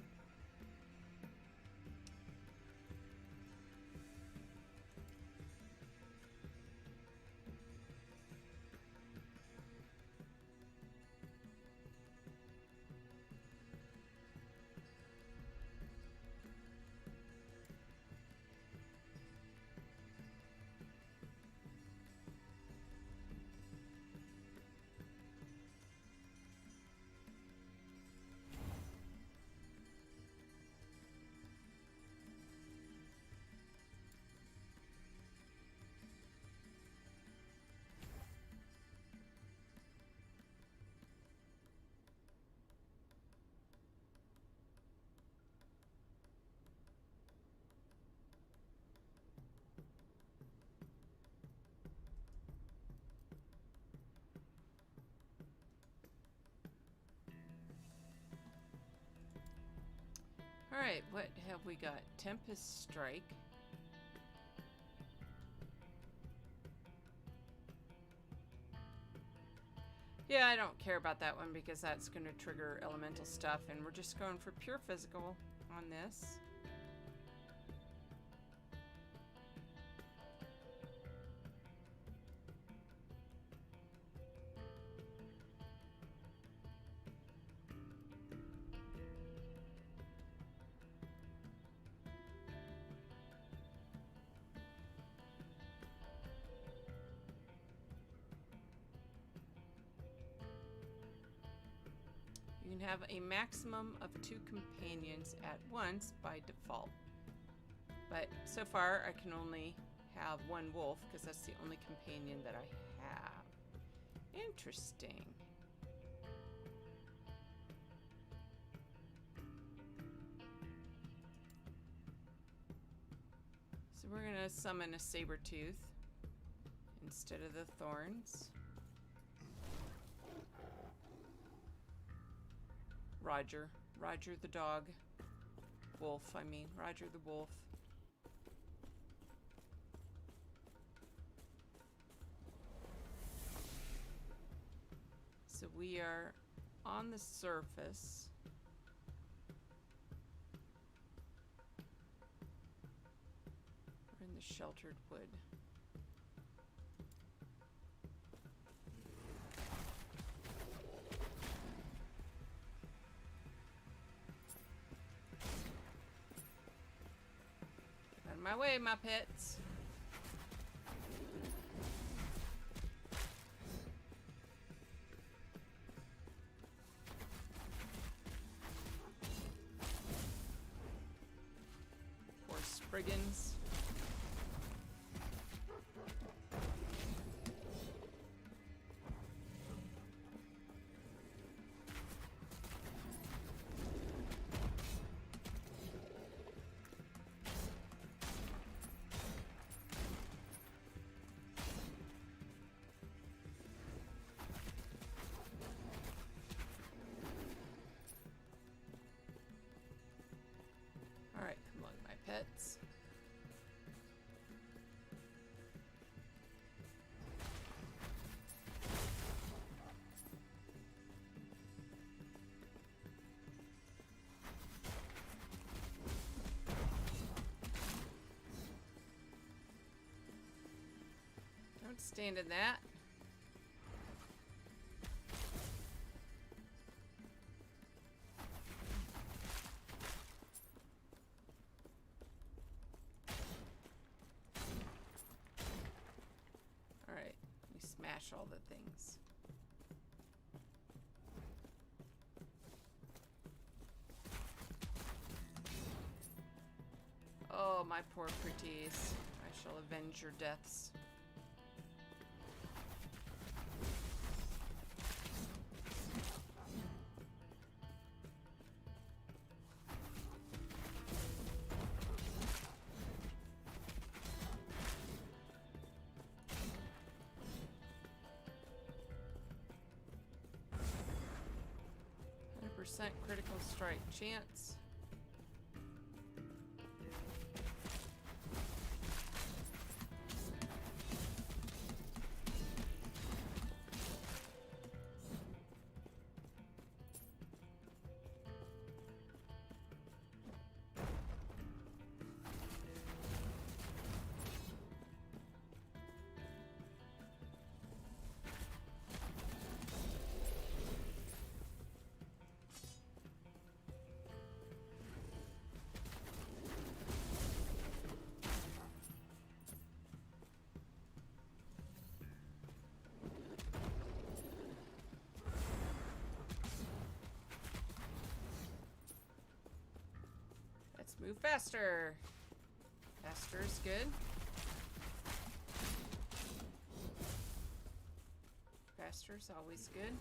Alright, what have we got? Tempest Strike. Yeah, I don't care about that one because that's going to trigger elemental stuff, and we're just going for pure physical on this. You can have a maximum of 2 companions at once by default. But so far I can only have 1 wolf because that's the only companion that I have. Interesting. So we're gonna summon a saber-tooth instead of the thorns. Roger. Roger the dog. Wolf, I mean. Roger the wolf. So we are on the surface. We're in the sheltered wood. Out of my way, my pets. brigands. Alright, come on, my pets. Don't stand in that. Alright, we smash all the things. Oh, my poor pretties. I shall avenge your deaths. Critical strike chance. Let's move faster. Faster is good. Faster is always good.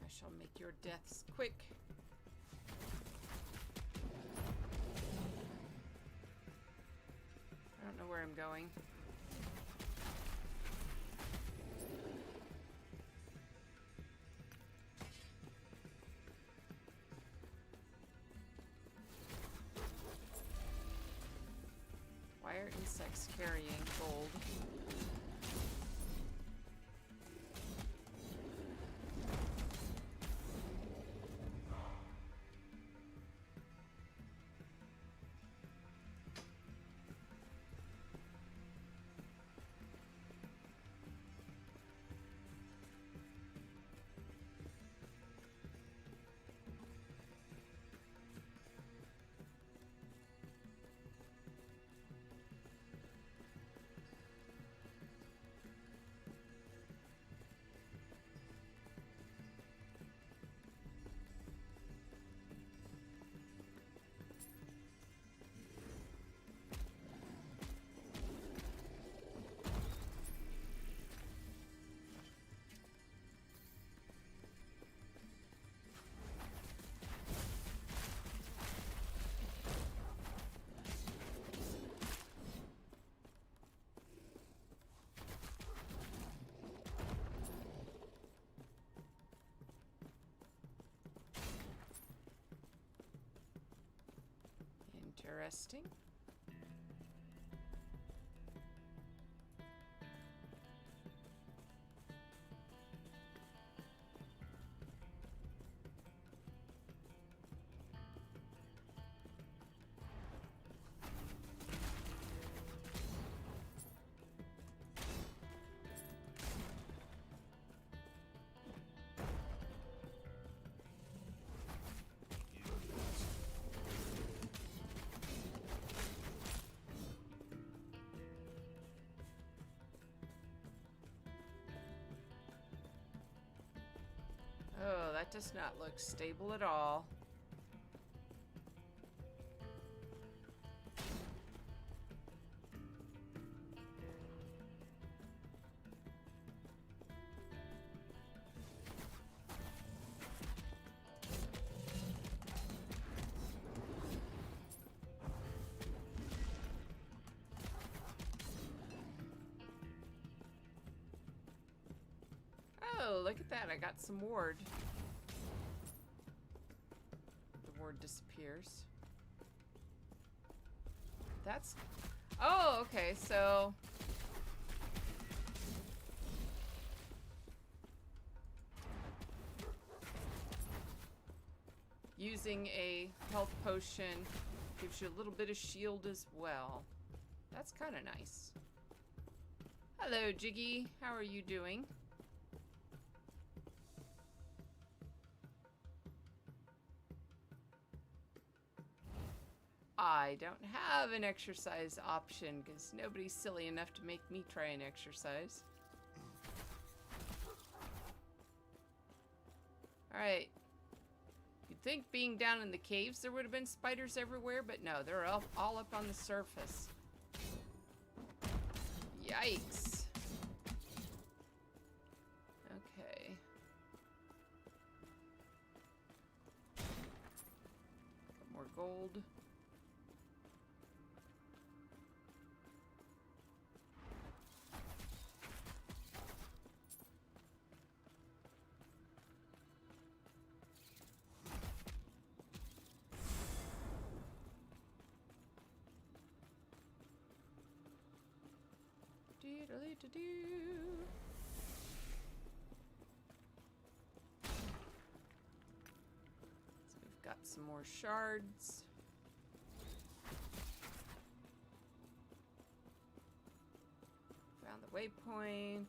I shall make your deaths quick. I don't know where I'm going. Why are insects carrying gold? Interesting. That does not look stable at all. Oh, look at that. I got some ward. The ward disappears. That's... Oh, okay, so... Using a health potion gives you a little bit of shield as well. That's kind of nice. Hello, Jiggy. How are you doing? I don't have an exercise option because nobody's silly enough to make me try an exercise. Alright. You'd think being down in the caves there would have been spiders everywhere, but no, they're all up on the surface. Yikes. Okay. Got more gold. So we've got some more shards. Found the waypoint.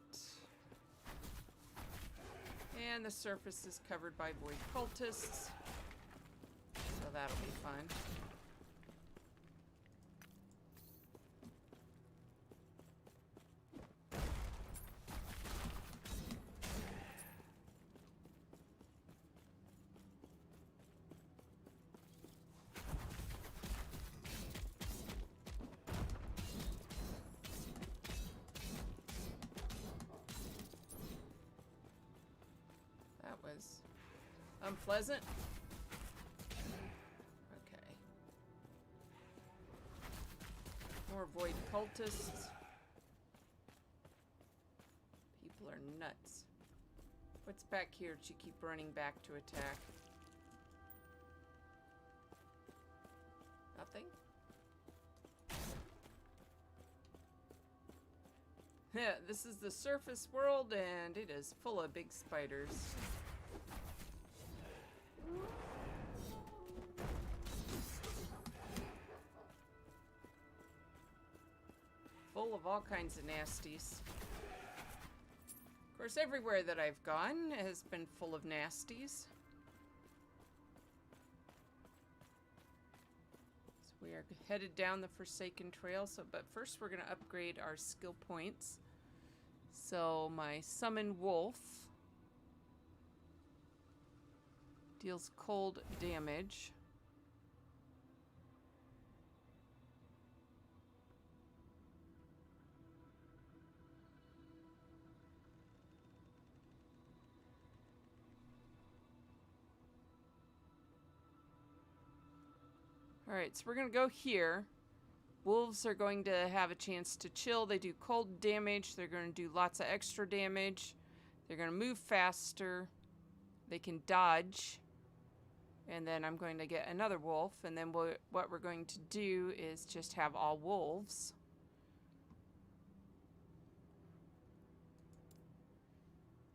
And the surface is covered by void cultists. So that'll be fun. Unpleasant. Okay. More void cultists. People are nuts. What's back here that you keep running back to attack? Nothing? Yeah, this is the surface world and it is full of big spiders. Full of all kinds of nasties. Of course, everywhere that I've gone has been full of nasties. So we are headed down the Forsaken Trail. But first we're going to upgrade our skill points. So my Summon Wolf deals cold damage. Alright, so we're going to go here. Wolves are going to have a chance to chill. They do cold damage. They're going to do lots of extra damage. They're going to move faster. They can dodge. And then I'm going to get another wolf. And then what we're going to do is just have all wolves.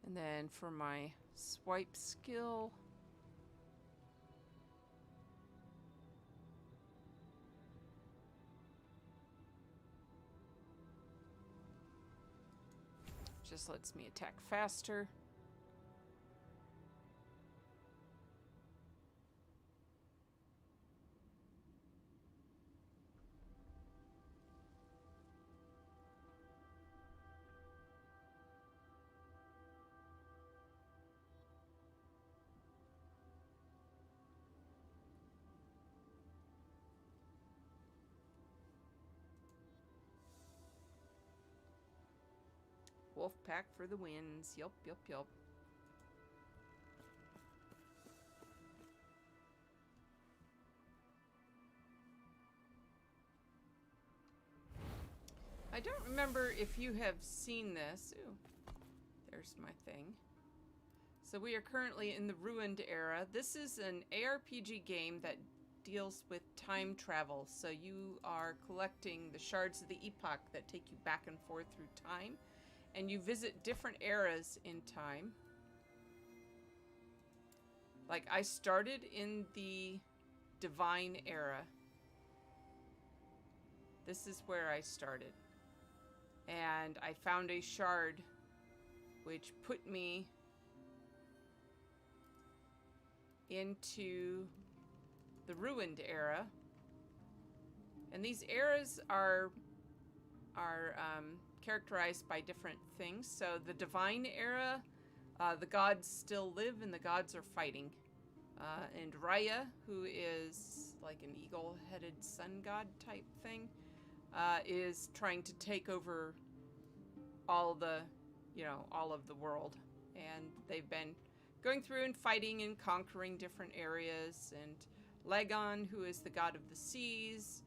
And then for my swipe skill... just lets me attack faster. wolf pack for the wins. Yup, yup, yup. I don't remember if you have seen this. Ooh, there's my thing. So we are currently in the Ruined Era. This is an ARPG game that deals with time travel. So you are collecting the shards of the Epoch that take you back and forth through time. And you visit different eras in time. Like, I started in the Divine Era. This is where I started. And I found a shard which put me into the Ruined Era. And these eras are characterized by different things. So the Divine Era, the gods still live and the gods are fighting. And Raya, who is like an eagle-headed sun god type thing, is trying to take over all the, all of the world. And they've been going through and fighting and conquering different areas. And Lagon, who is the god of the seas,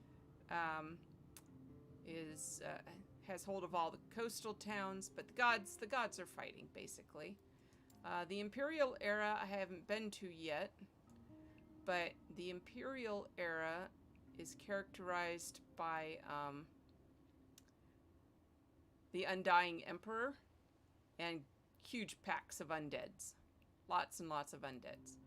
has hold of all the coastal towns. But the gods are fighting, basically. The Imperial Era I haven't been to yet, but the Imperial Era is characterized by the Undying Emperor and huge packs of undeads. Lots and lots of undeads.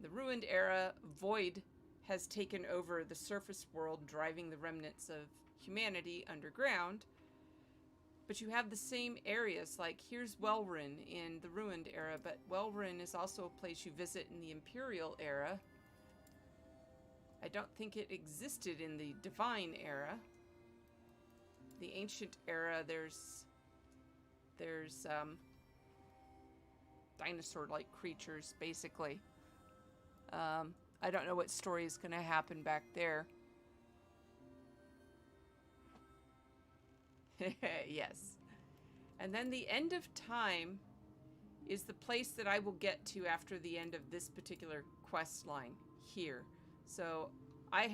The Ruined Era, Void has taken over the surface world, driving the remnants of humanity underground. But you have the same areas, like here's Welryn in the Ruined Era, but Welryn is also a place you visit in the Imperial Era. I don't think it existed in the Divine Era. The Ancient Era, there's dinosaur-like creatures, basically. I don't know what story is going to happen back there. Yes. And then the End of Time is the place that I will get to after the end of this particular quest line here. So I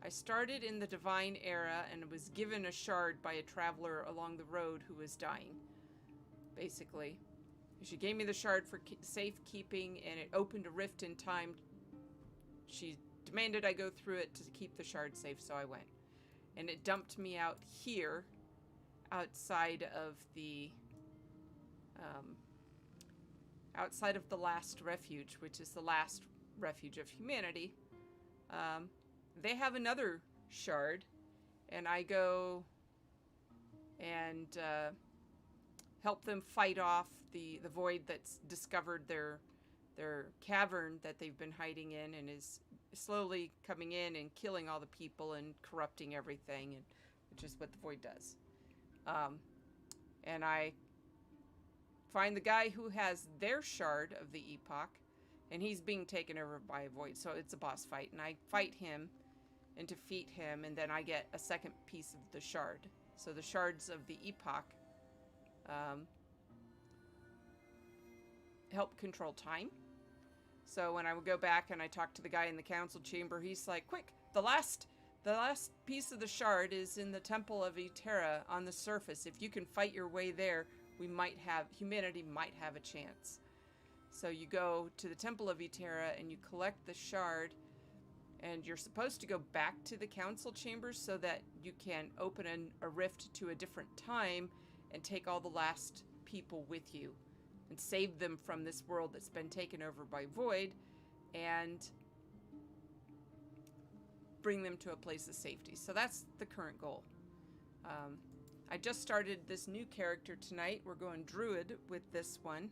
started in the Divine Era and was given a shard by a traveler along the road who was dying, basically. She gave me the shard for safekeeping, and it opened a rift in time. She demanded I go through it to keep the shard safe, so I went. And it dumped me out here, outside of the Last Refuge, which is the last refuge of humanity. They have another shard, and I go and help them fight off the void that's discovered their cavern that they've been hiding in, and is slowly coming in and killing all the people and corrupting everything, and which is what the void does. And I find the guy who has their shard of the Epoch, and he's being taken over by a void, so it's a boss fight, and I fight him and defeat him, and then I get a second piece of the shard. So the shards of the Epoch help control time. So when I would go back and I talk to the guy in the council chamber, he's like, quick, the last piece of the shard is in the Temple of Eterra on the surface. If you can fight your way there, humanity might have a chance. So you go to the Temple of Eterra and you collect the shard, and you're supposed to go back to the council chambers so that you can open a rift to a different time and take all the last people with you and save them from this world that's been taken over by Void, and bring them to a place of safety. So that's the current goal. I just started this new character tonight. We're going Druid with this one.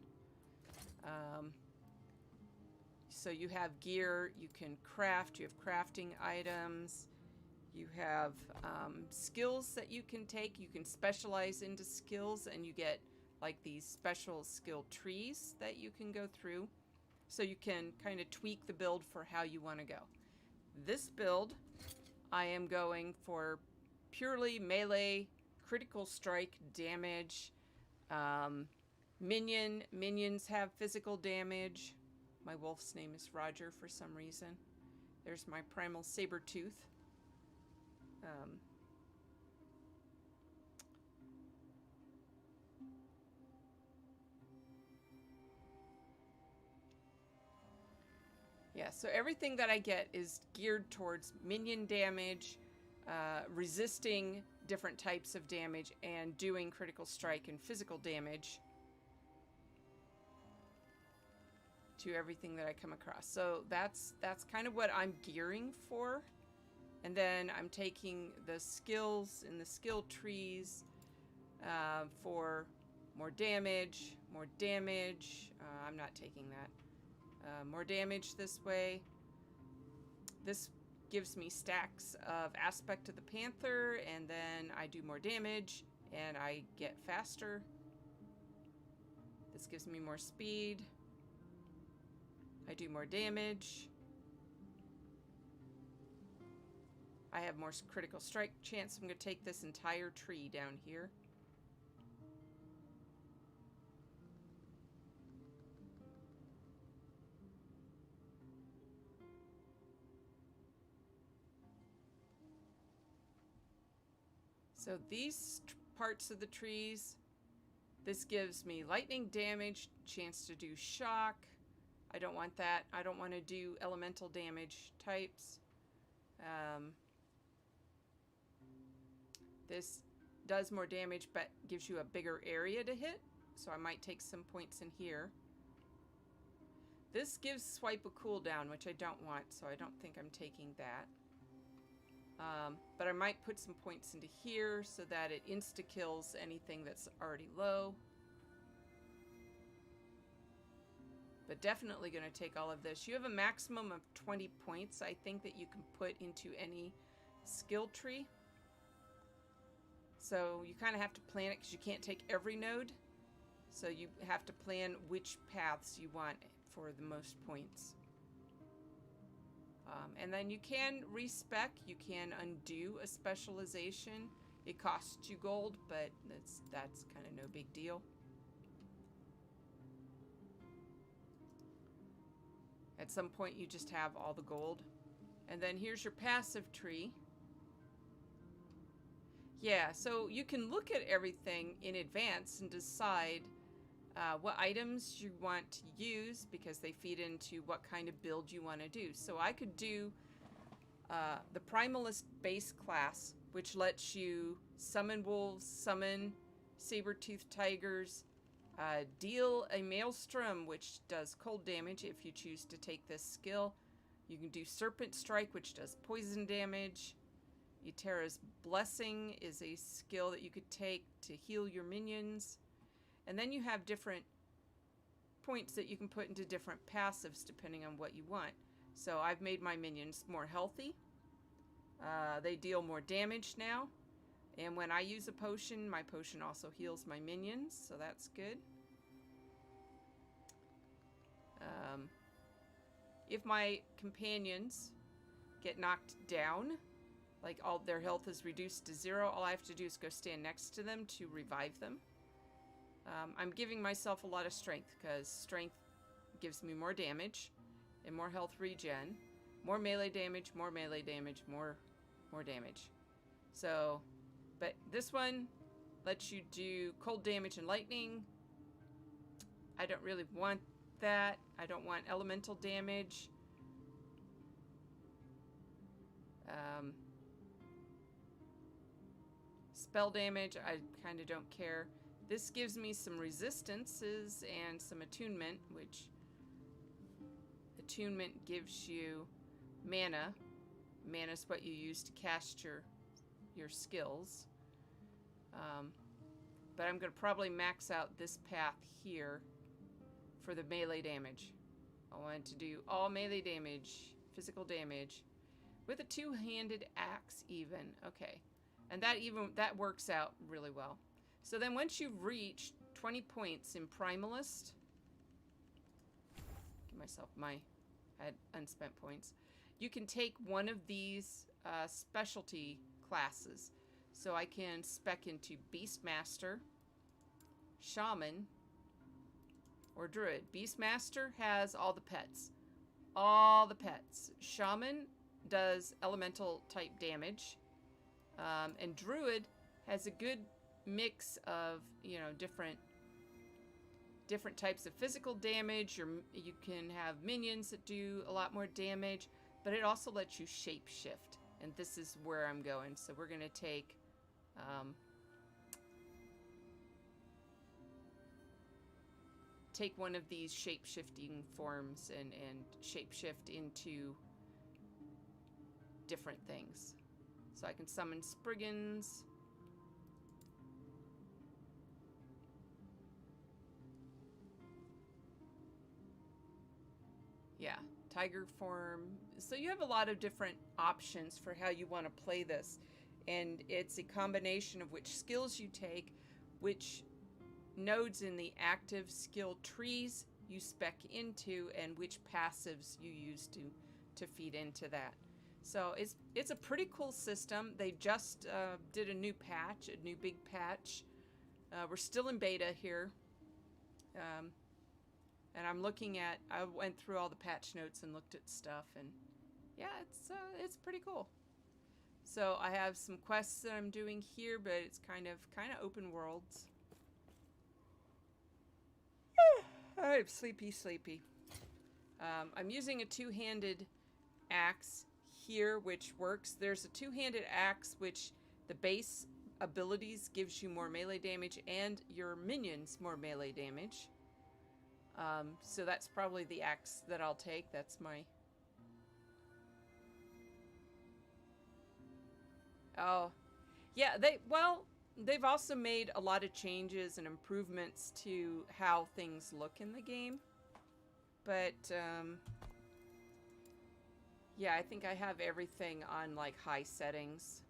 So you have gear, you can craft, you have crafting items, you have skills that you can take. You can specialize into skills, and you get like these special skill trees that you can go through. So you can kind of tweak the build for how you want to go. This build, I am going for purely melee, critical strike, damage, Minions have physical damage. My wolf's name is Roger for some reason. There's my primal saber tooth. Yeah, so everything that I get is geared towards minion damage, resisting different types of damage, and doing critical strike and physical damage to everything that I come across. So that's kind of what I'm gearing for. And then I'm taking the skills in the skill trees for more damage, more damage. I'm not taking that. More damage this way. This gives me stacks of aspect of the panther, and then I do more damage and I get faster. This gives me more speed. I do more damage. I have more critical strike chance. I'm going to take this entire tree down here. So these parts of the trees, this gives me lightning damage, chance to do shock. I don't want that. I don't want to do elemental damage types. This does more damage, but gives you a bigger area to hit. So I might take some points in here. This gives swipe a cooldown, which I don't want, so I don't think I'm taking that. But I might put some points into here so that it insta-kills anything that's already low. But definitely going to take all of this. You have a maximum of 20 points, I think, that you can put into any skill tree. So you kind of have to plan it because you can't take every node. So you have to plan which paths you want for the most points. And then you can respec, you can undo a specialization. It costs you gold, but that's kind of no big deal. At some point you just have all the gold. And then here's your passive tree. Yeah, so you can look at everything in advance and decide what items you want to use because they feed into what kind of build you want to do. So I could do the Primalist base class, which lets you summon wolves, summon saber-toothed tigers, deal a Maelstrom, which does cold damage if you choose to take this skill. You can do Serpent Strike, which does poison damage. Eterra's Blessing is a skill that you could take to heal your minions. And then you have different points that you can put into different passives depending on what you want. So I've made my minions more healthy. They deal more damage now. And when I use a potion, my potion also heals my minions, so that's good. If my companions get knocked down, like all their health is reduced to 0, all I have to do is go stand next to them to revive them. I'm giving myself a lot of strength because strength gives me more damage and more health regen, more melee damage, more melee damage, more damage. So, but this one lets you do cold damage and lightning. I don't really want that. I don't want elemental damage. Spell damage, I kind of don't care. This gives me some resistances and some attunement, which attunement gives you mana. Mana is what you use to cast your skills. But I'm going to probably max out this path here for the melee damage. I want to do all melee damage, physical damage, with a two-handed axe even. Okay. And that works out really well. So then once you've reached 20 points in Primalist, give myself I had unspent points. You can take one of these specialty classes. So I can spec into Beastmaster, Shaman, or Druid. Beastmaster has all the pets. All the pets. Shaman does elemental type damage. And Druid has a good mix of, you know, different types of physical damage. You can have minions that do a lot more damage, but it also lets you shapeshift. And this is where I'm going. So we're going to take one of these shape-shifting forms and shape-shift into different things. So I can summon Spriggans. Yeah, tiger form. So you have a lot of different options for how you want to play this. And it's a combination of which skills you take, which nodes in the active skill trees you spec into, and which passives you use to feed into that. So it's a pretty cool system. They just did a new patch, a new big patch. We're still in beta here. And I'm looking at, I went through all the patch notes and looked at stuff, and yeah, it's pretty cool. So I have some quests that I'm doing here, but it's kind of open worlds. I'm sleepy. I'm using a two-handed axe here, which works. There's a two-handed axe, which the base abilities gives you more melee damage and your minions more melee damage. So that's probably the axe that I'll take. That's my... Oh, yeah, they've also made a lot of changes and improvements to how things look in the game. But, yeah, I think I have everything on, like, high settings.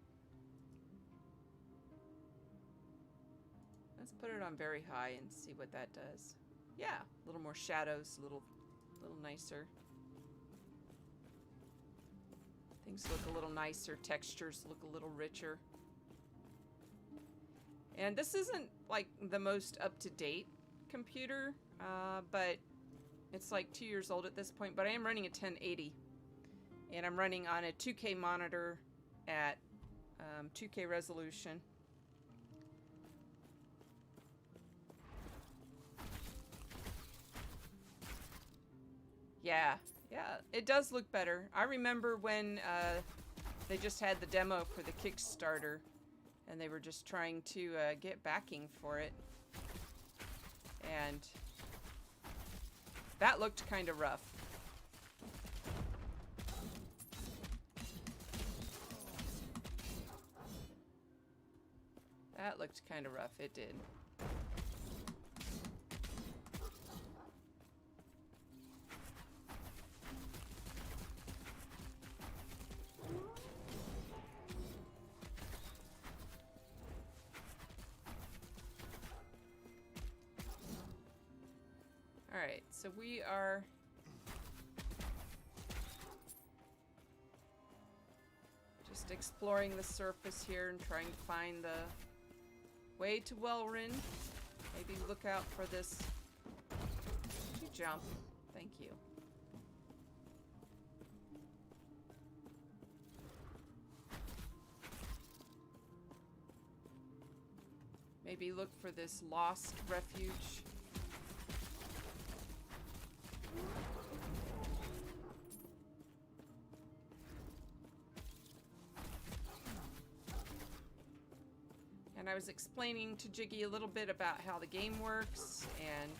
Let's put it on very high and see what that does. Yeah, a little more shadows, a little nicer. Things look a little nicer, textures look a little richer. And this isn't like the most up-to-date computer, but it's like 2 years old at this point, but I am running a 1080. And I'm running on a 2K monitor at 2K resolution. Yeah, it does look better. I remember when they just had the demo for the Kickstarter, and they were just trying to get backing for it. And that looked kind of rough. That looked kind of rough, it did. Alright, so we are just exploring the surface here and trying to find the way to Welrin. Maybe look out for this. You jump. Thank you. Maybe look for this lost refuge. And I was explaining to Jiggy a little bit about how the game works and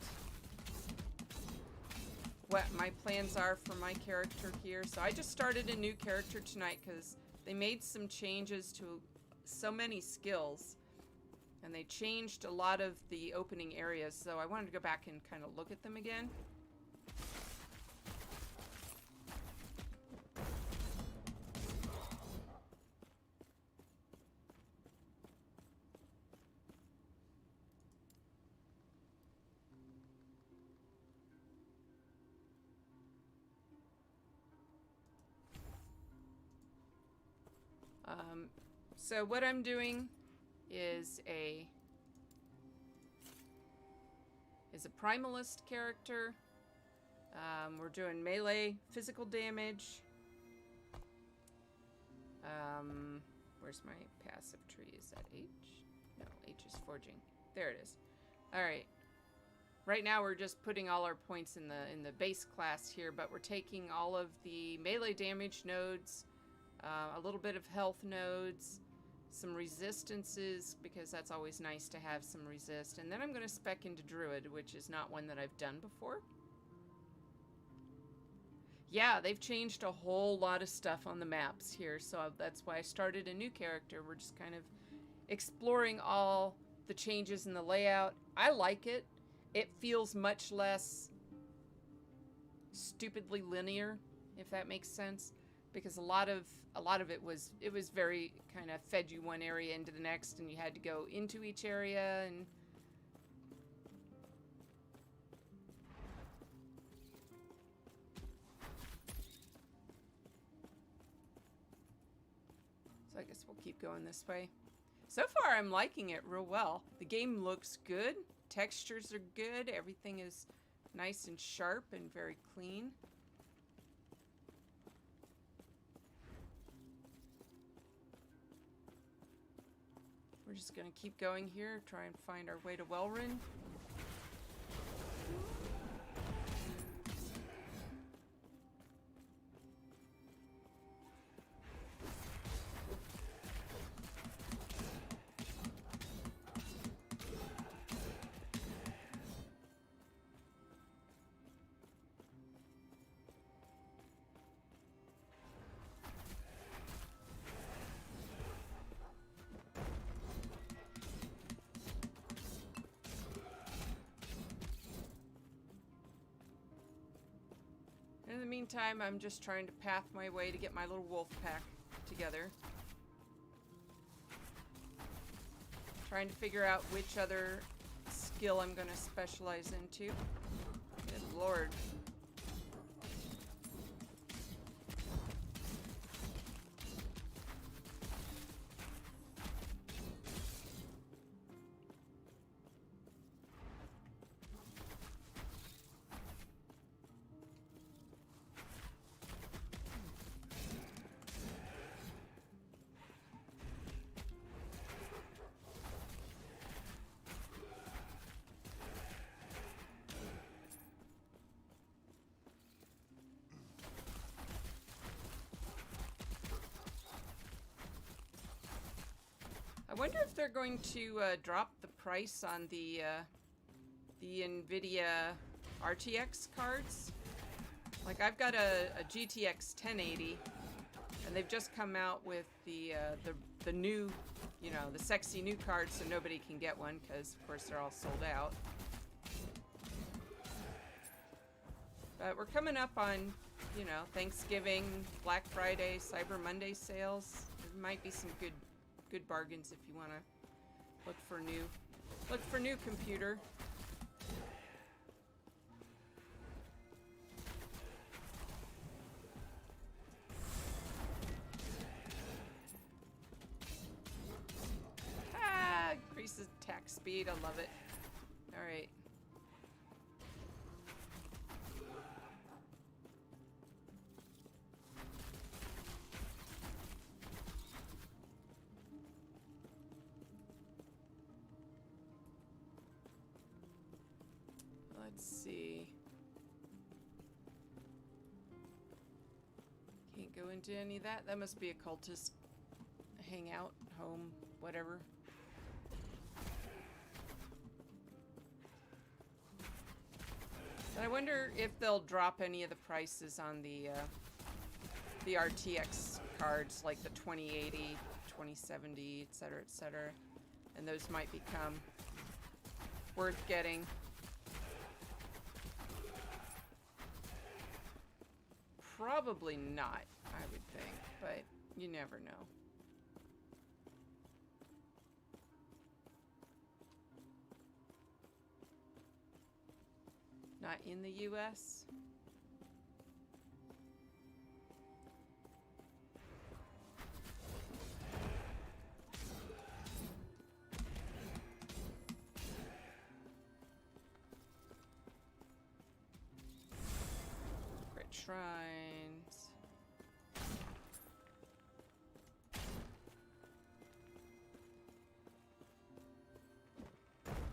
what my plans are for my character here. So I just started a new character tonight because they made some changes to so many skills. And they changed a lot of the opening areas. So I wanted to go back and kind of look at them again. So what I'm doing is is a primalist character. We're doing melee physical damage. Where's my passive tree? Is that H? No, H is forging. There it is. All right. Right now we're just putting all our points in the base class here, but we're taking all of the melee damage nodes, a little bit of health nodes, some resistances, because that's always nice to have some resist. And then I'm going to spec into Druid, which is not one that I've done before. Yeah, they've changed a whole lot of stuff on the maps here, so that's why I started a new character. We're just kind of exploring all the changes in the layout. I like it. It feels much less stupidly linear, if that makes sense, because a lot of it was very kind of fed you one area into the next, and you had to go into each area. And so I guess we'll keep going this way. So far, I'm liking it real well. The game looks good. Textures are good. Everything is nice and sharp and very clean. We're just going to keep going here, try and find our way to Welryn. In the meantime, I'm just trying to path my way to get my little wolf pack together. Trying to figure out which other skill I'm going to specialize into. Good lord. I wonder if they're going to drop the price on the NVIDIA RTX cards. Like, I've got a GTX 1080, and they've just come out with the new, you know, the sexy new cards, so nobody can get one because, of course, they're all sold out. But we're coming up on, you know, Thanksgiving, Black Friday, Cyber Monday sales. There might be some good bargains if you want to look for new computer. Increases attack speed. I love it. All right. Let's see. Can't go into any of that. That must be a cultist hangout, home, whatever. But I wonder if they'll drop any of the prices on the RTX cards, like the 2080, 2070, etc., and those might become worth getting. Probably not, I would think, but you never know. Not in the US. shrines.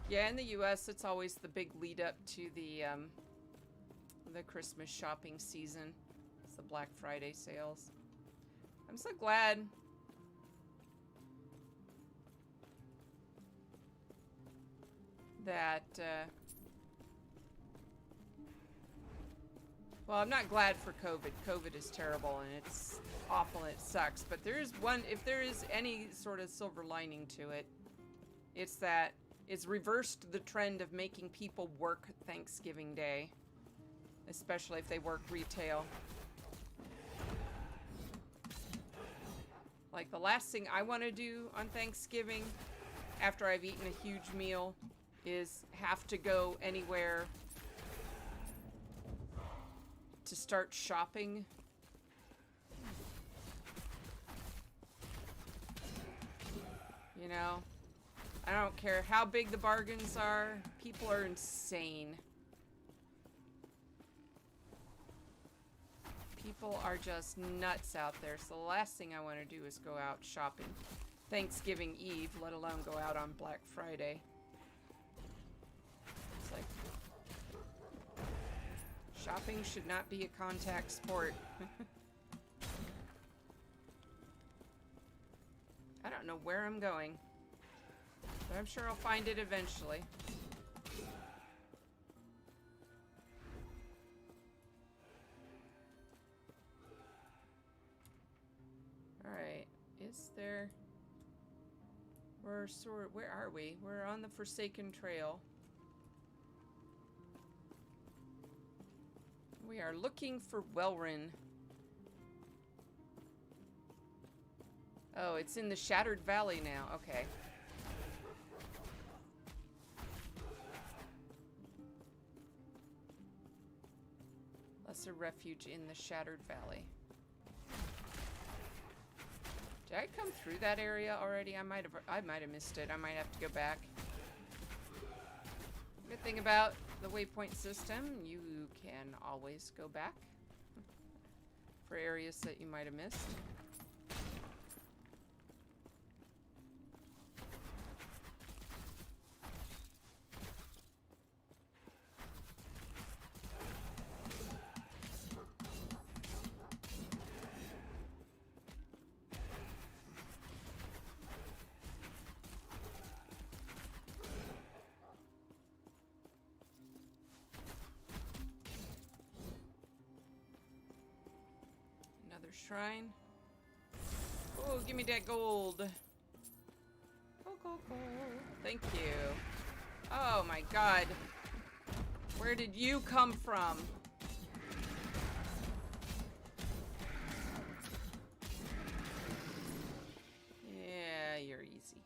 Yeah, in the US, it's always the big lead up to the Christmas shopping season. It's the Black Friday sales. I'm so glad that, well, I'm not glad for COVID. COVID is terrible and it's awful and it sucks. But there is one, if there is any sort of silver lining to it, it's that it's reversed the trend of making people work Thanksgiving Day, especially if they work retail. Like, the last thing I want to do on Thanksgiving, after I've eaten a huge meal, is have to go anywhere to start shopping. You know? I don't care how big the bargains are. People are insane. People are just nuts out there. So the last thing I want to do is go out shopping Thanksgiving Eve, let alone go out on Black Friday. It's like, shopping should not be a contact sport. I don't know where I'm going, but I'm sure I'll find it eventually. Alright, is there... Where are we? We're on the Forsaken Trail. We are looking for Welrin. Oh, it's in the Shattered Valley now. Okay. Lesser refuge in the Shattered Valley. Did I come through that area already? I might have missed it. I might have to go back. Good thing about the waypoint system, you can always go back for areas that you might have missed. Shrine. Oh, give me that gold. Gold, gold, gold. Thank you. Oh my god. Where did you come from? Yeah, you're easy.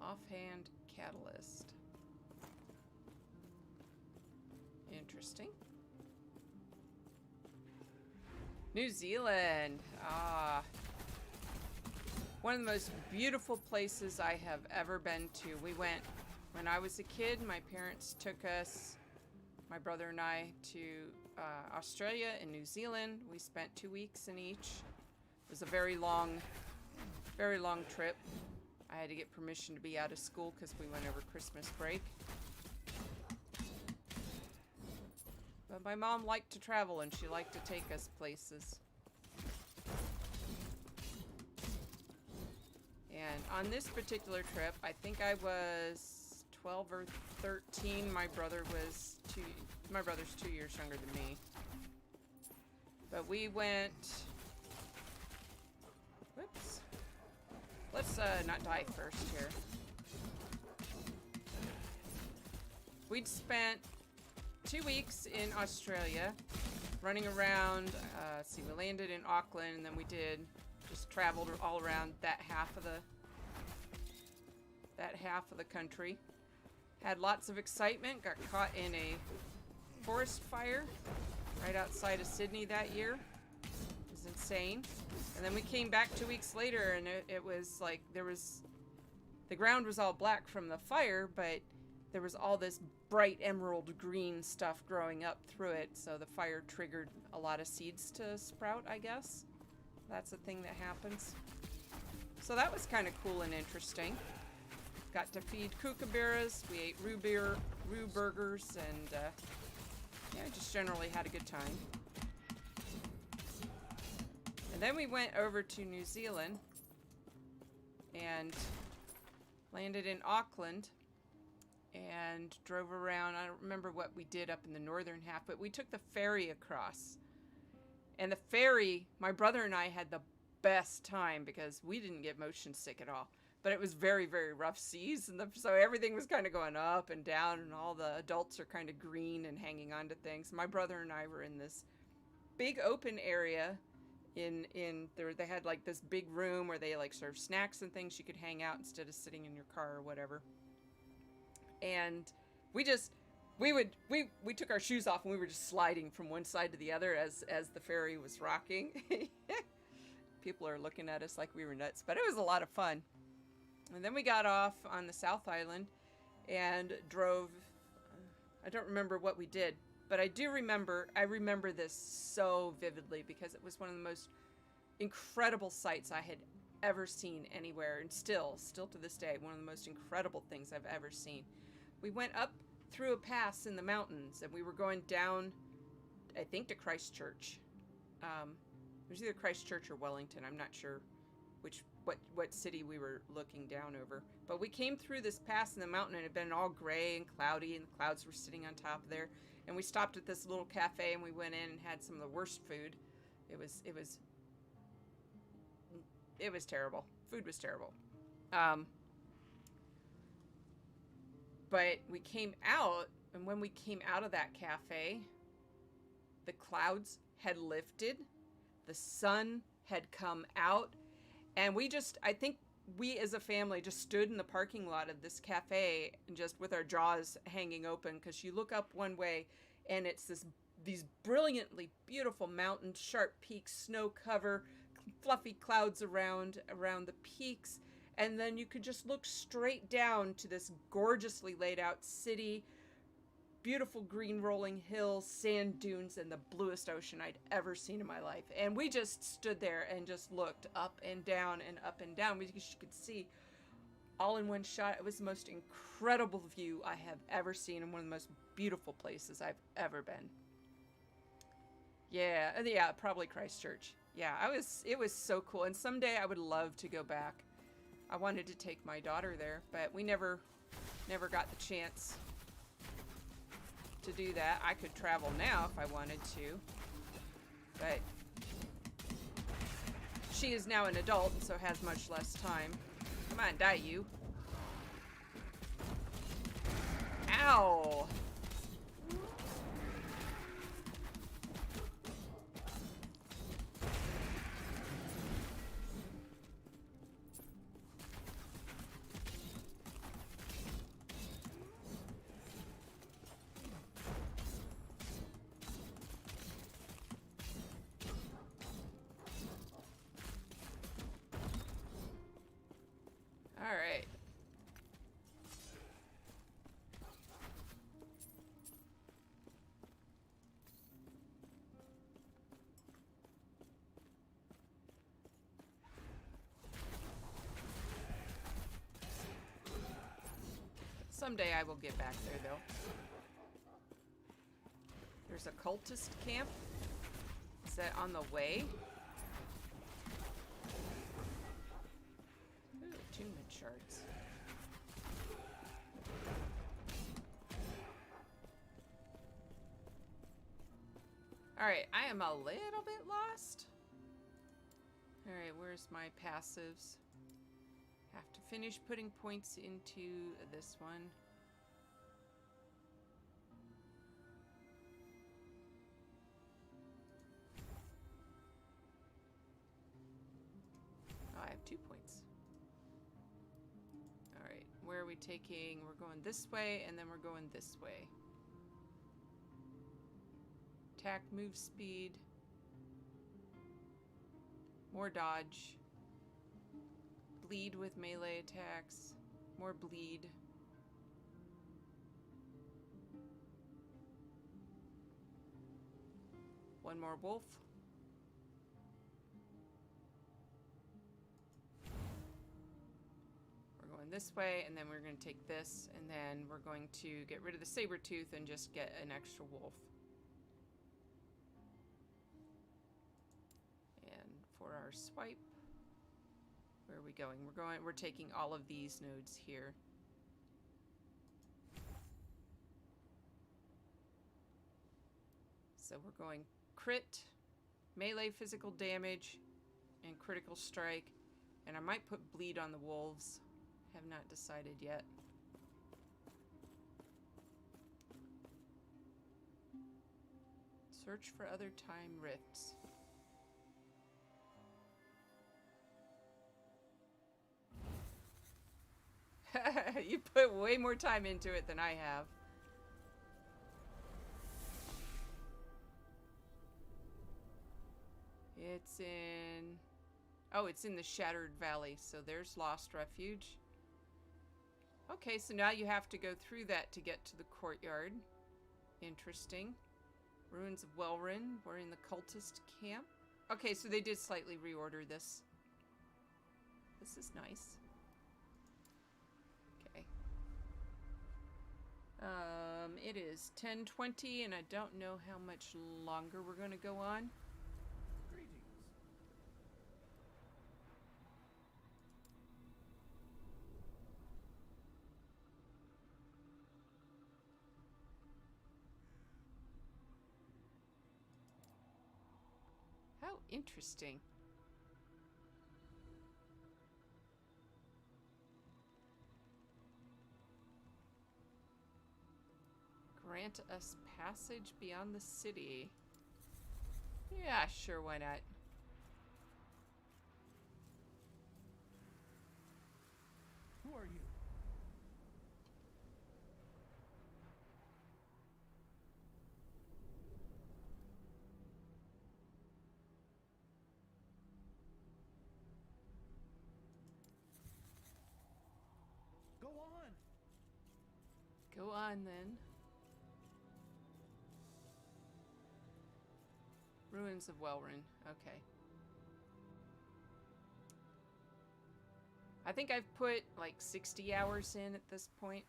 Offhand catalyst. Interesting. New Zealand. Ah. One of the most beautiful places I have ever been to. We went when I was a kid. My parents took us, my brother and I, to Australia and New Zealand. We spent 2 weeks in each. It was a very long trip. I had to get permission to be out of school because we went over Christmas break. But my mom liked to travel and she liked to take us places. And on this particular trip, I think I was 12 or 13. My brother's 2 years younger than me. But we went... Whoops. Let's not die first here. We'd spent 2 weeks in Australia running around. Let's see, we landed in Auckland and then we just traveled all around that half of the country. Had lots of excitement. Got caught in a forest fire right outside of Sydney that year. It was insane. And then we came back 2 weeks later, and it was like the ground was all black from the fire, but there was all this bright emerald green stuff growing up through it. So the fire triggered a lot of seeds to sprout, I guess. That's a thing that happens. So that was kind of cool and interesting. Got to feed kookaburras. We ate roo burgers, and yeah, just generally had a good time. And then we went over to New Zealand and landed in Auckland and drove around. I don't remember what we did up in the northern half, but we took the ferry across. And the ferry, my brother and I had the best time because we didn't get motion sick at all. But it was very, very rough seas, and so everything was kind of going up and down, and all the adults are kind of green and hanging on to things. My brother and I were in this big open area. In there, they had like this big room where they like served snacks and things. You could hang out instead of sitting in your car or whatever. And we took our shoes off and we were just sliding from one side to the other as the ferry was rocking. People are looking at us like we were nuts, but it was a lot of fun. And then we got off on the South Island and drove. I don't remember what we did, but I remember this so vividly because it was one of the most incredible sights I had ever seen anywhere, and still to this day, one of the most incredible things I've ever seen. We went up through a pass in the mountains, and we were going down, I think, to Christchurch. It was either Christchurch or Wellington. I'm not sure what city we were looking down over. But we came through this pass in the mountain, and it had been all gray and cloudy, and the clouds were sitting on top of there. And we stopped at this little cafe, and we went in and had some of the worst food. It was terrible. Food was terrible. But we came out, and when we came out of that cafe, the clouds had lifted, the sun had come out, and I think we as a family just stood in the parking lot of this cafe and just with our jaws hanging open, because you look up one way and it's these brilliantly beautiful mountains, sharp peaks, snow cover, fluffy clouds around the peaks, and then you could just look straight down to this gorgeously laid out city, beautiful green rolling hills, sand dunes, and the bluest ocean I'd ever seen in my life. And we just stood there and just looked up and down because you could see all in one shot. It was the most incredible view I have ever seen, and one of the most beautiful places I've ever been. Yeah, probably Christchurch. Yeah, it was so cool, and someday I would love to go back. I wanted to take my daughter there, but we never got the chance to do that. I could travel now if I wanted to, but she is now an adult and so has much less time. Come on, die you. Ow! Alright. Someday I will get back there, though. There's a cultist camp. Is that on the way? Ooh, attunement shards. Alright, I am a little bit lost. Alright, where's my passives? Have to finish putting points into this one. Oh, I have 2 points. Alright, where are we we're going this way, and then we're going this way. Attack, move speed. More dodge. Bleed with melee attacks. More bleed. One more wolf. We're going this way, and then we're going to take this, and then we're going to get rid of the saber tooth and just get an extra wolf. And for our swipe, where are we going? We're taking all of these nodes here. So we're going crit, melee physical damage, and critical strike. And I might put bleed on the wolves. Have not decided yet. Search for other time rifts. You put way more time into it than I have. It's in... Oh, it's in the Shattered Valley, so there's Lost Refuge. Okay, so now you have to go through that to get to the courtyard. Interesting. Ruins of Welryn. We're in the cultist camp. Okay, so they did slightly reorder this. This is nice. Okay. It is 10:20, and I don't know how much longer we're going to go on. How interesting. Grant us passage beyond the city. Yeah, sure, why not? Who are you? Go on. Go on, then. Ruins of Welryn. Okay. I think I've put like 60 hours in at this point.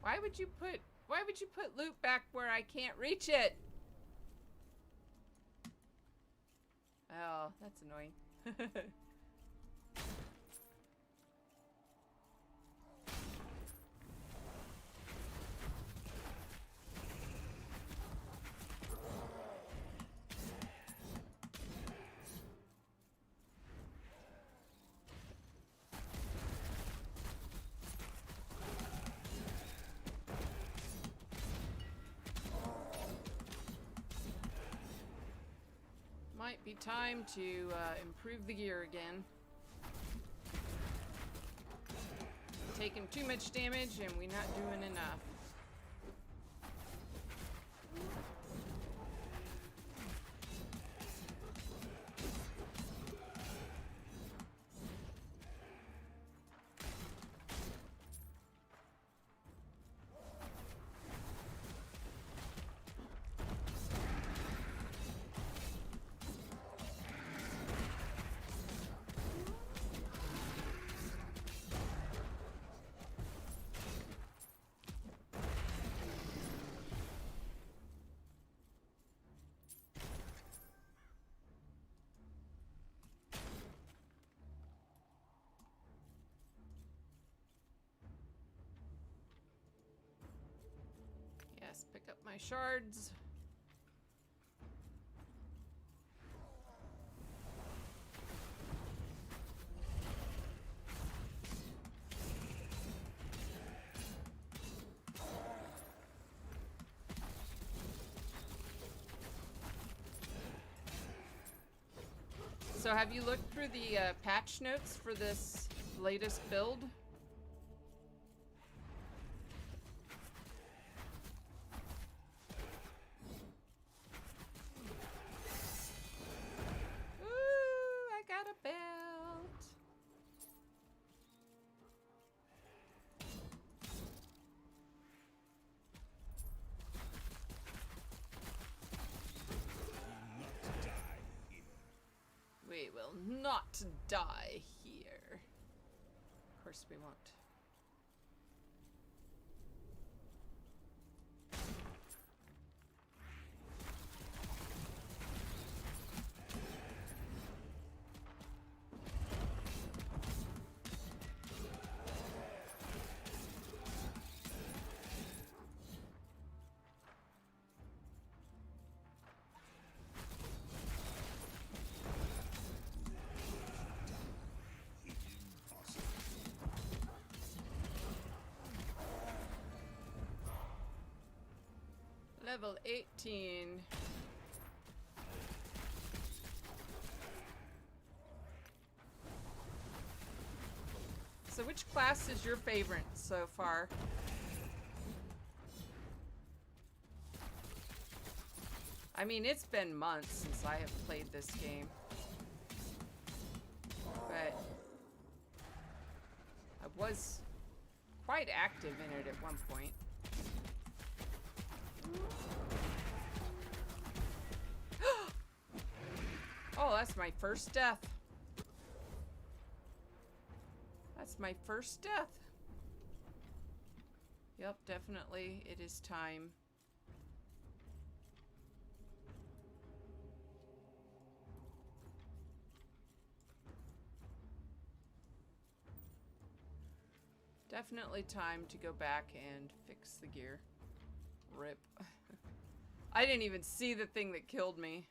Why would you put loot back where I can't reach it? Oh, that's annoying. Might be time to improve the gear again. Taking too much damage and we're not doing enough. up my shards. So have you looked through the patch notes for this latest build? Ooh, I got a belt. We will not die here. Of course we won't. Level 18. So which class is your favorite so far? I mean, it's been months since I have played this game. But I was quite active in it at one point. Oh, that's my first death. That's my first death. Yep, definitely. It is time. Definitely time to go back and fix the gear. Rip. I didn't even see the thing that killed me.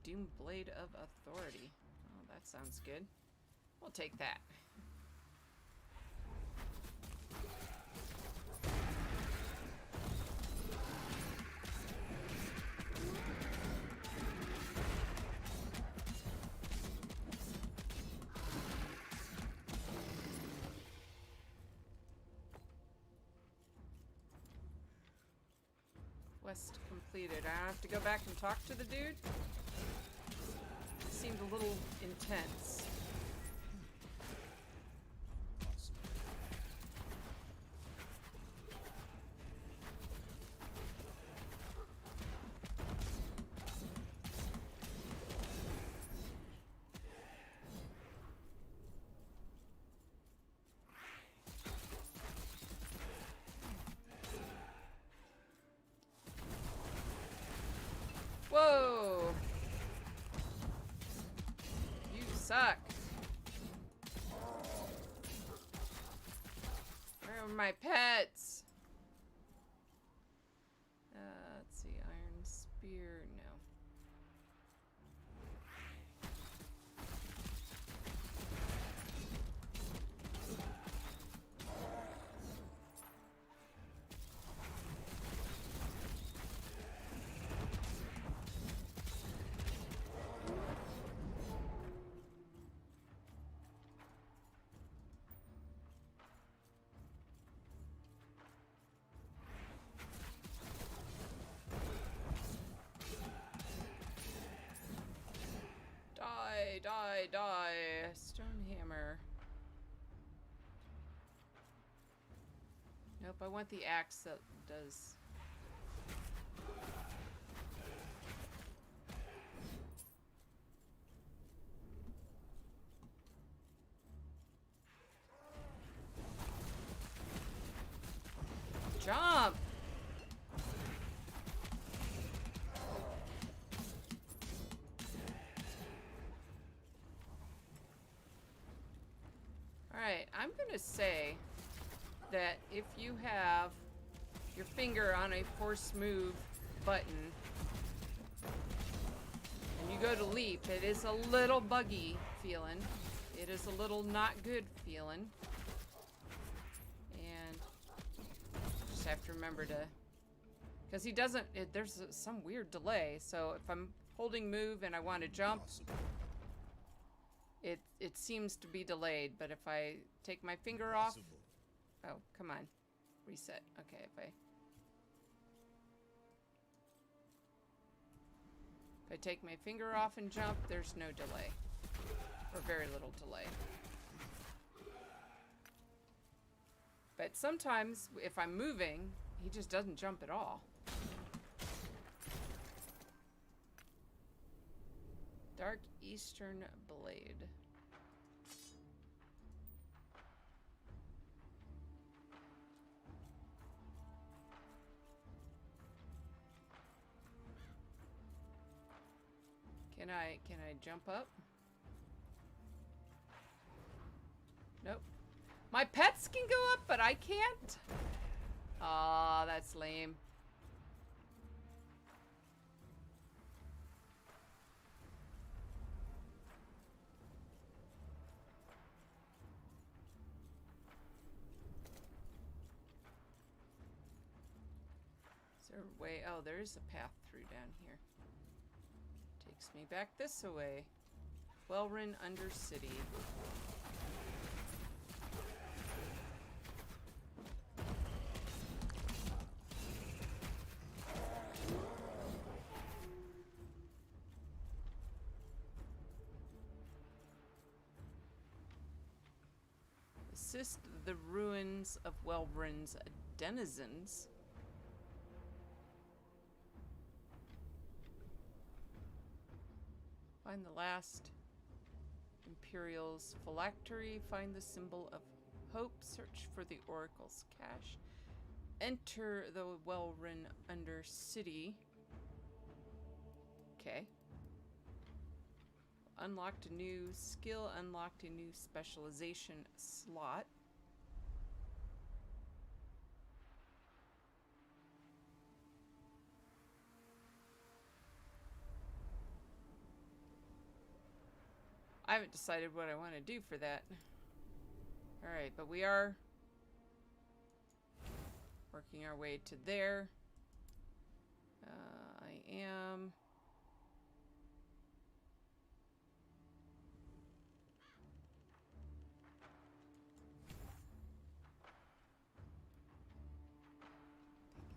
Doom Blade of Authority. Oh, that sounds good. We'll take that. Quest completed. I have to go back and talk to the dude? Seemed a little intense. Whoa! You suck. Where are my pets? Die, die. Stone hammer. Nope, I want the axe that does. Jump! Alright, I'm gonna say that if you have your finger on a force move button and you go to leap, it is a little buggy feeling. It is a little not good feeling. And just have to remember to, because he doesn't, there's some weird delay. So if I'm holding move and I want to jump, it seems to be delayed. But if I take my finger off, oh, come on, reset. Okay, if I take my finger off and jump, there's no delay, or very little delay. But sometimes if I'm moving, he just doesn't jump at all. Dark Eastern Blade. Can I jump up? Nope. My pets can go up, but I can't? Aw, that's lame. Is there a way? Oh, there is a path through down here. Takes me back this way. Wellrun Undercity. Assist the ruins of Wellrun's denizens. Find the last Imperial's phylactery. Find the symbol of hope. Search for the Oracle's cache. Enter the Wellrun Undercity. Okay. Unlocked a new skill. Unlocked a new specialization slot. I haven't decided what I want to do for that. Alright, but we are working our way to there. I am...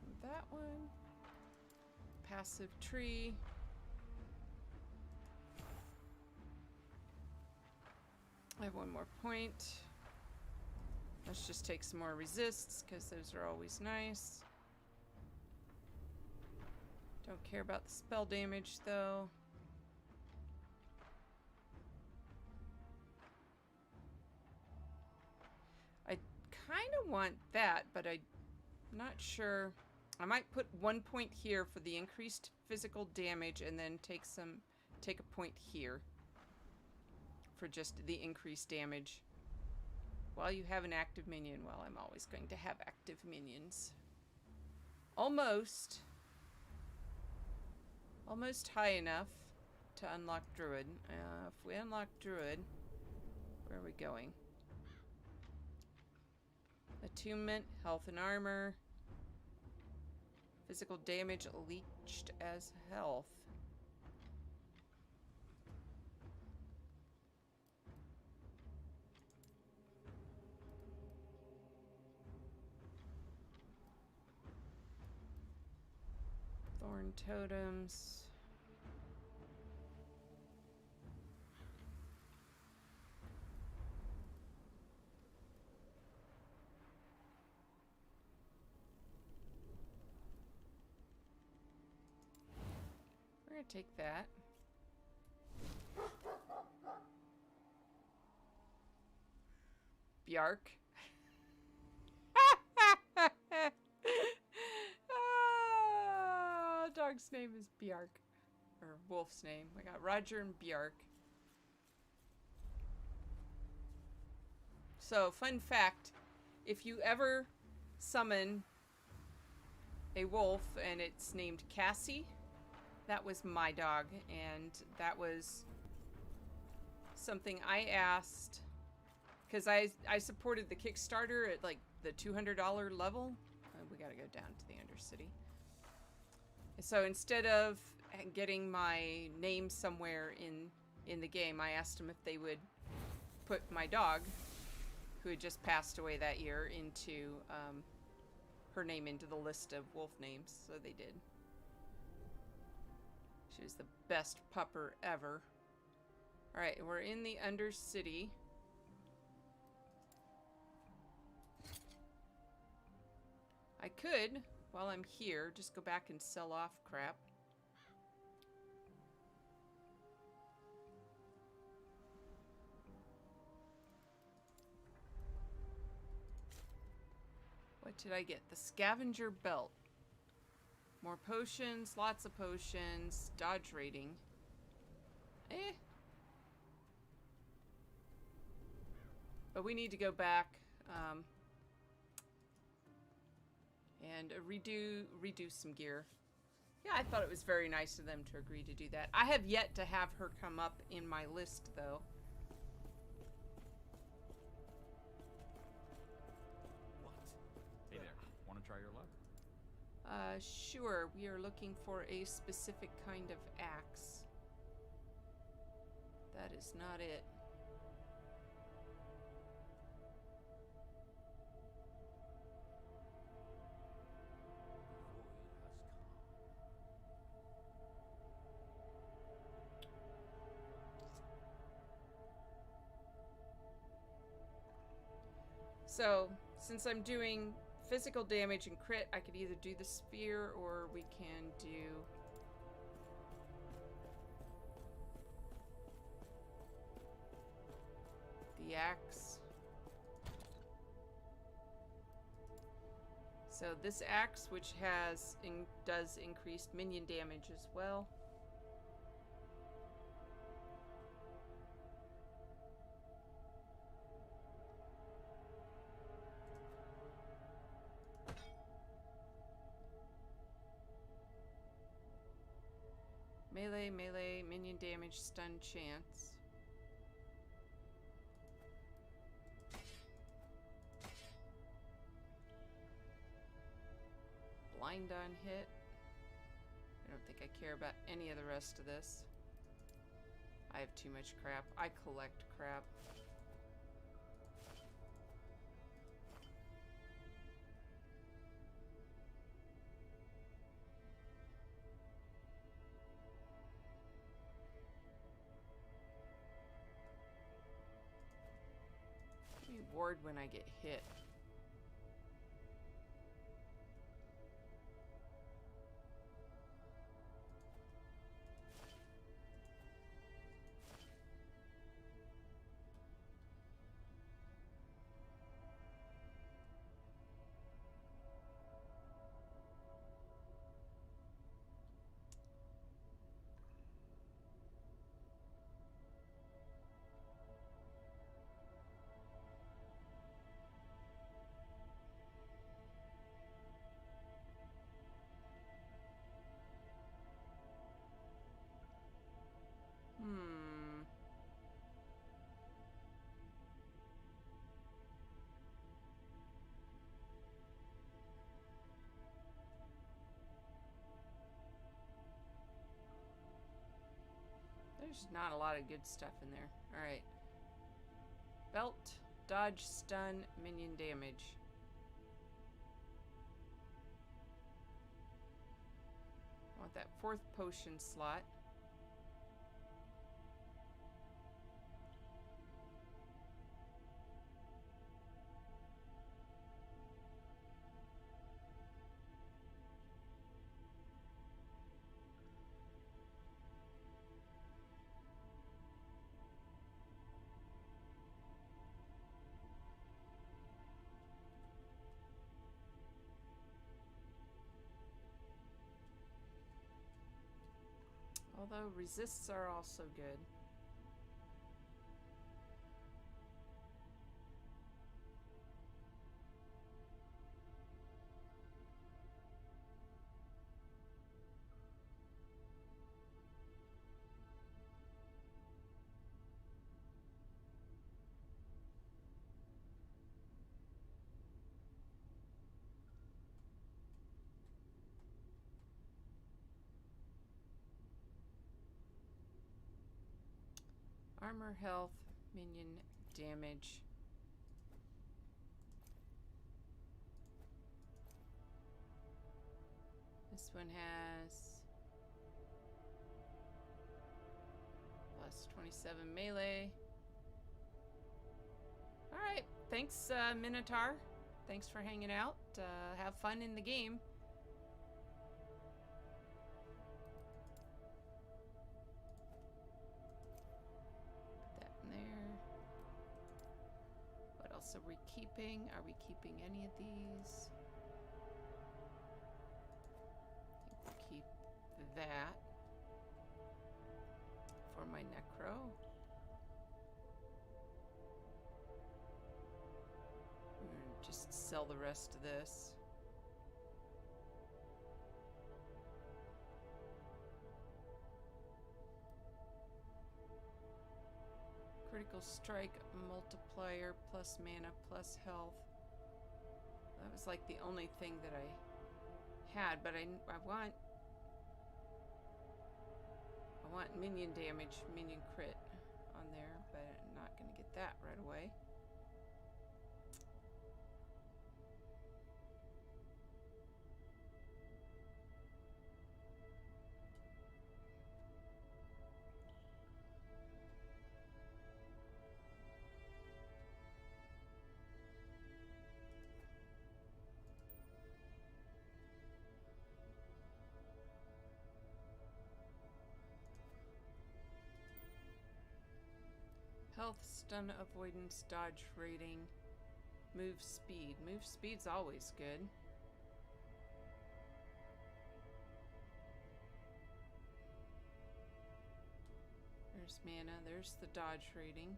taking that one. Passive tree. I have one more point. Let's just take some more resists, because those are always nice. Don't care about the spell damage, though. I kind of want that, but I'm not sure. I might put 1 point here for the increased physical damage, and then take a point here for just the increased damage. While you have an active minion, well, I'm always going to have active minions. Almost high enough to unlock Druid. If we unlock Druid, where are we going? Attunement, health and armor. Physical damage leached as health. Thorn totems. gonna take that. Bjark. Dog's name is Bjark. Or wolf's name. I got Roger and Bjark. So, fun fact. If you ever summon a wolf and it's named Cassie, that was my dog. And that was something I asked... Because I supported the Kickstarter at like the $200 level. We gotta go down to the Undercity. So instead of getting my name somewhere in the game, I asked them if they would put my dog, who had just passed away that year, into her name into the list of wolf names. So they did. She was the best pupper ever. All right, we're in the Undercity. I could, while I'm here, just go back and sell off crap. What did I get? The Scavenger Belt. More potions, lots of potions, dodge rating. But we need to go back and redo some gear. Yeah, I thought it was very nice of them to agree to do that. I have yet to have her come up in my list, though. What? Hey there. Want to try your luck? Sure. We are looking for a specific kind of axe. That is not it. So, since I'm doing physical damage and crit, I could either do the spear or we can do the axe. So this axe, which does increased minion damage as well. Melee, minion damage, stun chance. Blind on hit. I don't think I care about any of the rest of this. I have too much crap. I collect crap. Ward when I get hit. There's not a lot of good stuff in there. Alright. Belt, dodge, stun, minion damage. I want that 4th potion slot. Although resists are also good. Armor, health, minion damage. This one has plus 27 melee. Alright, thanks Minotaur. Thanks for hanging out. Have fun in the game. So we're keeping, are we keeping any of these? I think we'll keep that for my necro. We're gonna just sell the rest of this. Critical strike multiplier plus mana plus health. That was like the only thing that I had, but I want minion damage, minion crit on there, but I'm not gonna get that right away. Health, stun, avoidance, dodge rating, move speed. Move speed's always good. There's mana, there's the dodge rating.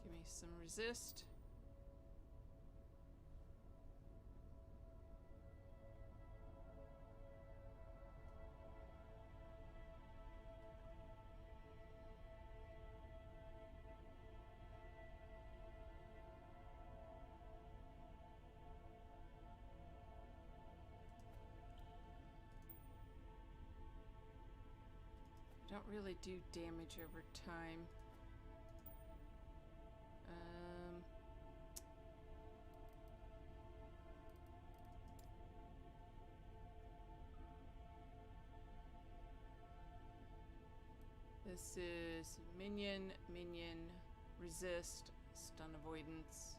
Give me some resist. Don't really do damage over time. This is minion, resist, stun avoidance.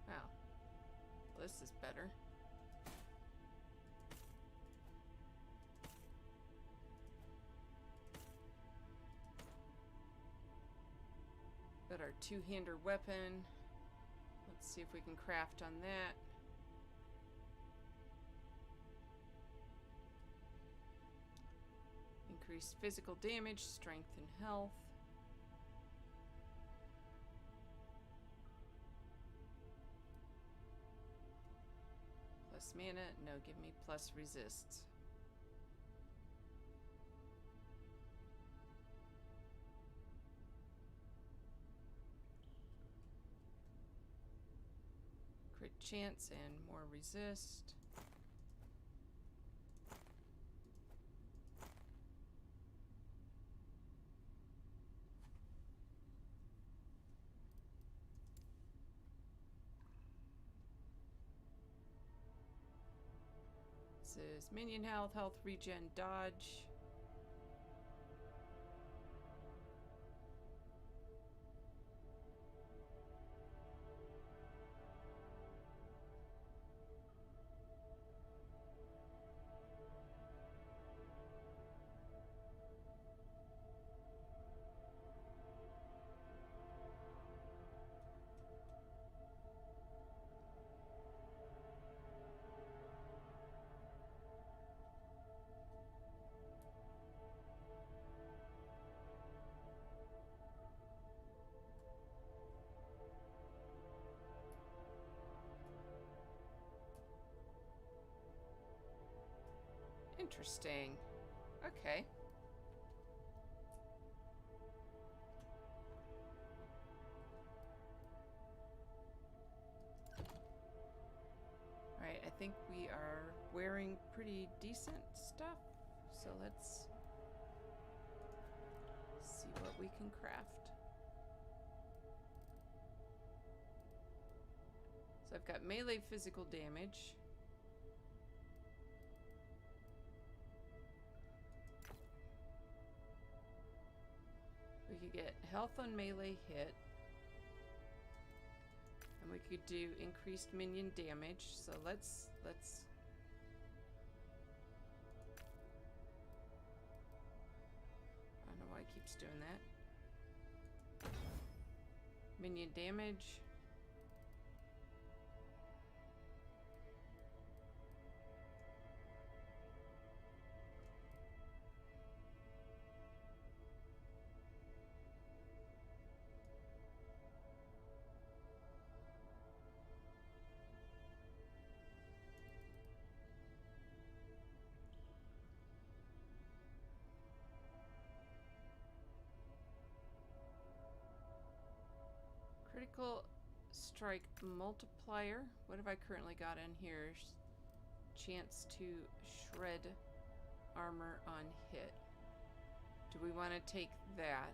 Wow. Well, this is better. Got our two-hander weapon. Let's see if we can craft on that. Increase physical damage, strength, and health. Plus mana, no, give me plus resists. Crit chance and more resist. This is minion health, health regen, dodge. Interesting. Okay. Alright, I think we are wearing pretty decent stuff. So let's see what we can craft. So I've got melee physical damage. We could get health on melee hit. And we could do increased minion damage. So let's I don't know why it keeps doing that. Minion damage. Critical strike multiplier. What have I currently got in here? Chance to shred armor on hit. Do we want to take that?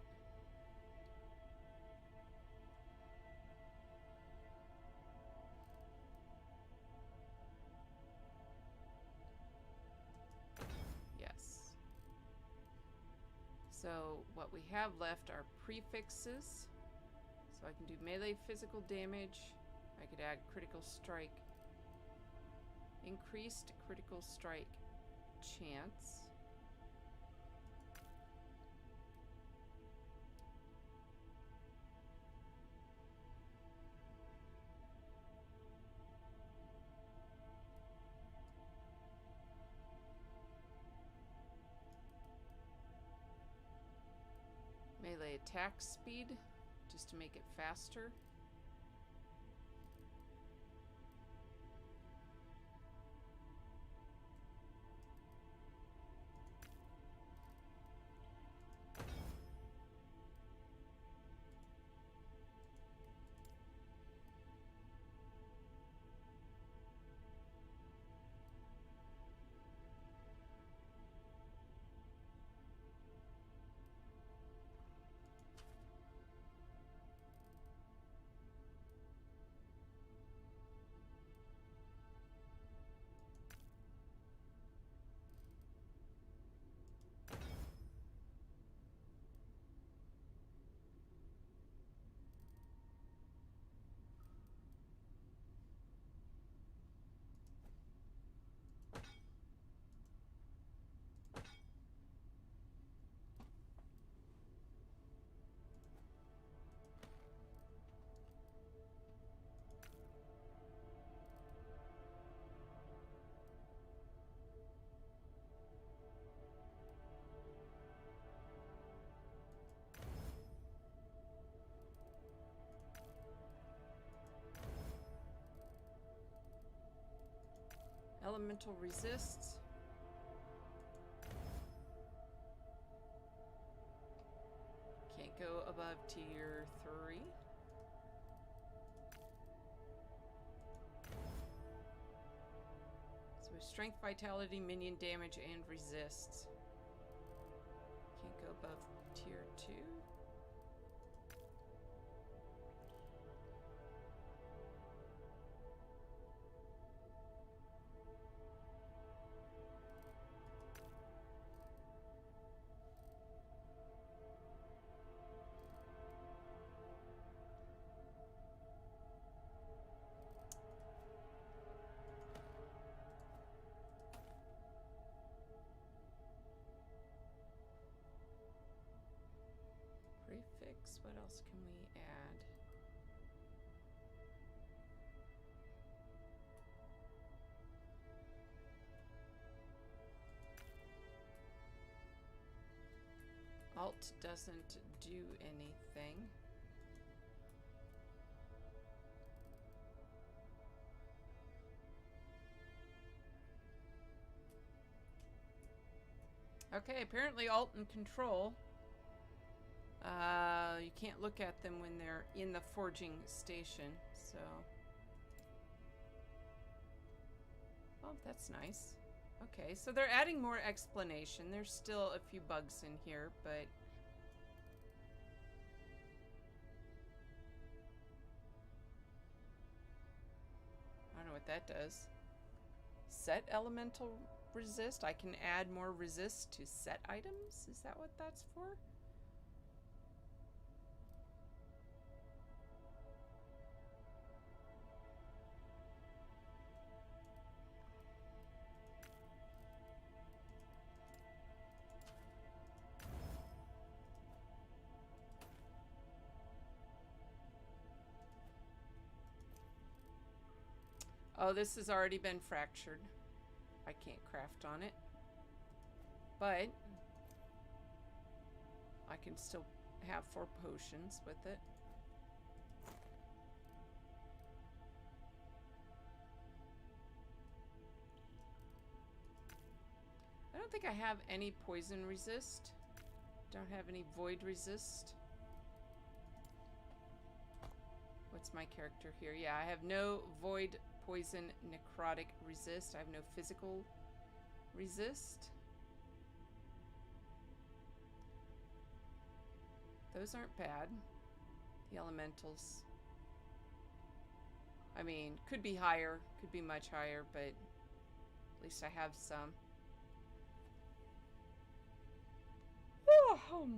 Yes. So what we have left are prefixes. So I can do melee physical damage. I could add critical strike. Increased critical strike chance. Melee attack speed, just to make it faster. Elemental resists. Can't go above tier 3. So strength, vitality, minion damage, and resists. Can't go above tier 2. Prefix, what else can we add? Alt doesn't do anything. Okay, apparently Alt and Control. You can't look at them when they're in the forging station, so... Oh, that's nice. Okay, so they're adding more explanation. There's still a few bugs in here, but... I don't know what that does. Set elemental resist? I can add more resist to set items? Is that what that's for? Oh, this has already been fractured. I can't craft on it. But I can still have 4 potions with it. I don't think I have any poison resist. Don't have any void resist. What's my character here? Yeah, I have no void, poison, necrotic resist. I have no physical resist. Those aren't bad. The elementals. I mean, could be higher, could be much higher, but at least I have some. Oh,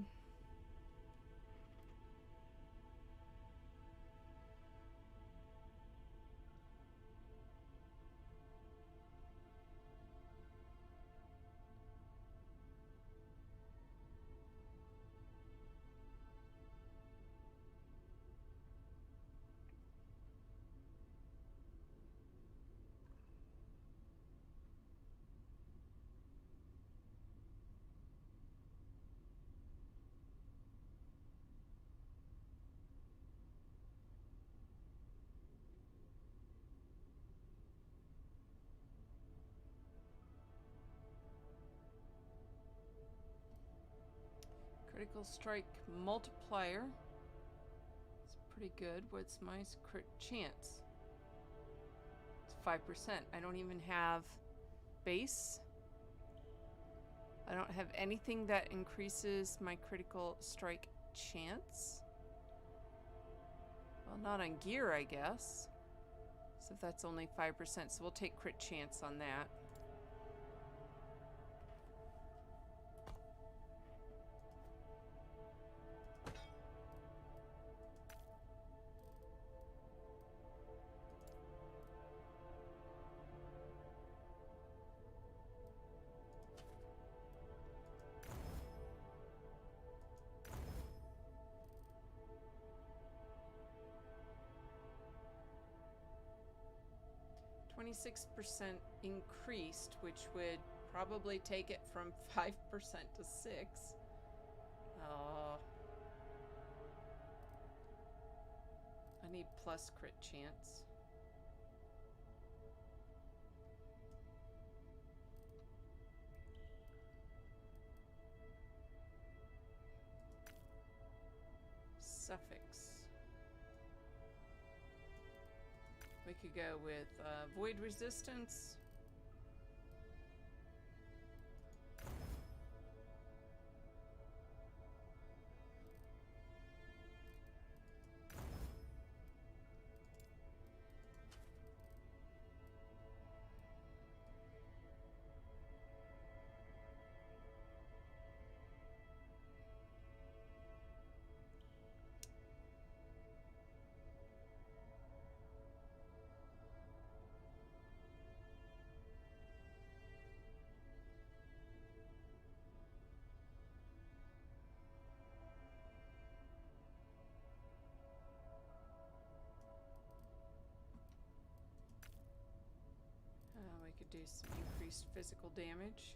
critical strike multiplier. It's pretty good. What's my crit chance? It's 5%. I don't even have base. I don't have anything that increases my critical strike chance. Well, not on gear, I guess. So if that's only 5%, so we'll take crit chance on that. %, increased, which would probably take it from 5% to 6. I need plus crit chance. Suffix. We could go with void resistance. We could do some increased physical damage.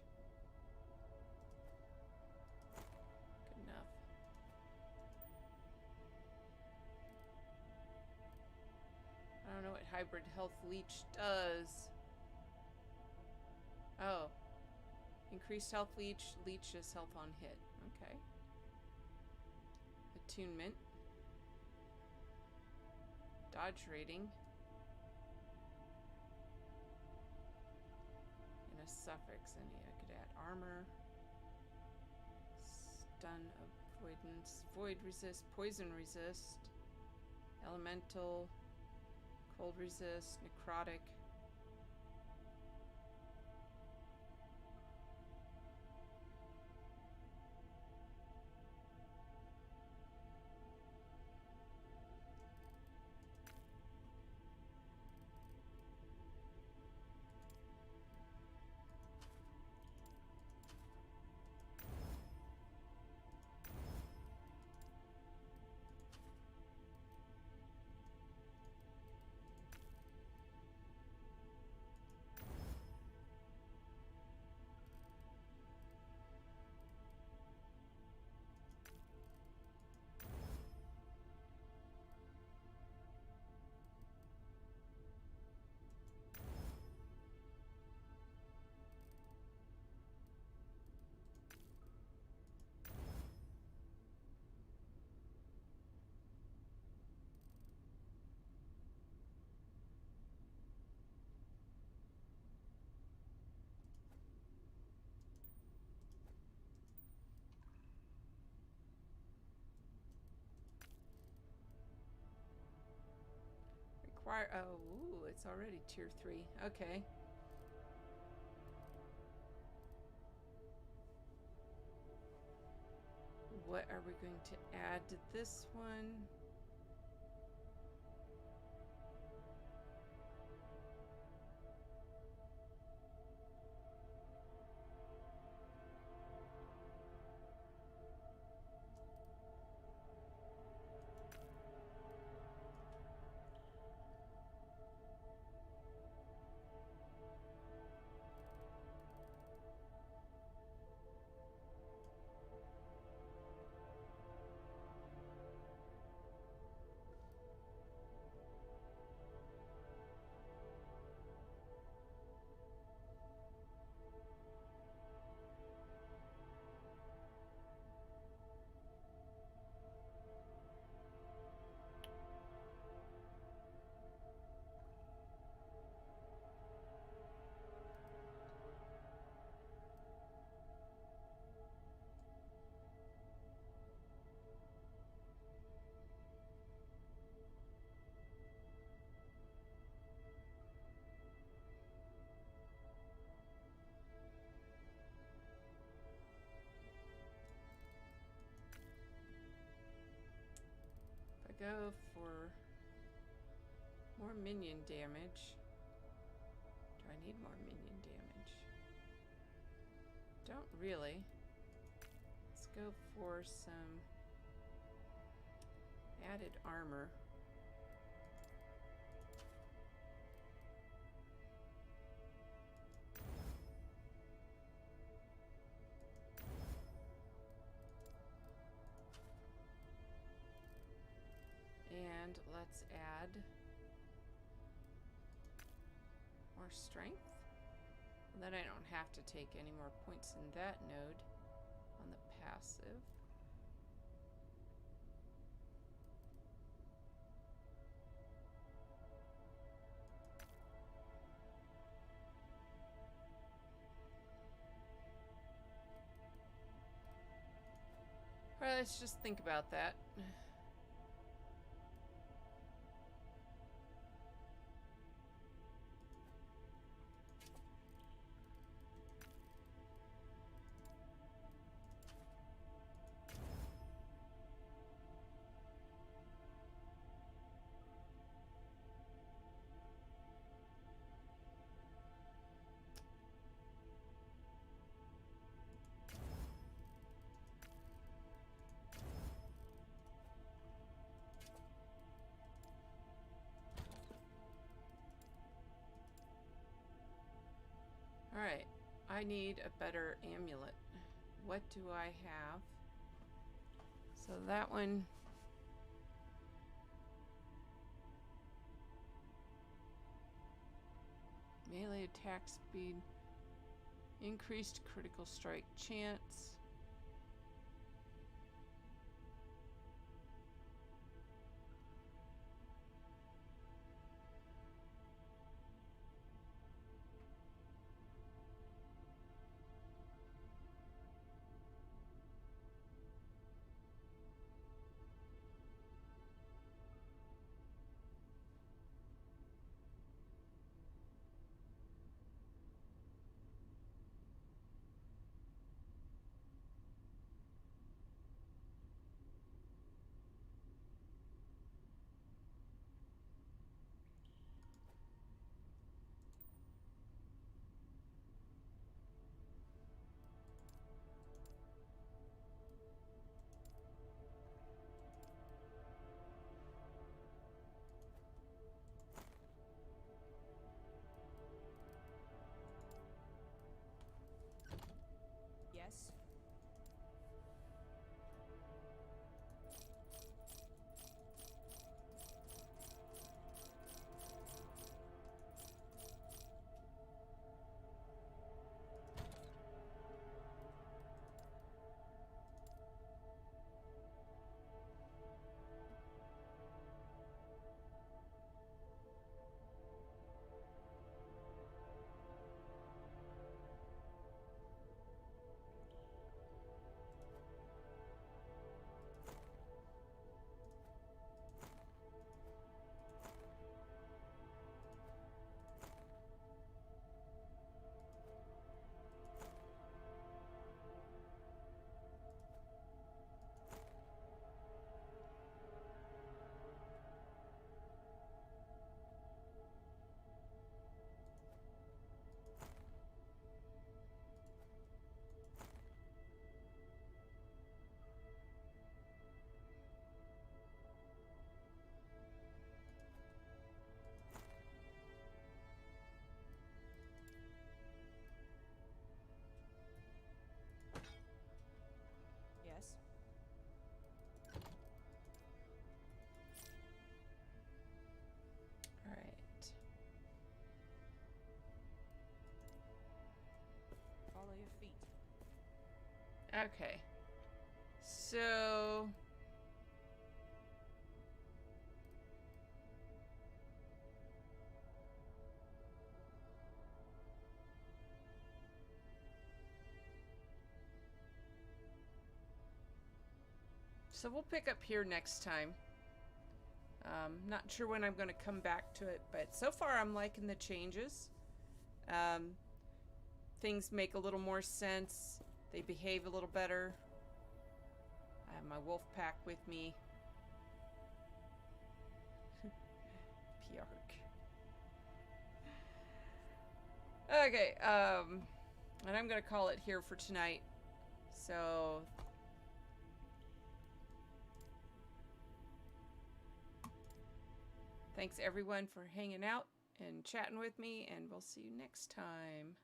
Good enough. I don't know what hybrid health leech does. Oh. increased health leech. Leeches health on hit. Okay. Attunement. Dodge rating. And a suffix. And I could add armor. Stun avoidance. Void resist. Poison resist. Elemental. Cold resist. Necrotic. Require. Oh, ooh, it's already tier 3. Okay. What are we going to add to this one? Go for more minion damage. Do I need more minion damage? Don't really. Let's go for some added armor. And let's add more strength. And then I don't have to take any more points in that node on the passive. All right, let's just think about that. Alright, I need a better amulet. What do I have? So that one... melee attack speed Increased critical strike chance. Yes. Yes. All right. Follow your feet. Okay. So we'll pick up here next time. Not sure when I'm going to come back to it, but so far I'm liking the changes. Things make a little more sense. They behave a little better. I have my wolf pack with me. P-arc. Okay, and I'm going to call it here for tonight. So thanks everyone for hanging out and chatting with me, and we'll see you next time.